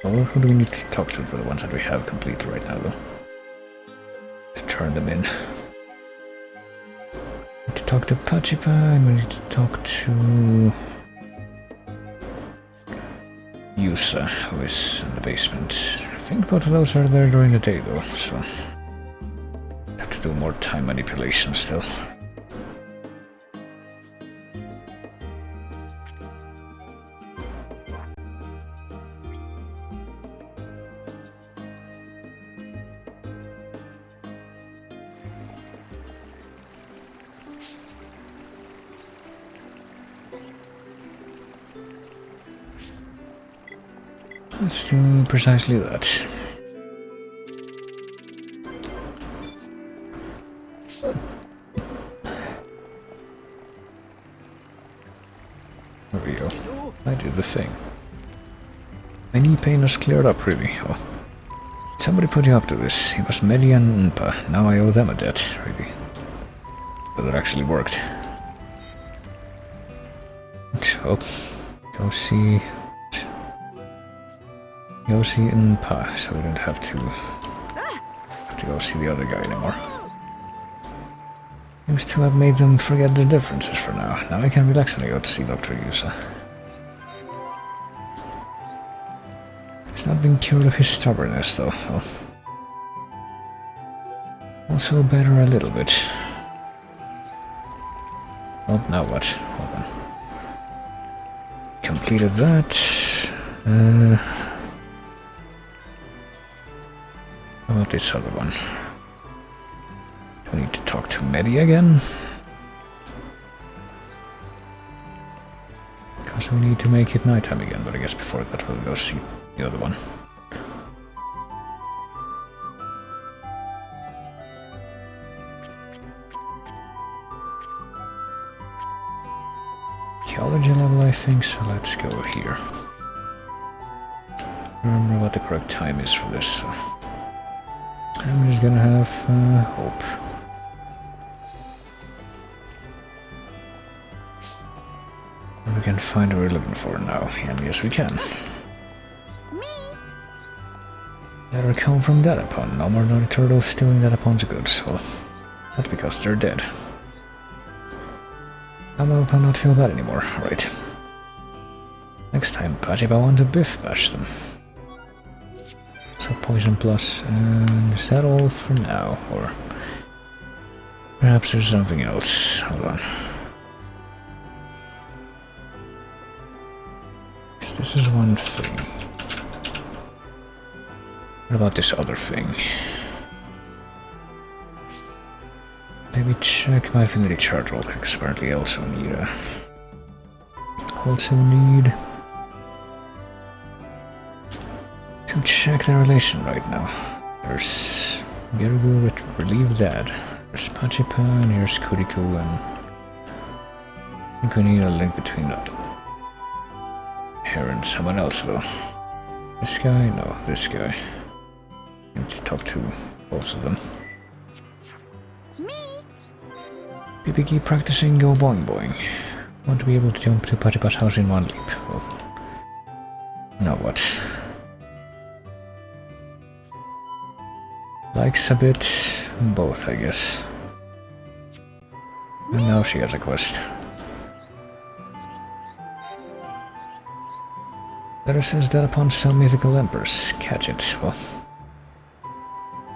Or who do we need to talk to for the ones that we have completed right now, though? To turn them in. We need to talk to Pachipa, and we need to talk to... Yusa, who is in the basement. I think both of those are there during the day, though, so... I have to do more time manipulation still. Let's do precisely that. There we go. I did the thing. My knee pain has cleared up, really. Oh. Somebody put you up to this. It was Medi and Npa. Now I owe them a debt, really. But it actually worked. Oh. Go see Npa, so we don't have to go see the other guy anymore. Seems to have made them forget their differences for now. Now I can relax and I go to see Dr. Yusa. He's not been cured of his stubbornness, though. Oh. Also better a little bit. Oh, now what? Hold on. Completed that. How about this other one? Do I need to talk to Medi again? Because we need to make it nighttime again, but I guess before that we'll go see the other one. Geology level, I think, so let's go here. Remember what the correct time is for this, so I'm just gonna have hope. We can find what we're looking for now, and yes we can. Letter come from Datapon. No more naughty turtles stealing Datapon's goods. Well, not because they're dead. I'll not feel bad anymore, right. Next time, Pachipa want to biff bash them. So poison plus, and is that all for now? Or perhaps there's something else. Hold on. This is one thing. What about this other thing? They Let me check my affinity chart real quick, because apparently I also need to check the relation right now. There's Gerugu with Relieve That. There's Pachipan, here's Kuriku, and I think we need a link between her and someone else though. This guy? No, this guy. I need to talk to both of them. People keep practicing Go Boing Boing. Want to be able to jump to Pachipa's house in one leap. Well, now what? Likes a bit both, I guess. And now she has a quest. Letter says that upon some mythical empress. Catch it. Well,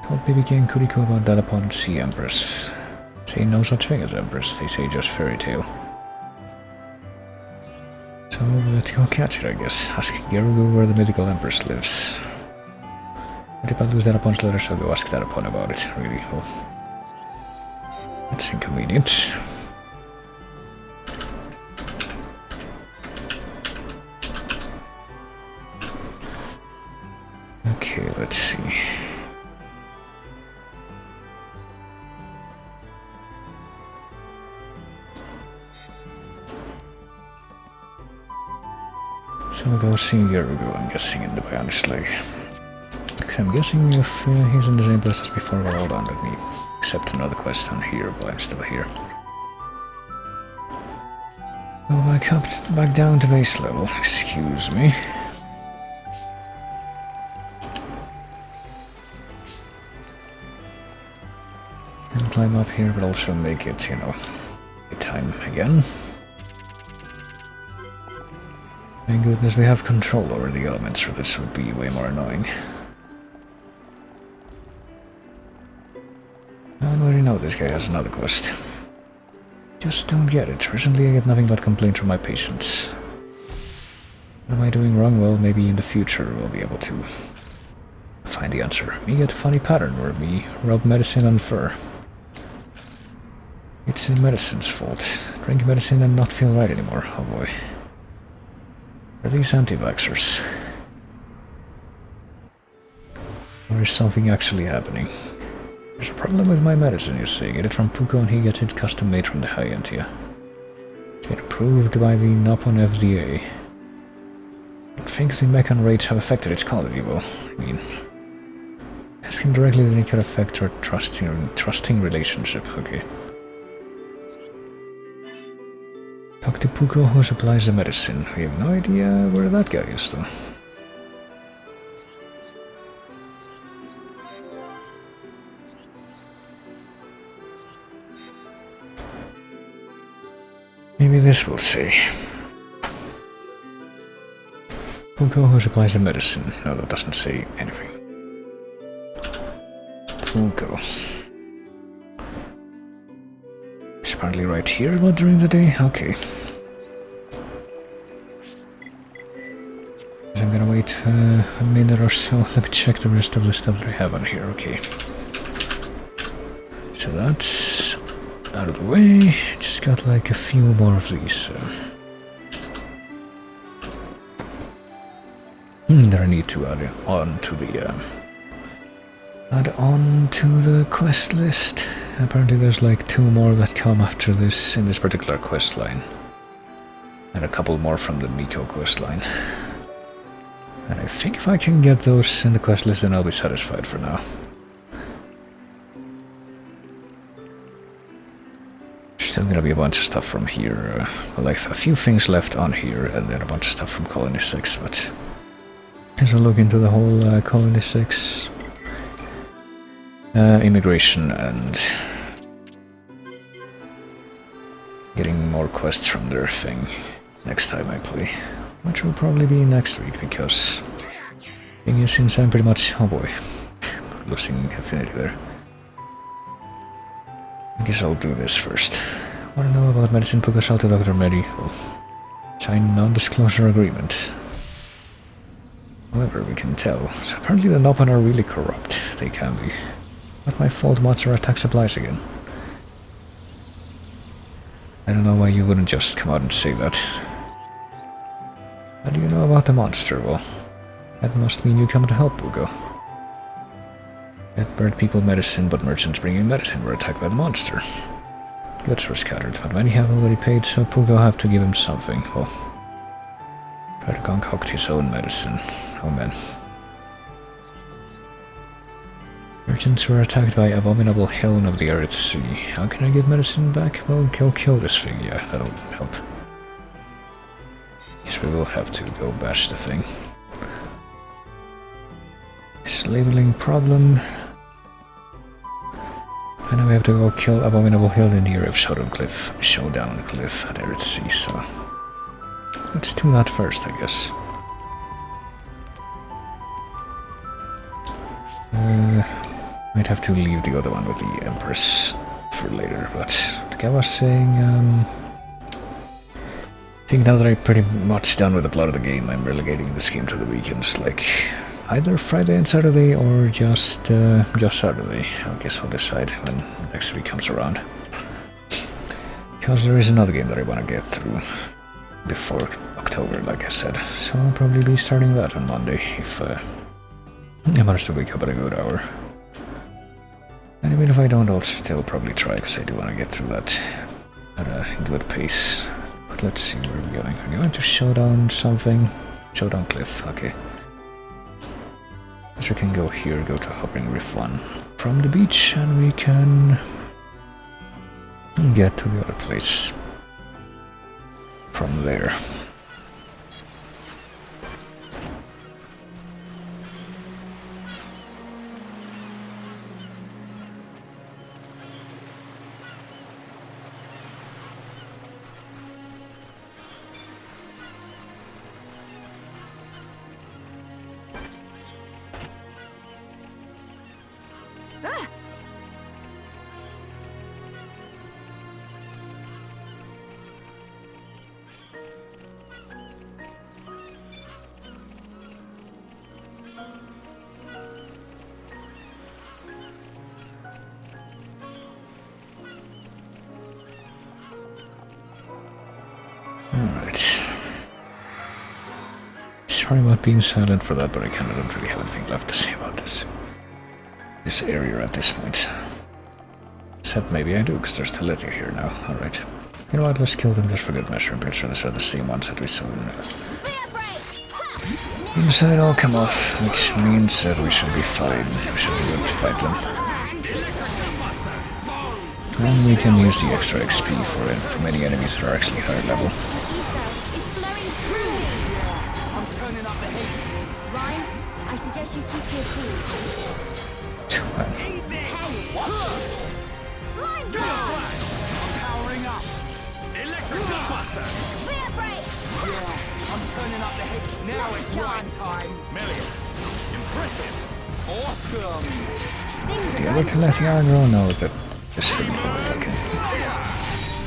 told BBK and Kuriko about that upon Sea Empress. Say no such thing as empress, they say just fairy tale. So let's go catch it, I guess. Ask Gerugu where the mythical empress lives. But if I lose that upon's letters, I'll go ask that upon about it, really. Well, that's inconvenient. Okay, let's see. So we'll go see Gerugu, I'm guessing, in the Bionic Lake. I'm guessing if he's in the same place as before, well, hold on, let me accept another quest on here while I'm still here. Go back down to base level, excuse me. And climb up here, but also make it, you know, time again. Thank goodness we have control over the elements, or this would be way more annoying. I already know this guy has another quest. Just don't get it. Recently I get nothing but complaints from my patients. What am I doing wrong? Well, maybe in the future we'll be able to find the answer. Me get a funny pattern where me rub medicine on fur. It's the medicine's fault. Drink medicine and not feel right anymore. Oh boy. Are these anti-vaxxers? Or is something actually happening? There's a problem with my medicine, you see. Get it from Puko and he gets it custom made from the high-end here. Get approved by the Nippon FDA. I think the mechan rates have affected its quality, well, I mean... Ask him directly, then it could affect our trusting relationship, okay. Talk to Puko who supplies the medicine. We have no idea where that guy is, though. Maybe this will say. Puko who supplies the medicine. No, that doesn't say anything. Puko. It's apparently right here, but during the day? Okay. I'm gonna wait a minute or so. Let me check the rest of the stuff that I have on here. Okay. So that's out of the way. Just got like a few more of these. That I need to add on to the quest list. Apparently there's like 2 more that come after this in this particular quest line. And a couple more from the Miko quest line. And I think if I can get those in the quest list, then I'll be satisfied for now. Still gonna be a bunch of stuff from here. Well, like a few things left on here, and then a bunch of stuff from Colony 6, but... As I look into the whole Colony 6... immigration and... getting more quests from their thing next time I play. Which will probably be next week, because... thing is, since I'm pretty much... oh boy. Losing affinity there. I guess I'll do this first. Want to know about medicine? Puka out to Dr. Medi. Well, sign non-disclosure agreement. However, we can tell. So apparently the Nopan are really corrupt. They can be. Not my fault Matsura attack supplies again. I don't know why you wouldn't just come out and say that. How do you know about the monster? Well, that must mean you come to help, Ugo. Get bird people medicine, but merchants bringing medicine were attacked by the monster. Goods were scattered, but many have already paid, so Pugo have to give him something. Well, try to concoct his own medicine. Oh man. Merchants were attacked by abominable helm of the Earth Sea. How can I get medicine back? Well, go kill this thing. Yeah, that'll help. Guess we will have to go bash the thing. This labeling problem. And now we have to go kill abominable hill in here of Showdown Cliff at Earth Sea, so let's do that first, I guess. Might have to leave the other one with the Empress for later, but like I was saying, I think now that I'm pretty much done with the plot of the game, I'm relegating this game to the weekends, like either Friday and Saturday or just Saturday. I guess I'll decide when next week comes around. Because there is another game that I want to get through before October, like I said. So I'll probably be starting that on Monday if I manage to wake up at a good hour. And even if I don't, I'll still probably try, because I do want to get through that at a good pace. But let's see where we're going. We're going to Showdown something. Showdown Cliff, okay. So we can go here, go to Hopping Reef 1 from the beach, and we can get to the other place from there. Alright. Sorry about being silent for that, but I kinda don't really have anything left to say about this area at this point. Except maybe I do, because there's Teletia here now. Alright. You know what, let's kill them just for good measure. I'm pretty sure these are the same ones that we saw inside all come off, which means that we should be fine. We should be able to fight them. And we can use the extra XP for many enemies that are actually higher level. Ryan, I suggest you keep your cool. Line blast! Powering up. Electric Dustbuster. Spear break! Yeah, I'm turning up the heat. Now it's right time. Million. Impressive. Awesome. The other Teletia aggro? No, that is really fucking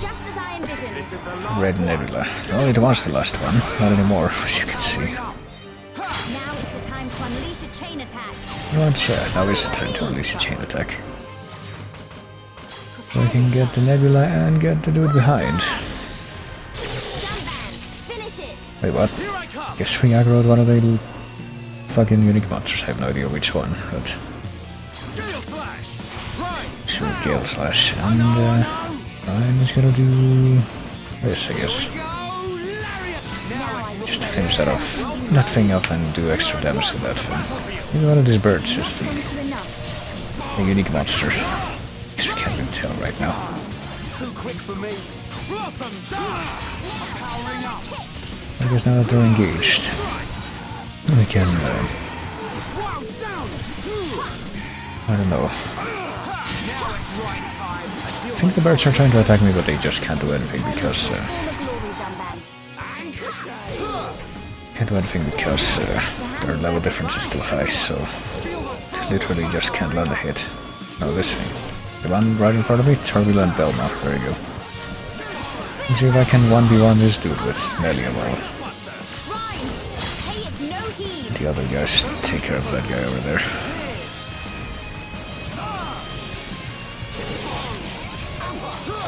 Just as I envisioned. This is the last Red Nebula. Well, it was the last one, not anymore, as you can see. Now is the time to unleash a chain attack. Not sure, now is the time to unleash a chain attack. We can get the Nebula and get the dude behind. Gunban, finish it. Wait, what? Here I come. Guess we aggroed one of the fucking unique monsters. I have no idea which one, but Gale Slash. Right. shoot, Gale Slash. And I'm just gonna do this, I guess. Go Lariat. Now it's Just to finish that off. Not thing off and do extra damage with that thing. Maybe one of these birds is the unique monster. Guess we can't even tell right now. too quick for me. Blossom die. I'm powering up. I guess now that they're engaged, we can, Wow, down. I don't know. Now it's right time. I think the birds are trying to attack me, but they just can't do anything because, All the glory, Dunban. can't do anything because their level difference is too high, so literally just can't land a hit. No, this thing. The one right in front of me, Turbulent Belma. There you go. Let's see if I can 1v1 this dude with Melia well. Ryan, pay it no heed. The other guys take care of that guy over there.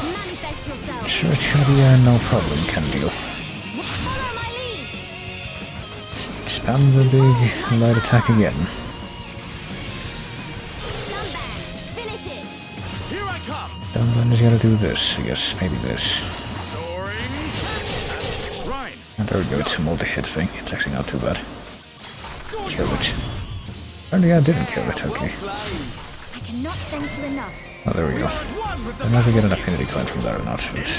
Manifest yourself. Sure, it should be no problem, can deal. Follow my lead. Spam the big light attack again. Dunban, finish it. Here I come. Dunban is gonna do this, I guess, maybe this. Soaring. Rhine. And there we go, it's a multi-hit thing, it's actually not too bad. Kill it. Apparently I didn't kill it, okay. I cannot thank you enough. Oh, there we go. One with I the don't know if we get an affinity coin from that or not, but...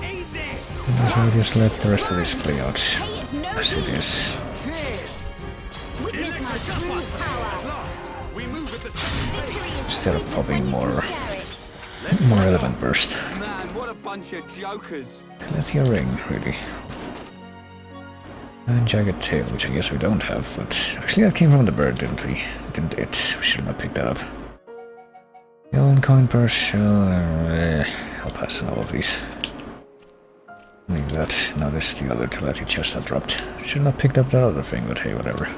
Ain't this? So I just let the rest of this play out Pay it no as it heed. is. Cheers. Witness my true power. Last. We move at the same pace. Victory is Instead of sweetest popping when you can more- share it. More element burst. Man, what a bunch of jokers. Teletia ring, really. And jagged tail, which I guess we don't have, but actually that came from the bird, didn't we? Didn't it? We should have picked that up. Yellow coin purse, I'll pass on all of these. Leave that. Now this is the other Teletia chest that dropped. Should not have picked up that other thing, but hey, whatever.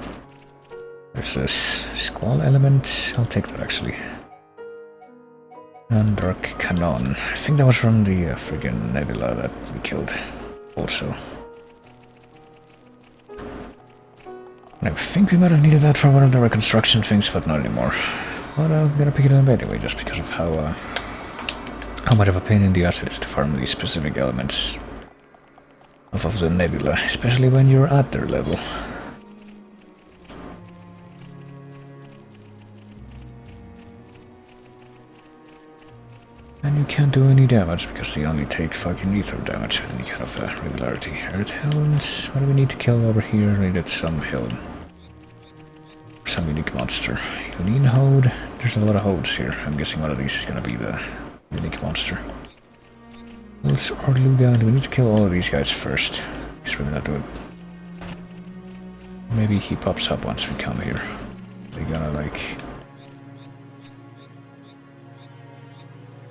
There's this squall element, I'll take that actually. And Dark Cannon. I think that was from the friggin' nebula that we killed also. And I think we might have needed that for one of the reconstruction things, but not anymore. But I'm gonna pick it up anyway, just because of how much of a pain in the ass it is to farm these specific elements off of the nebula, especially when you're at their level. And you can't do any damage because they only take fucking ether damage with any kind of regularity. Earth Helms, what do we need to kill over here? We needed some helm. Some unique monster. Unique Hode. There's a lot of Hodes here. I'm guessing one of these is gonna be the unique monster. Let's Orluga. Do we need to kill all of these guys first? He's really not doing. Maybe he pops up once we come here. They're gonna like.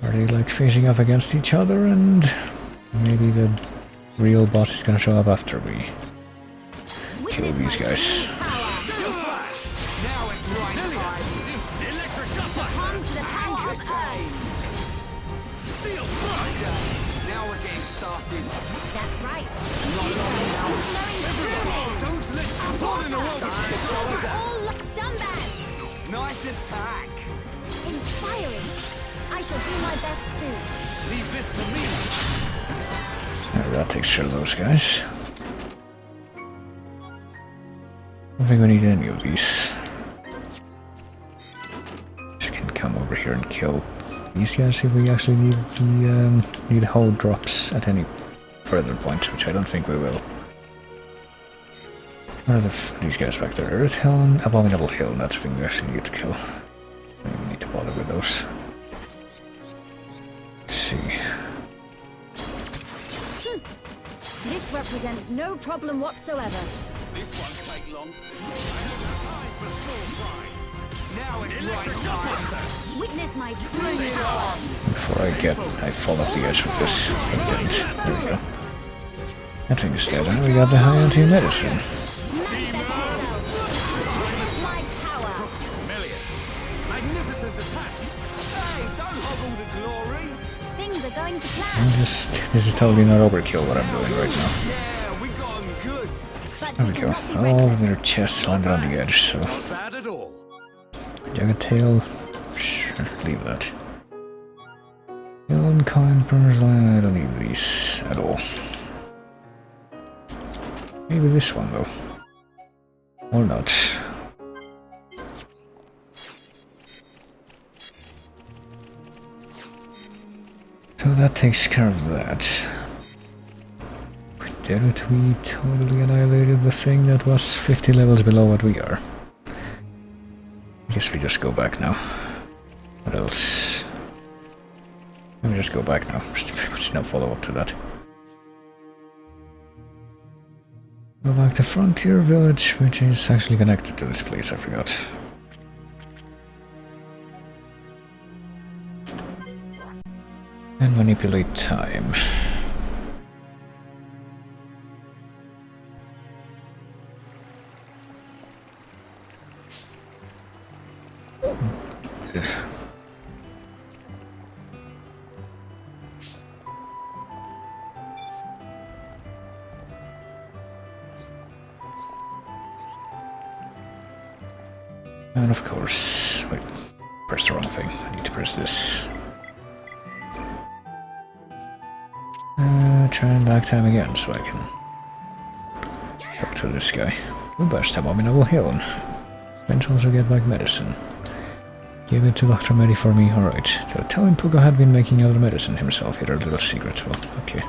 Are they like facing off against each other, and maybe the real boss is gonna show up after we kill these guys? Now it's right time. Electric dust Come to the power of Earth. Steel strike. Now we're getting started. That's right. Not long now. Flowing through me. Don't let one in a row. All Dunban. Nice attack. Inspiring. I shall do my best too. Leave this to me. That takes care of those guys. I don't think we need any of these. Just can come over here and kill these guys if we actually need hold drops at any further point, which I don't think we will. Where are these guys back there? Earth Helm, Abominable Hill, that's the thing we actually need to kill. Maybe we need to bother with those. Let's see. This represents no problem whatsoever. This won't take long. Time for storm fry. Now it's right Electric time. dust. Witness my true power. Before I fall off the edge of this. I didn't. There we go. That thing is dead, and we got the high anti-medicine. Manifest yourself. Witness my power. Million. Magnificent attack. Hey, don't hobble the glory. Things are going to plan. This is totally not overkill what I'm doing right now. Yeah, we got 'em good. But There we go. All of their chests landed on the edge, so... Not bad at all. Jagged tail. Sure, leave that. Yellow coin purse line, I don't need these at all. Maybe this one though. Or not. So that takes care of that. Did it? We totally annihilated the thing that was 50 levels below what we are. I guess we just go back now. What else? Let me just go back now. There's pretty much no follow-up to that. Go back to Frontier Village, which is actually connected to this place, I forgot. And manipulate time. And of course... Wait, press the wrong thing. I need to press this. Turn back time again so I can talk to this guy. You best have abominable healing. Then also get back medicine. Give it to Dr. Medi for me, alright. So tell him Pugo had been making other medicine himself, he had a little secret. Well, okay.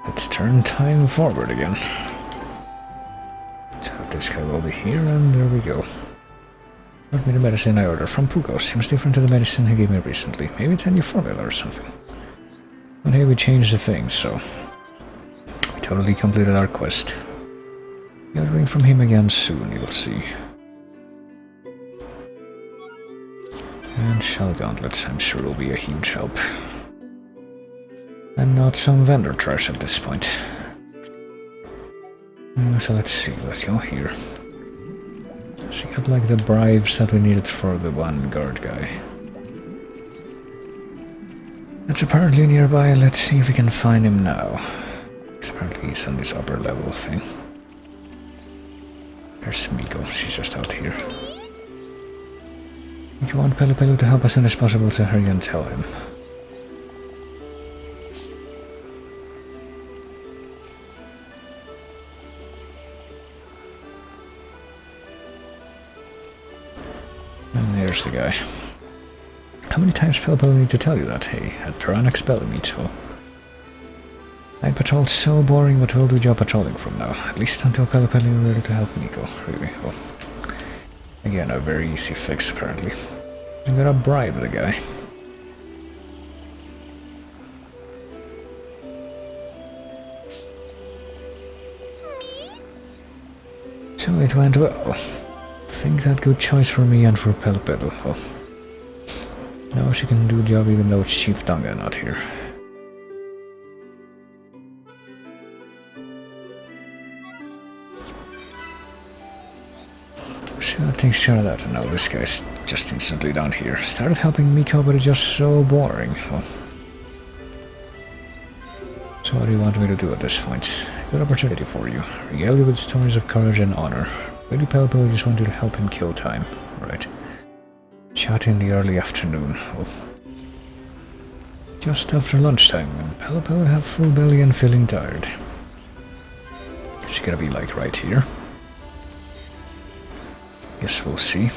Let's turn time forward again. So this guy will be here, and there we go. Brought me the medicine I ordered from Pugo. Seems different to the medicine he gave me recently. Maybe it's a new formula or something. But here we changed the thing, so... We totally completed our quest. Gathering from him again soon, you'll see. And shell gauntlets, I'm sure will be a huge help. And not some vendor trash at this point. So let's see, let's go here. So we got like the bribes that we needed for the one guard guy. That's apparently nearby, let's see if we can find him now. Apparently he's on this upper level thing. There's Miko, she's just out here. If you want Pelu Pelu to help as soon as possible, so hurry and tell him. And there's the guy. How many times Pelu Pelu need to tell you that? Hey, at Tyrannex Bellamito. Night patrol's so boring, but we'll do job patrolling from now. At least until Pelu Pelu is ready to help Miko, really. Well, again, a very easy fix, apparently. I'm gonna bribe the guy. So it went well. Think that good choice for me and for Pelu Pelu. Well, now she can do the job even though it's Chief Danga not here. So that takes care of that, and now this guy's just instantly down here. Started helping Miko, but it's just so boring. Well, so what do you want me to do at this point? Good opportunity for you. Regale you with stories of courage and honor. Really, Pelu Pelu just wanted to help him kill time. Right. Chat in the early afternoon. Well, just after lunchtime, when Pelu Pelu have full belly and feeling tired. She's gonna be like right here. Guess we'll see.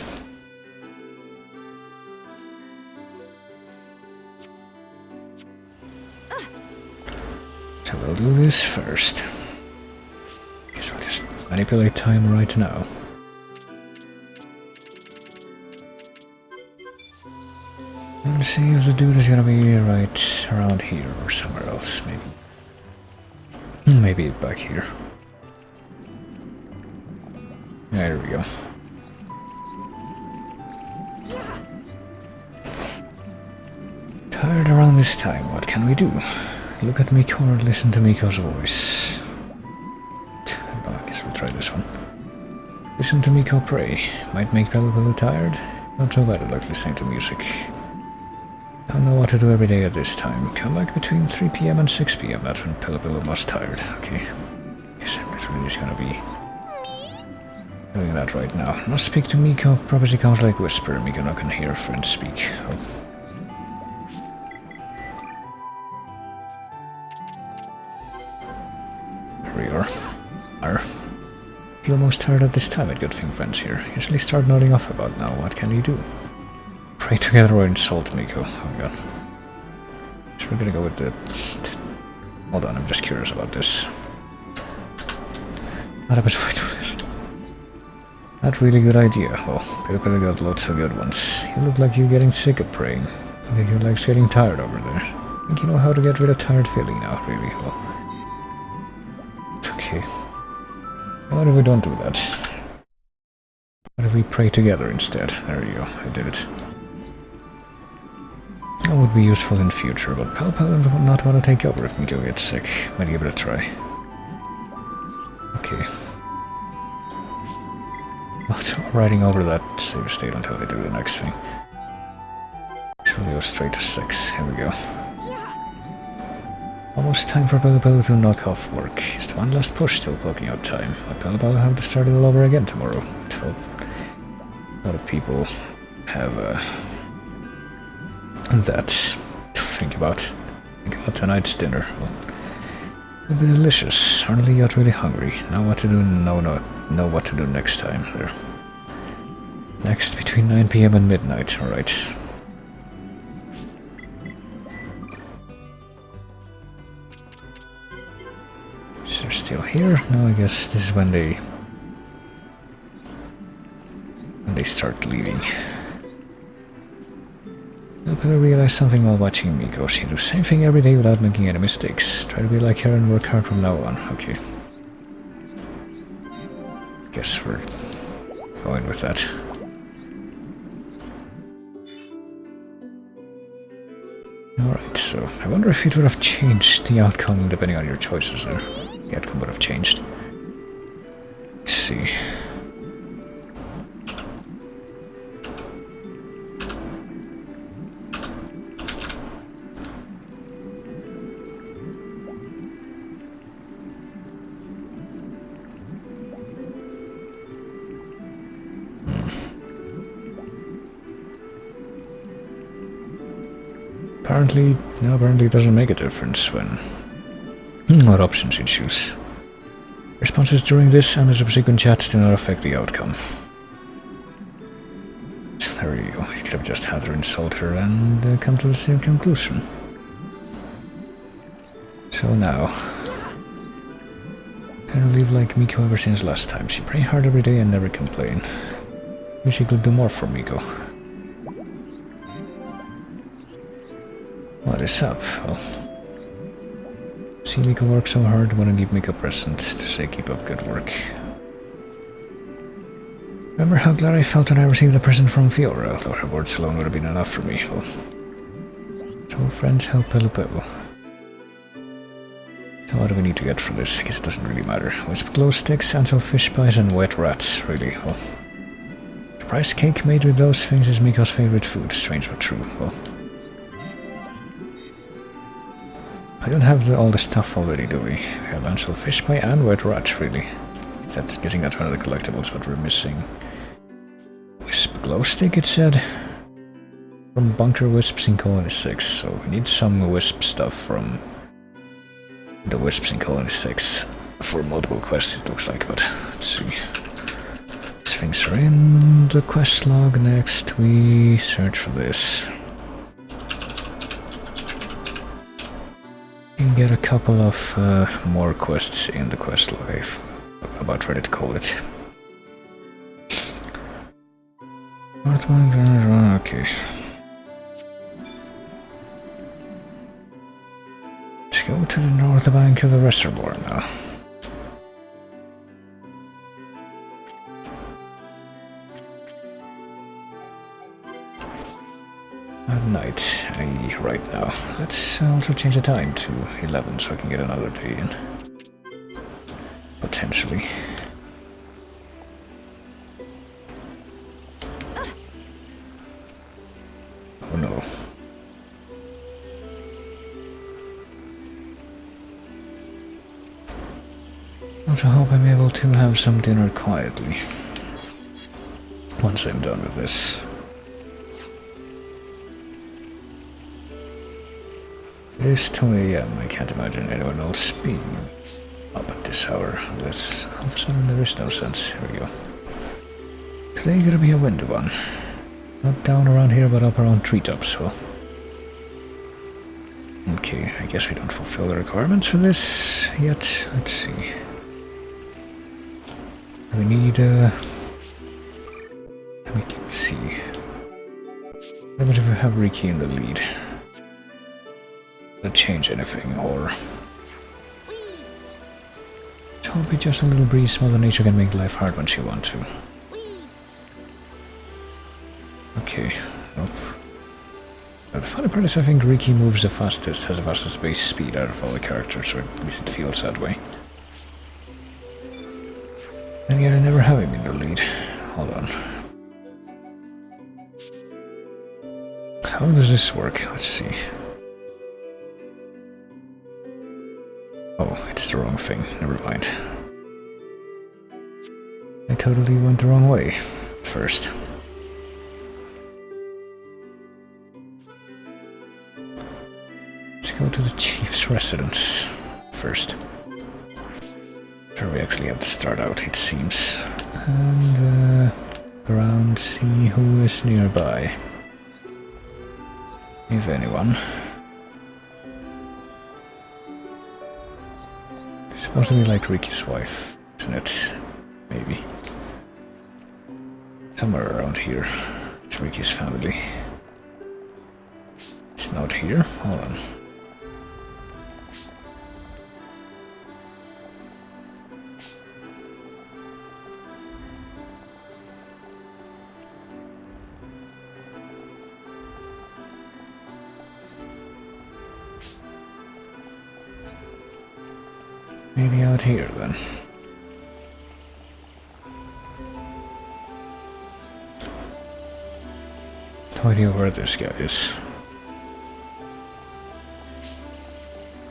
So we'll do this first. Guess we'll just manipulate time right now. And see if the dude is gonna be right around here or somewhere else, maybe. Maybe back here. There we go. Tired around this time, what can we do? Look at Miko or listen to Miko's voice. I guess we'll try this one. Listen to Miko pray. Might make Pelu Pelu tired. Not so bad at like listening to music. I don't know what to do every day at this time. Come back between 3 PM and 6 PM. That's when Pelu Pelu was tired. Okay. Guess I'm literally just gonna be doing that right now. Must speak to Miko. Probably comes like whisper. Miko not gonna hear friends speak. Oh. Here we are. Feel most tired at this time at good thing friends here. Usually start nodding off about now. What can you do? Pray together or insult Miko. Oh god. So we're gonna go with the... Hold on, I'm just curious about this. What happens if I do this? Not really good idea. Well, Pelu Pelu got lots of good ones. You look like you're getting sick of praying. I think your leg's getting tired over there. I think you know how to get rid of tired feeling now, really. Well, okay. What if we don't do that? What if we pray together instead? There you go, I did it. That would be useful in future, but Pelu Pelu would not want to take over if Miko gets sick. Might give it a try. Okay. Well, riding over that save state until they do the next thing. So we go straight to 6. Here we go. Almost time for Bella to knock off work. Just one last push till clocking out time. But Bella have to start it all over again tomorrow. So, a lot of people have that to think about. Think about tonight's dinner. Well, it'll be delicious. Suddenly got really hungry. Now what to do? Know what to do next time. There. Next between 9 PM and midnight. Alright. So they're still here? No, I guess this is when they start leaving. You'll better realize something while watching Miko. She do the same thing every day without making any mistakes. Try to be like her and work hard from now on. Okay. Guess we're going with that. Alright, so I wonder if it would have changed the outcome depending on your choices there. The outcome would have changed. Let's see. Apparently it doesn't make a difference when what options you choose. Responses during this and the subsequent chats do not affect the outcome. So there you go. You could have just had her insult her and come to the same conclusion. So now, gonna live like Miko ever since last time. She pray hard every day and never complain. Wish she could do more for Miko. What is up? Well, see Miko work so hard, wanna give Miko a present to say keep up good work. Remember how glad I felt when I received a present from Fiora, although her words alone would have been enough for me. Well, so friends help Pelu Pelu. So what do we need to get for this? I guess it doesn't really matter. Wisp glow sticks, Ansel fish pies, and wet rats, really. Well, surprise cake made with those things is Miko's favorite food, strange but true. Well, I don't have all the stuff already, do we? We have Ansel fish pie and wet rat, really. That's getting at one of the collectibles, but we're missing Wisp glow stick, it said. From Bunker Wisps in Colony 6, so we need some Wisp stuff from the Wisps in Colony 6 for multiple quests, it looks like, but let's see. These things are in the quest log. Next, we search for this. You can get a couple of more quests in the quest log. I'm about ready to call it. Okay. Let's go to the north bank of the reservoir now. At night, right now. Let's also change the time to 11 so I can get another day in. Potentially. Oh no. I hope I'm able to have some dinner quietly once I'm done with this. It is 2 AM. I can't imagine anyone else being up at this hour, unless all of a sudden there is no sense. Here we go. Today gonna be a windy one. Not down around here, but up around treetops, so. Okay, I guess we don't fulfill the requirements for this yet. Let's see. We need, let me see. What if we have Riki in the lead? Does it change anything, or... It will be just a little breeze. Mother Nature can make life hard when she wants to. Okay, well... The funny part is I think Riki moves the fastest, has the fastest base speed out of all the characters, or at least it feels that way. And yet I never have him in the lead. Hold on. How does this work? Let's see. Oh, it's the wrong thing. Never mind. I totally went the wrong way first. Let's go to the chief's residence first. Sure, we actually have to start out, it seems. And around, see who is nearby. If anyone. Supposed to be like Ricky's wife, isn't it? Maybe. Somewhere around here. It's Ricky's family. It's not here. Hold on. Maybe out here then. No idea where this guy is.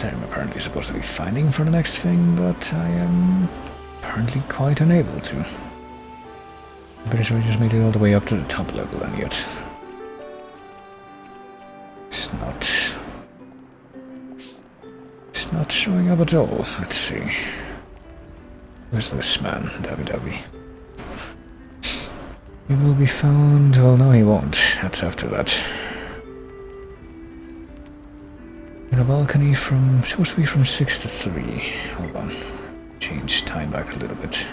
I'm apparently supposed to be finding for the next thing, but I am apparently quite unable to. I'm pretty sure I just made it all the way up to the top level and yet it's not showing up at all. Let's see. Where's this man, Dabby? He will be found. Well, no, he won't. That's after that. In a balcony from. Supposed to be from 6 to 3. Hold on. Change time back a little bit.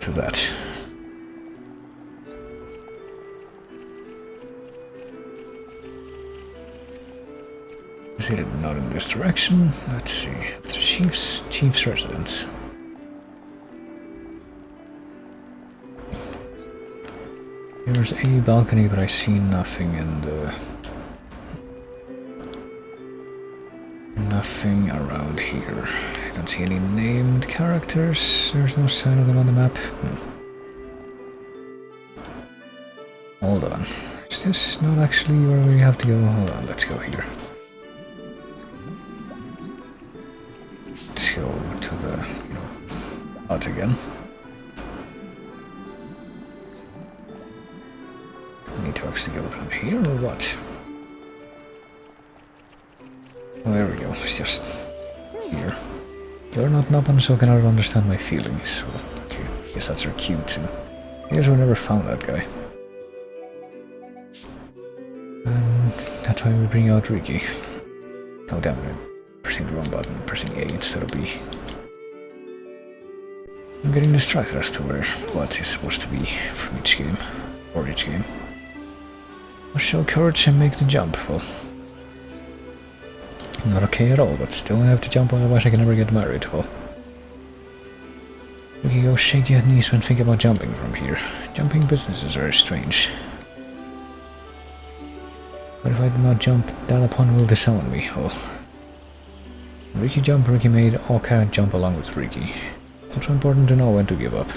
To that. Is it not in this direction? Let's see. The chief's residence. There's a balcony, but I see nothing, and nothing around here. I don't see any named characters. There's no sign of them on the map. Hold on. Is this not actually where we have to go? Hold on, let's go here. Let's go to the, out again. I need to actually go down here or what? Oh, there we go. It's just here. You're not Noppan, so cannot understand my feelings. So, okay, I guess that's our cue too. I guess we never found that guy. And that's why we bring out Ricky. Oh damn it, I'm pressing the wrong button. I'm pressing A instead of B. I'm getting distracted as to what is supposed to be from each game. Or each game. I'll show courage and make the jump. Well, not okay at all, but still I have to jump, otherwise I can never get married. Well, we can go shake your knees when thinking about jumping from here. Jumping business is very strange. But if I do not jump, Dalapon will disown me. Oh. Ricky jump, Ricky made, all can't jump along with Ricky. Also important to know when to give up.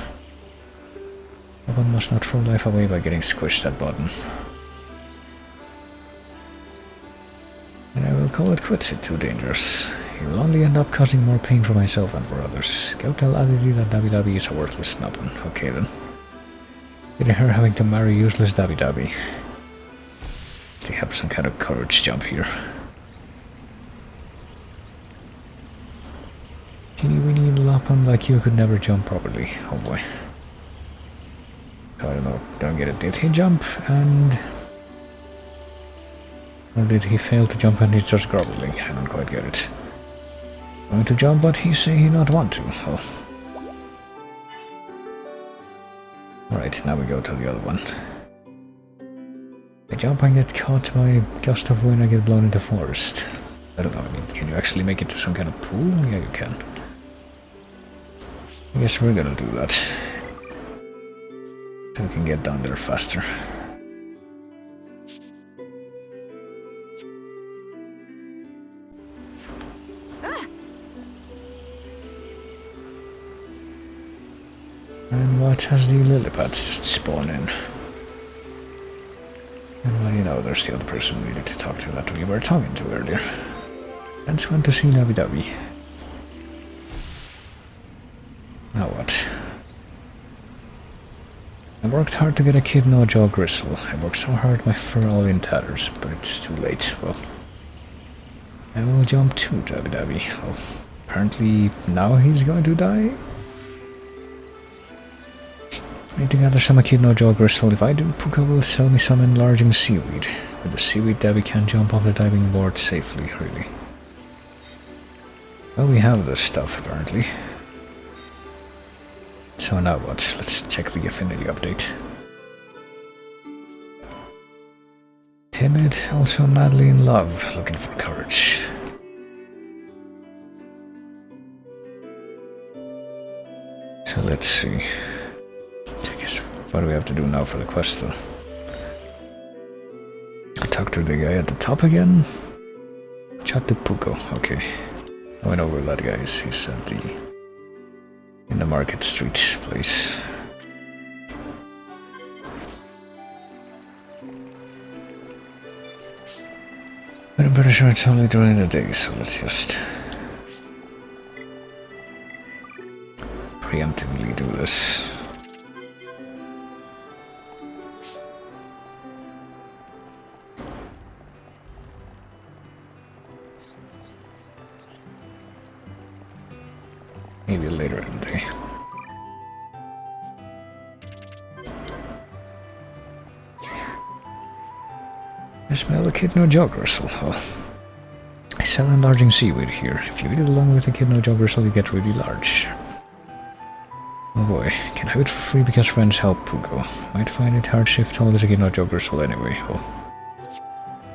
One must not throw life away by getting squished at bottom. And I will call it quits, it's too dangerous. You will only end up causing more pain for myself and for others. Go tell Aditi that Dabby is a worthless snubbin. Okay then. Getting her having to marry useless Dabby. They have some kind of courage jump here. Teeny weeny Lapan like you could never jump properly. Oh boy. So I don't know, don't get it. Did he jump and... or did he fail to jump and he's just groveling? I don't quite get it. Going to jump, but he say he not want to. Oh. Alright, now we go to the other one. I jump and get caught by a gust of wind, I get blown into forest. I don't know, I mean, can you actually make it to some kind of pool? Yeah, you can. I guess we're gonna do that. So we can get down there faster. And what has the lily pads just spawned in? And well, you know, there's the other person we needed to talk to that we were talking to earlier. Friends went to see Navi. Now what? I worked hard to get a kid no jaw gristle. I worked so hard my fur all in tatters, but it's too late. Well, I will jump to Navi. Well, apparently now he's going to die. I need to gather some echidna jaw gristle. If I do, Puka will sell me some enlarging seaweed. With the seaweed, Debbie can't jump off the diving board safely, really. Well, we have this stuff, apparently. So now what? Let's check the affinity update. Timid, also madly in love, looking for courage. So let's see. What do we have to do now for the quest, though? I talk to the guy at the top again. Chat to Puko. Okay. I know where that guy is. He's at in the Market Street place. But I'm pretty sure it's only during the day, so let's just preemptively do this. Maybe later in the day. I smell echidna jaw gristle. Oh. I sell enlarging seaweed here. If you eat it along with echidna jaw gristle, you get really large. Oh boy, can have it for free because friends help Pugo. Might find it hard shift all this echidna jaw gristle anyway. Oh.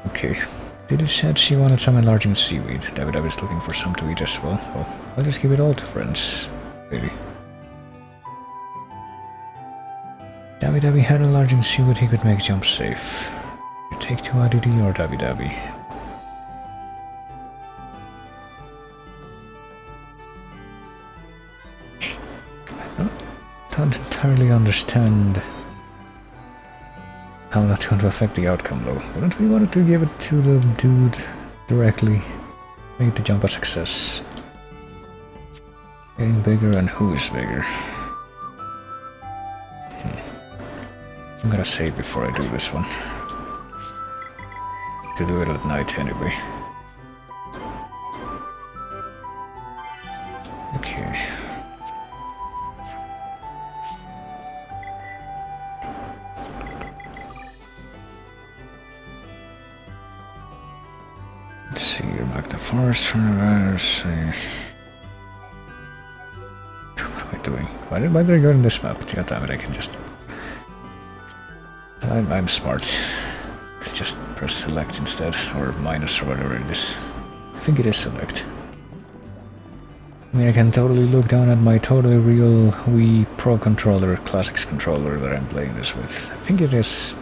Okay. Did said she wanted some enlarging seaweed. David is looking for some to eat as well. Well, I'll just give it all to friends. Really. David had enlarging seaweed he could make jump safe. You take to Adidi or David. I don't entirely understand how that's going to affect the outcome, though. Wouldn't we want to give it to the dude directly? Make the jump a success. Getting bigger, and who is bigger? I'm gonna save before I do this one. To do it at night anyway. Okay. Let's see, you're back to forest, turn around, let's see. What am I doing? Why did I go in this map? God damn it, I can just... I'm smart. I could just press select instead, or minus or whatever it is. I think it is select. I mean, I can totally look down at my totally real Wii Pro controller, Classics controller that I'm playing this with. I think it is...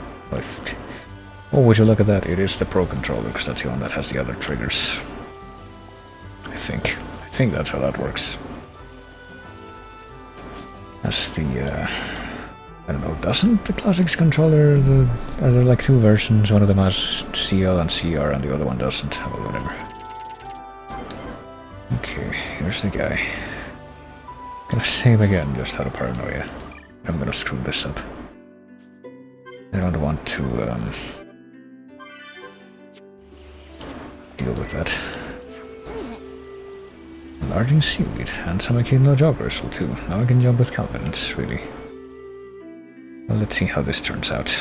Oh, would you look at that? It is the Pro controller, because that's the one that has the other triggers. I think that's how that works. That's the, I don't know, doesn't the Classics controller, are there like two versions? One of them has CL and CR and the other one doesn't, or whatever. Okay, here's the guy. Gonna save again, just out of paranoia. I'm gonna screw this up. I don't want to, deal with that. Enlarging seaweed, and some echidna jaw gristle too. Now I can jump with confidence, really. Well, let's see how this turns out.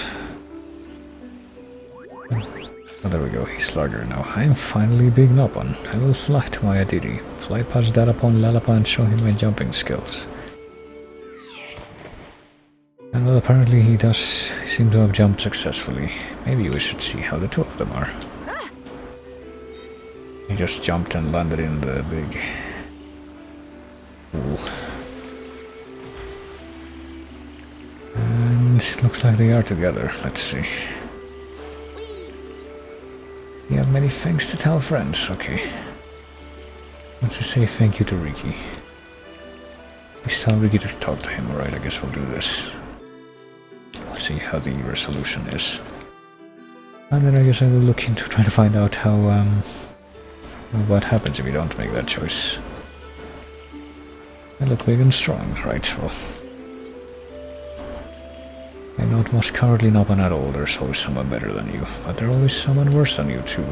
Oh, there we go, he's larger now. I am finally big Nopon. I will fly to my Aditi. Fly past Darapon Lalapa and show him my jumping skills. And well, apparently he does seem to have jumped successfully. Maybe we should see how the two of them are. He just jumped and landed in the big pool. And it looks like they are together. Let's see. You have many thanks to tell friends. Okay. Let's just say thank you to Riki. Please tell Riki to talk to him. Alright, I guess we'll do this. Let's see how the resolution is. And then I guess I will look into trying to find out how What happens if you don't make that choice? I look big and strong, right? Well, I'm not most cowardly Noppan at all. There's always someone better than you, but there's always someone worse than you too.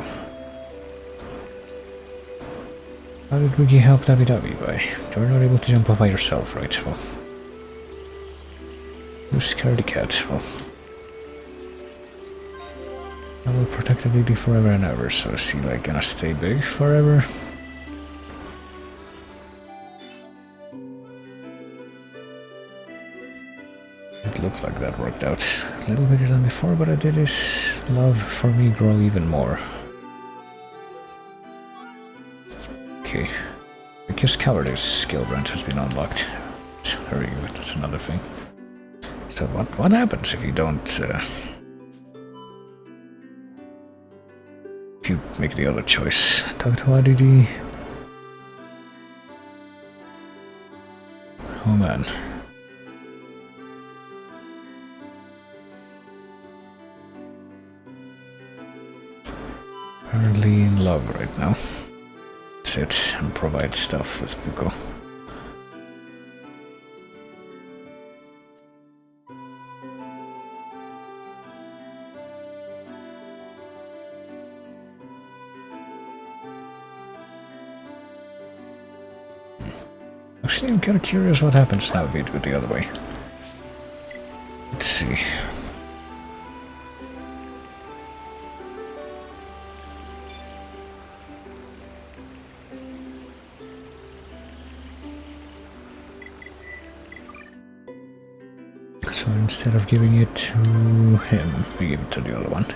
How did Ricky help Dabi by? You're not able to jump up by yourself, right? Well, you scaredy cat. Well, I will protect the baby forever and ever, so is he like gonna stay big forever? It looked like that worked out. A little bigger than before, but I did his love for me grow even more. Okay. I guess cowardice skill branch has been unlocked. Hurry, that's another thing. So what happens if you don't if you make the other choice? Talk to Adidi. Oh man. Apparently in love right now. That's it, and provide stuff with Buko. Actually, I'm kind of curious what happens now if we do it the other way. Let's see. So instead of giving it to him, we give it to the other one.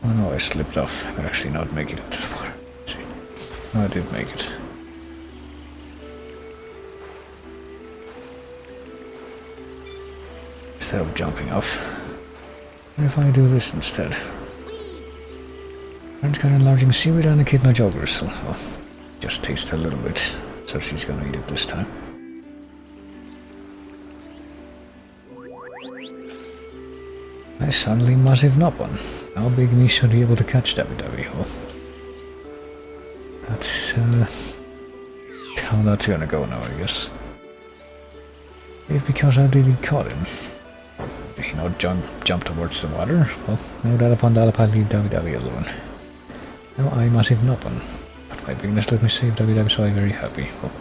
Oh no, I slipped off. I could actually not make it into the water. No, I did make it. Instead of jumping off. What if I do this instead? Friend's got enlarging seaweed and a kidney jogger, so well, just taste a little bit. So she's gonna eat it this time. I suddenly massive Noppan. How big me should be able to catch Dabi? Well, that's how that's gonna go now, I guess. If because I didn't caught him. Did he not jump towards the water? Well, no doubt upon that I'll leave Dabi alone. Now I massive Noppan. But my bigness let me save Dabi, so I'm very happy. Well,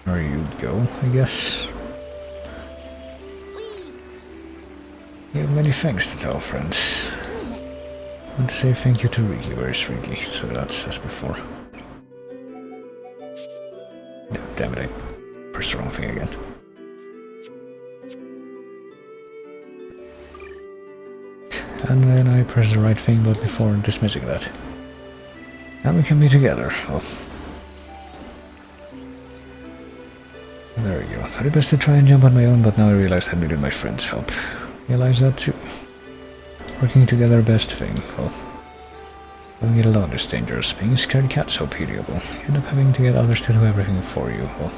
there you go, I guess. You have many thanks to tell, friends. I want to say thank you to Riki. Where's Riki? So that's as before. Damn it, I pressed the wrong thing again. And then I pressed the right thing, but before dismissing that. Now we can be together. Well, there we go. Thought it best to try and jump on my own, but now I realized I needed my friend's help. Realize that too. Working together, best thing. Well, doing it alone is dangerous. Being a scared cat so pitiable. You end up having to get others to do everything for you. Well,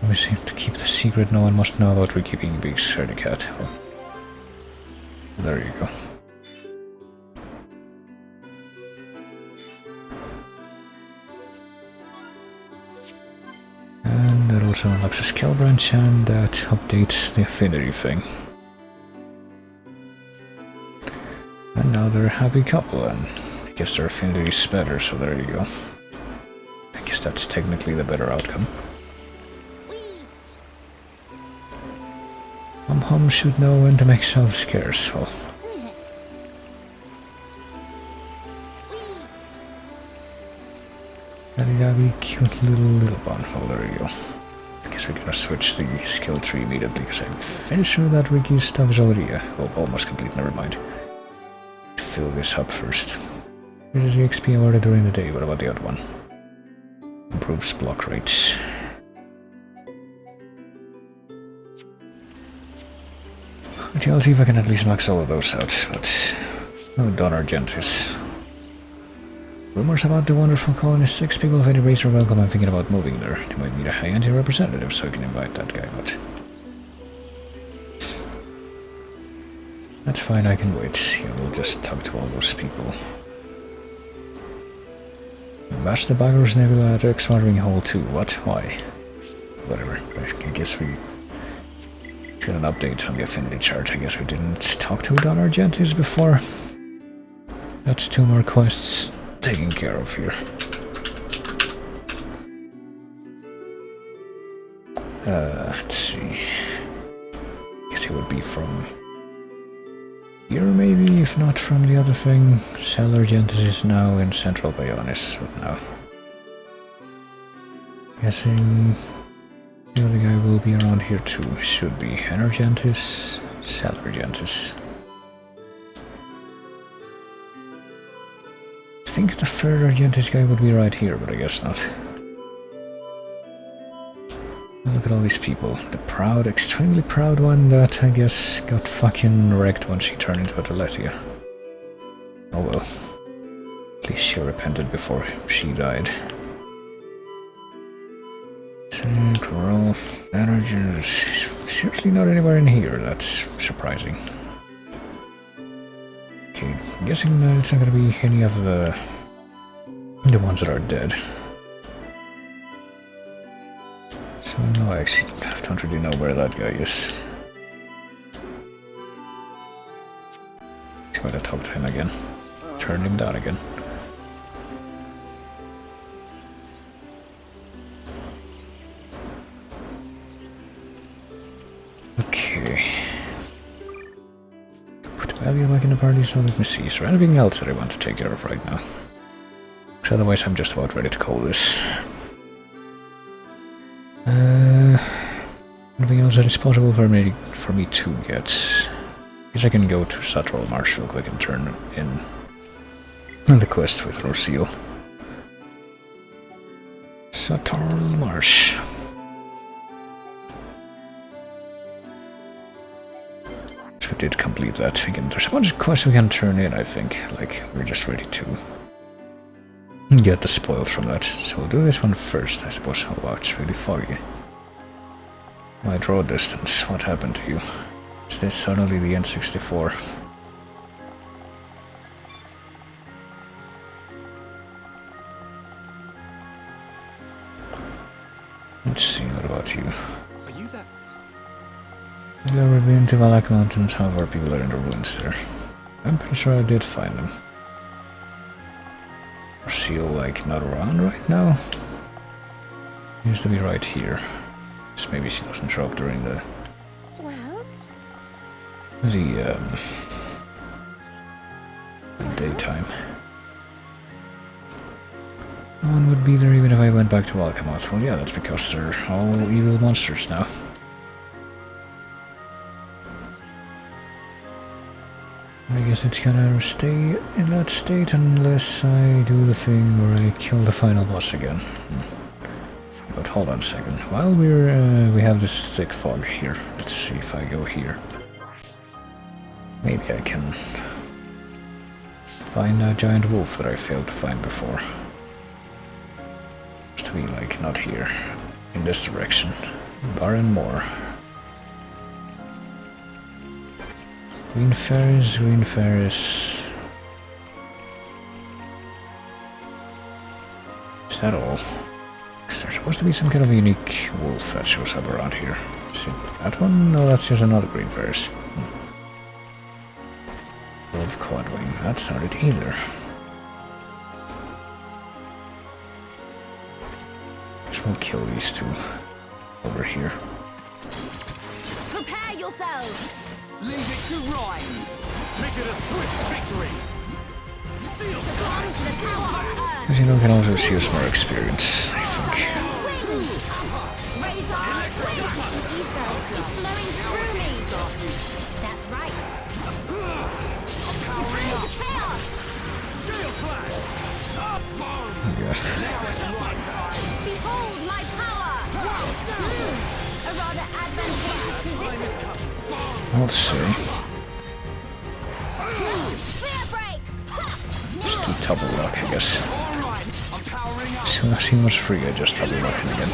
we seem to keep the secret. No one must know about Ricky being a big scared cat. Well, there you go. And that also unlocks a skill branch, and that updates the affinity thing. And now they're a happy couple, and I guess their affinity's better, so there you go. I guess that's technically the better outcome. Hum should know when to make self scarce. Well, that'd be cute little one. Well, there you go. I guess we're gonna switch the skill tree immediately because I'm finished with that Ricky's stuff is already well, almost complete. Never mind. Fill this up first. Here's the XP awarded during the day. What about the other one? Improves block rates. Okay, I'll see if I can at least max all of those out, but no Donner Gentis. Rumors about the wonderful colony 6 people of any race are welcome. I'm thinking about moving there. They might need a high-end representative so I can invite that guy, but... That's fine, I can wait. Yeah, we'll just talk to all those people. Bash the Bagger's Nebula at X Watering Hole 2. What? Why? Whatever. I guess we got an update on the affinity chart. I guess we didn't talk to Don Argentis before. That's 2 more quests taken care of here. Let's see. Guess it would be from here, maybe, if not from the other thing. Sal Argentis is now in Central Bayonis right now. Guessing the other guy will be around here too. Should be Argentis, Sal Argentis. I think the third Argentis guy would be right here, but I guess not. Look at all these people. The proud, extremely proud one that, I guess, got fucking wrecked when she turned into a Teletia. Oh well. At least she repented before she died. Growth, energy. Seriously not anywhere in here, that's surprising. Okay, I'm guessing that it's not gonna be any of the ones that are dead. So no, I actually don't really know where that guy is. Try to talk to him again. Turn him down again. Okay. Put value back in the party, so let me see. Is there anything else that I want to take care of right now? Because otherwise I'm just about ready to call this. Anything else that is possible for me to get? I guess I can go to Satral Marsh real quick and turn in the quest with Rosil. Satral Marsh. So we did complete that. Again, there's a bunch of quests we can turn in, I think. Like, we're just ready to get the spoils from that. So we'll do this one first, I suppose. Oh wow, it's really foggy. My draw distance, what happened to you? Is this suddenly the N64? Let's see, what about you? Are you that? Have you ever been to Valak Mountains? How far people are in the ruins there? I'm pretty sure I did find them. Seal, like, not around right now? Used to be right here. So maybe she doesn't show up during the daytime. No one would be there even if I went back to Alchemath. Well, yeah, that's because they're all evil monsters now. I guess it's gonna stay in that state unless I do the thing where I kill the final boss again. But hold on a second. While we have this thick fog here, let's see if I go here. Maybe I can find a giant wolf that I failed to find before. Has to be like not here, in this direction. Barren Moor. Green Ferris, Green Ferris. Is that all? Is there supposed to be some kind of unique wolf that shows up around here? Is it that one? No, that's just another Green Ferris. Wolf Quadwing, that's not it either. Just we'll kill these two over here. Prepare yourselves! Leave it to Ryan. Make it a swift victory. Steel Succumb to the power of Earth! As you know, we can also use more experience, I think. Wind! Razor Wind! Ether is flowing through me! That's right. Return to chaos! Gale Slash. Up bomb. Yeah. Behold my power! A rather advantageous position. Let's see. Spear break! Ha! Just just do double lock, I guess. Alright, I'm powering up. As soon as he was free, I just double locked him again.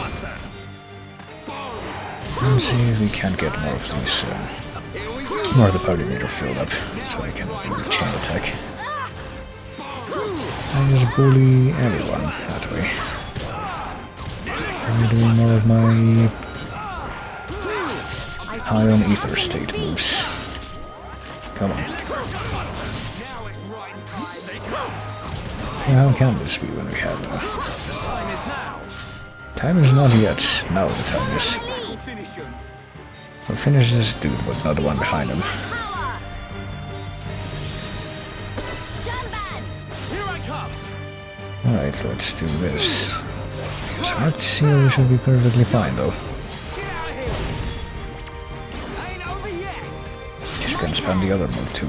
Let's see if we can't get more of these, more of the party meter filled up, so I can do the chain attack. I just bully everyone that way. I'm doing more of my high on ether state moves. Come on. Well, how can this be when we have time is not yet. Now the time is. We'll finish this dude, but not the one behind him. Alright, let's do this. Smart Seal should be perfectly fine though. Just gonna spam the other move too.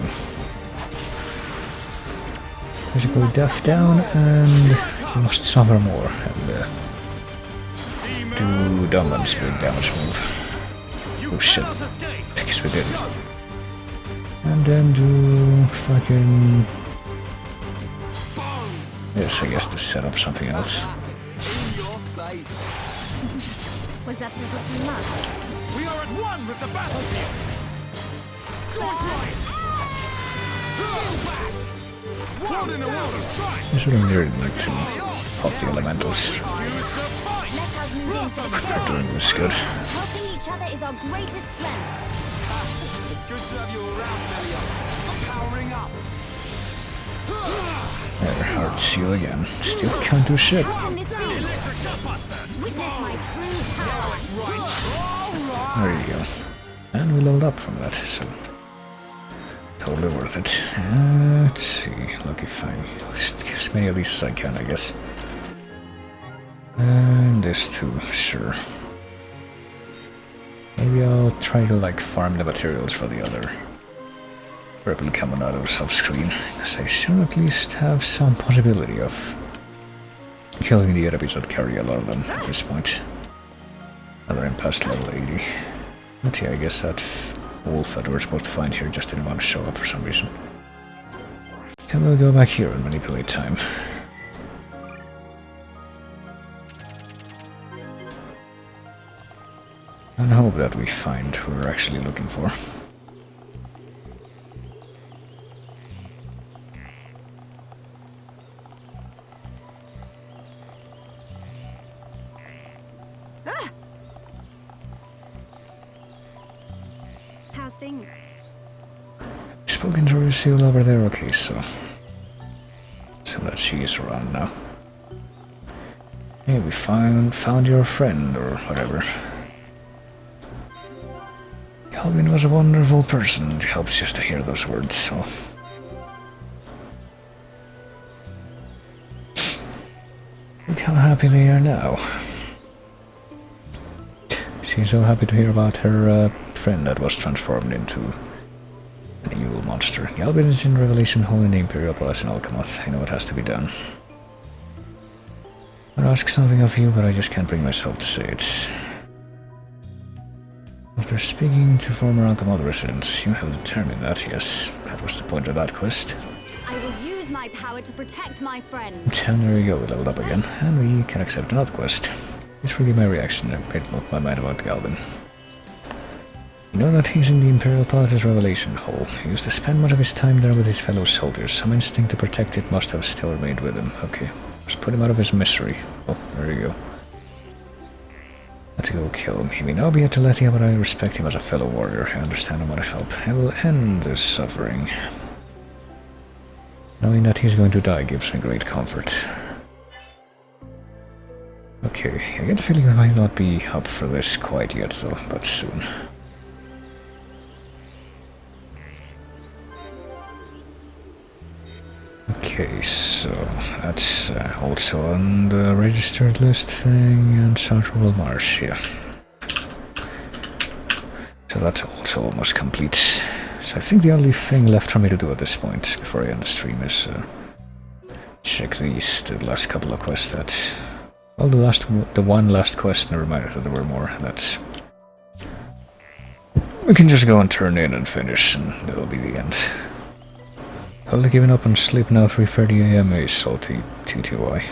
Physical death down, and we must suffer more and do Dunman's big damage move. Oh shit, I guess we did. And then do fucking... Yes, I guess to set up something else. Was that a little too much? We are at one with the battlefield. This would have really like to pop the elementals. Let us move in together. We're doing this good. Helping each other is our greatest strength. Good to have you around, Melia. I'm powering up. There, hard seal again. Still can't do shit. How can this be? Witness my true power. There you go. And we leveled up from that, so... Totally worth it. Let's see. Lucky Fang. Let's get as many of these as I can, I guess. And this too, sure. Maybe I'll try to like farm the materials for the other purple Caminados off screen, because I should at least have some possibility of killing the enemies that carry a lot of them at this point. Other than past level 80. But yeah, I guess that wolf that we're supposed to find here just didn't want to show up for some reason. So we'll go back here and manipulate time. And hope that we find who we're actually looking for. How's things? Spoken to Lucille over there, okay, so that she is around now. Yeah, we found your friend, or whatever. Calvin was a wonderful person. It helps just to hear those words, so... Look how happy they are now. She's so happy to hear about her friend that was transformed into an evil monster. Galvin is in Revelation Hall in the Imperial Palace in Alchemath. I know it has to be done. I'd ask something of you, but I just can't bring myself to say it. After speaking to former Alchemath residents, you have determined that, yes, that was the point of that quest. I will use my power to protect my friend. And there we go, we leveled up again, and we can accept another quest. This will be my reaction, I made up my mind about Galvin. You know that he's in the Imperial Palace's Revelation Hall. He used to spend much of his time there with his fellow soldiers. Some instinct to protect it must have still remained with him. Okay, just put him out of his misery. Oh, there you go. Let's go kill him. He may now be at Teletia, but I respect him as a fellow warrior. I understand him want to help. I will end this suffering. Knowing that he's going to die gives me great comfort. Okay, I get the feeling we might not be up for this quite yet though, but soon. Okay, so that's also on the registered list thing and Central Marsh, yeah. So that's also almost complete. So I think the only thing left for me to do at this point, before I end the stream, is check the last couple of quests that... Well, the one last quest, and a reminder that there were more, that we can just go and turn in and finish, and that'll be the end. Only giving up on sleep now, 3:30 AM, a salty TTY.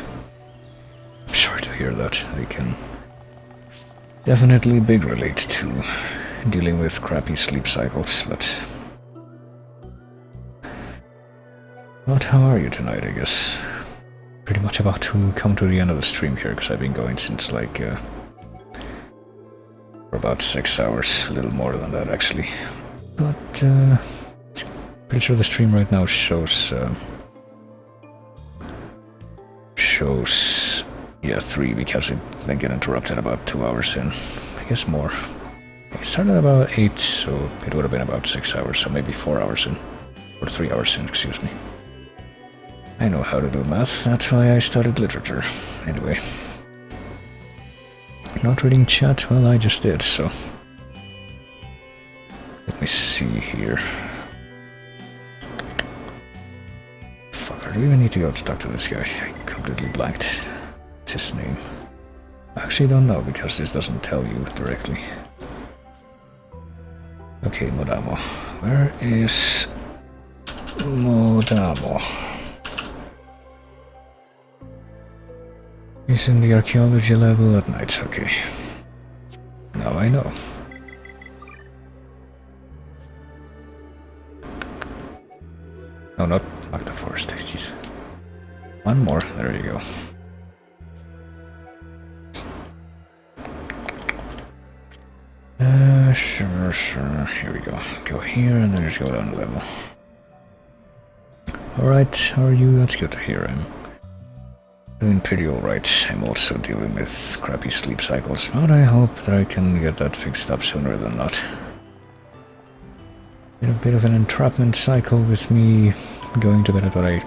I'm sorry to hear that. I can definitely big relate to dealing with crappy sleep cycles, but how are you tonight, I guess? Pretty much about to come to the end of the stream here, because I've been going since like for about 6 hours, a little more than that actually. But pretty sure the stream right now shows yeah 3, because I get interrupted about 2 hours in. I guess more. It started about 8, so it would have been about 6 hours, so maybe 4 hours in, or 3 hours in, excuse me. I know how to do math, that's why I studied literature. Anyway. Not reading chat? Well, I just did, so... Let me see here. Fuck, do we even need to go to talk to this guy? I completely blanked. What's his name? I actually don't know, because this doesn't tell you directly. Okay, Modamo. Where is... Modamo? He's in the archaeology level at night, okay. Now I know. No, not the forest, jeez. One more, there you go. Sure, here we go. Go here and then just go down a level. Alright, how are you? That's good to hear. I'm doing pretty alright. I'm also dealing with crappy sleep cycles, but I hope that I can get that fixed up sooner than not. Been a bit of an entrapment cycle with me going to bed at what I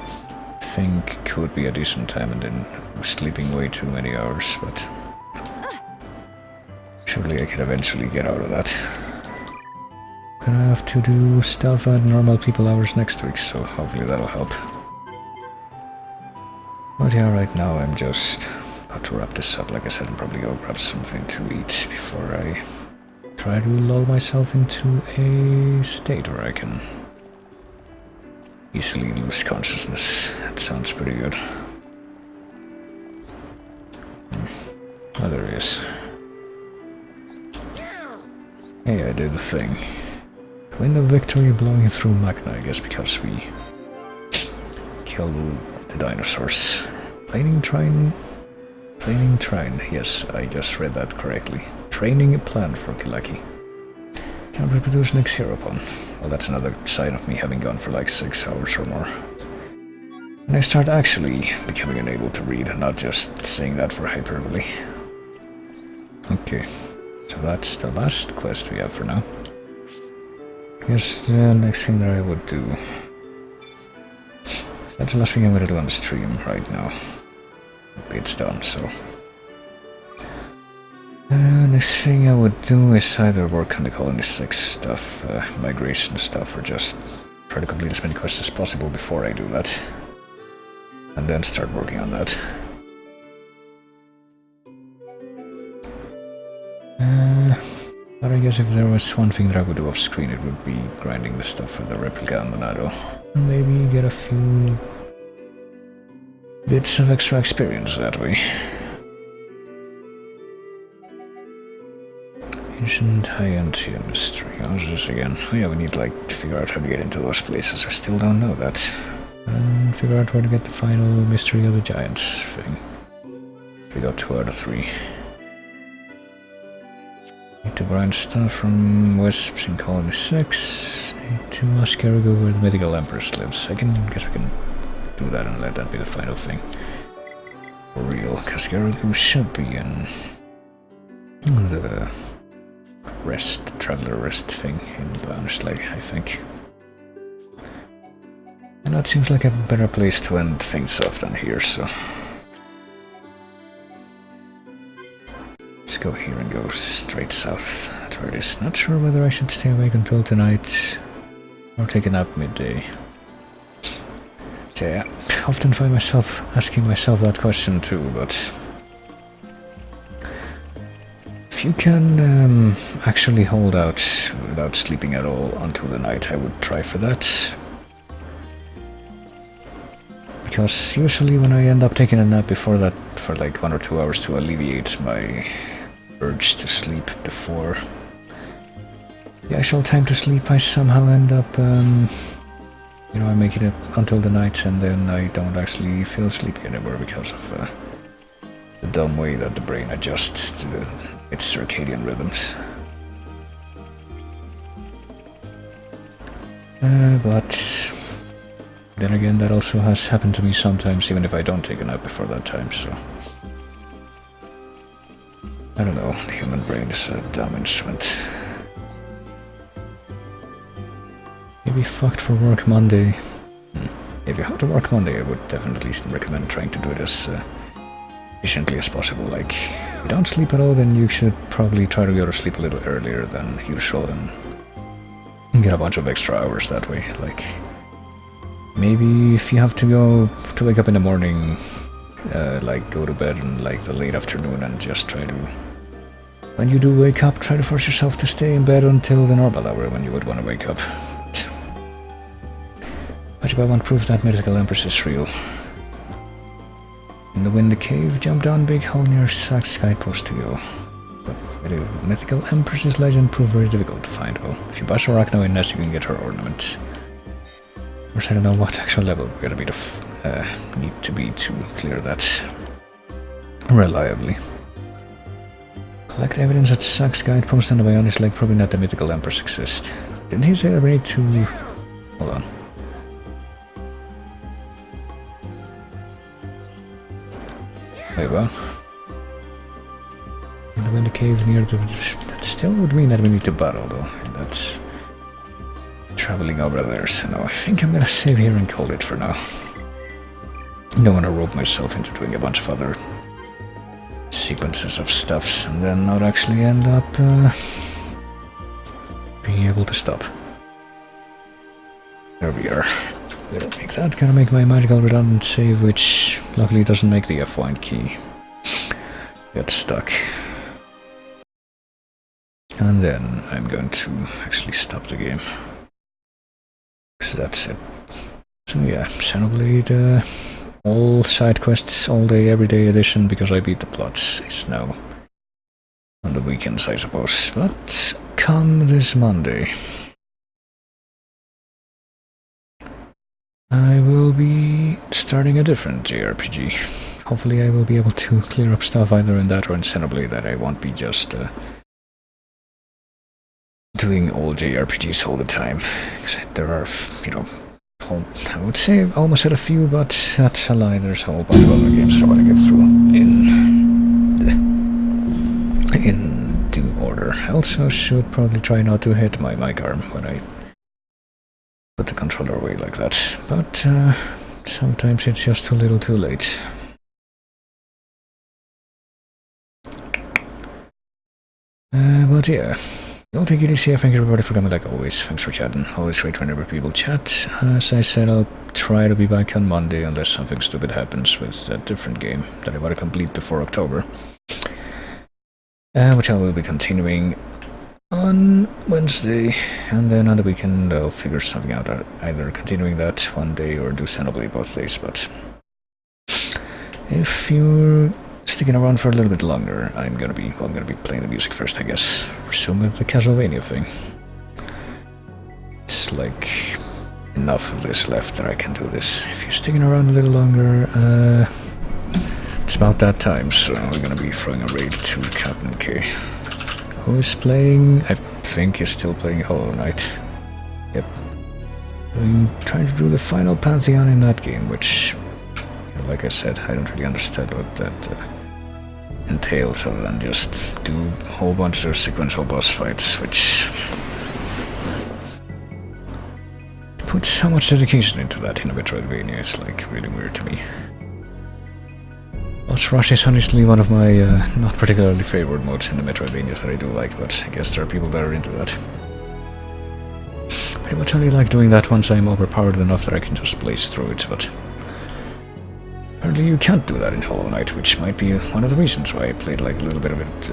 think could be a decent time and then sleeping way too many hours, but surely I can eventually get out of that. Gonna have to do stuff at normal people hours next week, so hopefully that'll help. But yeah, right now I'm just about to wrap this up. Like I said, and probably go grab something to eat before I try to lull myself into a state where I can easily lose consciousness. That sounds pretty good. Oh, there he is. Hey, I did the thing. Win the victory blowing through Magna, I guess, because we killed the dinosaurs. Planing Trine? Planing Trine, yes, I just read that correctly. Training a plan for Kilaki. Can't reproduce next Heropon. Well, that's another sign of me having gone for like 6 hours or more. And I start actually becoming unable to read, not just saying that for hyperbole. Okay, so that's the last quest we have for now. Here's the next thing that I would do. That's the last thing I'm gonna do on the stream right now. It's done, so... next thing I would do is either work on the Colony 6 stuff, migration stuff, or just try to complete as many quests as possible before I do that. And then start working on that. But I guess if there was one thing that I would do off screen, it would be grinding the stuff for the replica and the Nado. And maybe get a few bits of extra experience that way. Ancient high-end mystery. How's this again? Oh yeah, we need like to figure out how to get into those places. I still don't know that. And figure out where to get the final Mystery of the Giants thing. We got 2 out of 3. Need to grind stuff from Wisps in Colony 6. Need to ask Garrigo where the Mythical Empress lives. I guess we can do that and let that be the final thing. For real, because Garrigo should be in the Traveler Rest thing in Banishley, I think. And that seems like a better place to end things off than here, so... Let's go here and go straight south. That's where it is. Not sure whether I should stay awake until tonight or take a nap midday. So yeah, I often find myself asking myself that question too, but... If you can actually hold out without sleeping at all until the night, I would try for that. because usually when I end up taking a nap before that for like 1 or 2 hours to alleviate my urge to sleep before the actual time to sleep, I somehow end up, you know, I make it until the night and then I don't actually feel sleepy anymore because of the dumb way that the brain adjusts to its circadian rhythms. But then again, that also has happened to me sometimes, even if I don't take a nap before that time, so... I don't know, the human brain is a dumb instrument. Maybe fucked for work Monday. If you have to work Monday, I would definitely recommend trying to do it as efficiently as possible. Like, if you don't sleep at all, then you should probably try to go to sleep a little earlier than usual and get a bunch of extra hours that way. Like, maybe if you have to wake up in the morning, like go to bed in like the late afternoon and just try to, when you do wake up, try to force yourself to stay in bed until the normal hour when you would want to wake up. But if I want proof that Mythical Empress is real. In the Wind Cave, jump down big hole near Sax Skypost to go. But Mythical Empress's legend proved very difficult to find. Well, if you bust Arachno in Nest, you can get her ornament. Of course, I don't know what actual level we're gonna be need to be to clear that reliably. Collect evidence at Sax Guidepost and the Bionic Lake. Probably not the Mythical Empress exist. Didn't he say that we need to... Hold on. Wait, what? In the Wind Cave near the... That still would mean that we need to battle, though. And that's... traveling over there, so no, I think I'm gonna save here and call it for now. Don't want to rope myself into doing a bunch of other sequences of stuffs and then not actually end up being able to stop. There we are. Gonna make that, gonna make my magical redundant save, which luckily doesn't make the F1 key get stuck. And then I'm going to actually stop the game. So that's it. So yeah, Xenoblade, all side quests, all day, every day edition, because I beat the plots, is now on the weekends, I suppose. But come this Monday, I will be starting a different JRPG. Hopefully I will be able to clear up stuff either in that or in Xenoblade, that I won't be just doing all JRPGs all the time. There are, you know, I would say almost at a few, but that's a lie. There's a whole bunch of other games that I want to get through in due order. I also should probably try not to hit my mic arm when I put the controller away like that, but sometimes it's just too little too late. But yeah, don't take it easy. Thank you everybody for coming like always. Thanks for chatting. Always great whenever people chat. As I said, I'll try to be back on Monday unless something stupid happens with a different game that I want to complete before October. Which I will be continuing on Wednesday, and then on the weekend I'll figure something out, either continuing that one day or do Xenoblade both days. But if you're sticking around for a little bit longer, I'm gonna be playing the music first, I guess. Resume with the Castlevania thing. It's like enough of this left that I can do this. If you're sticking around a little longer, it's about that time, so we're gonna be throwing a raid to Captain K. Who is playing? I think he's still playing Hollow Knight. Yep. Trying to do the final Pantheon in that game, which, like I said, I don't really understand what that entails other than just do a whole bunch of sequential boss fights, which puts so much dedication into that in a Metroidvania. It's like really weird to me. Boss Rush is honestly one of my not particularly favored modes in the Metroidvanias that I do like, but I guess there are people that are into that. Pretty much only like doing that once I'm overpowered enough that I can just blaze through it, but apparently you can't do that in Hollow Knight, which might be one of the reasons why I played like a little bit of it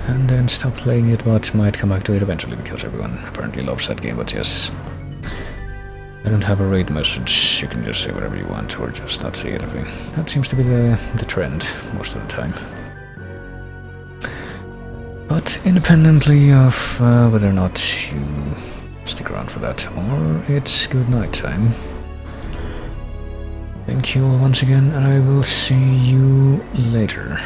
and then stopped playing it, but might come back to it eventually because everyone apparently loves that game. But yes, I don't have a raid message, you can just say whatever you want or just not say anything. That seems to be the trend most of the time. But independently of whether or not you stick around for that or it's good night time. Thank you all once again, and I will see you later.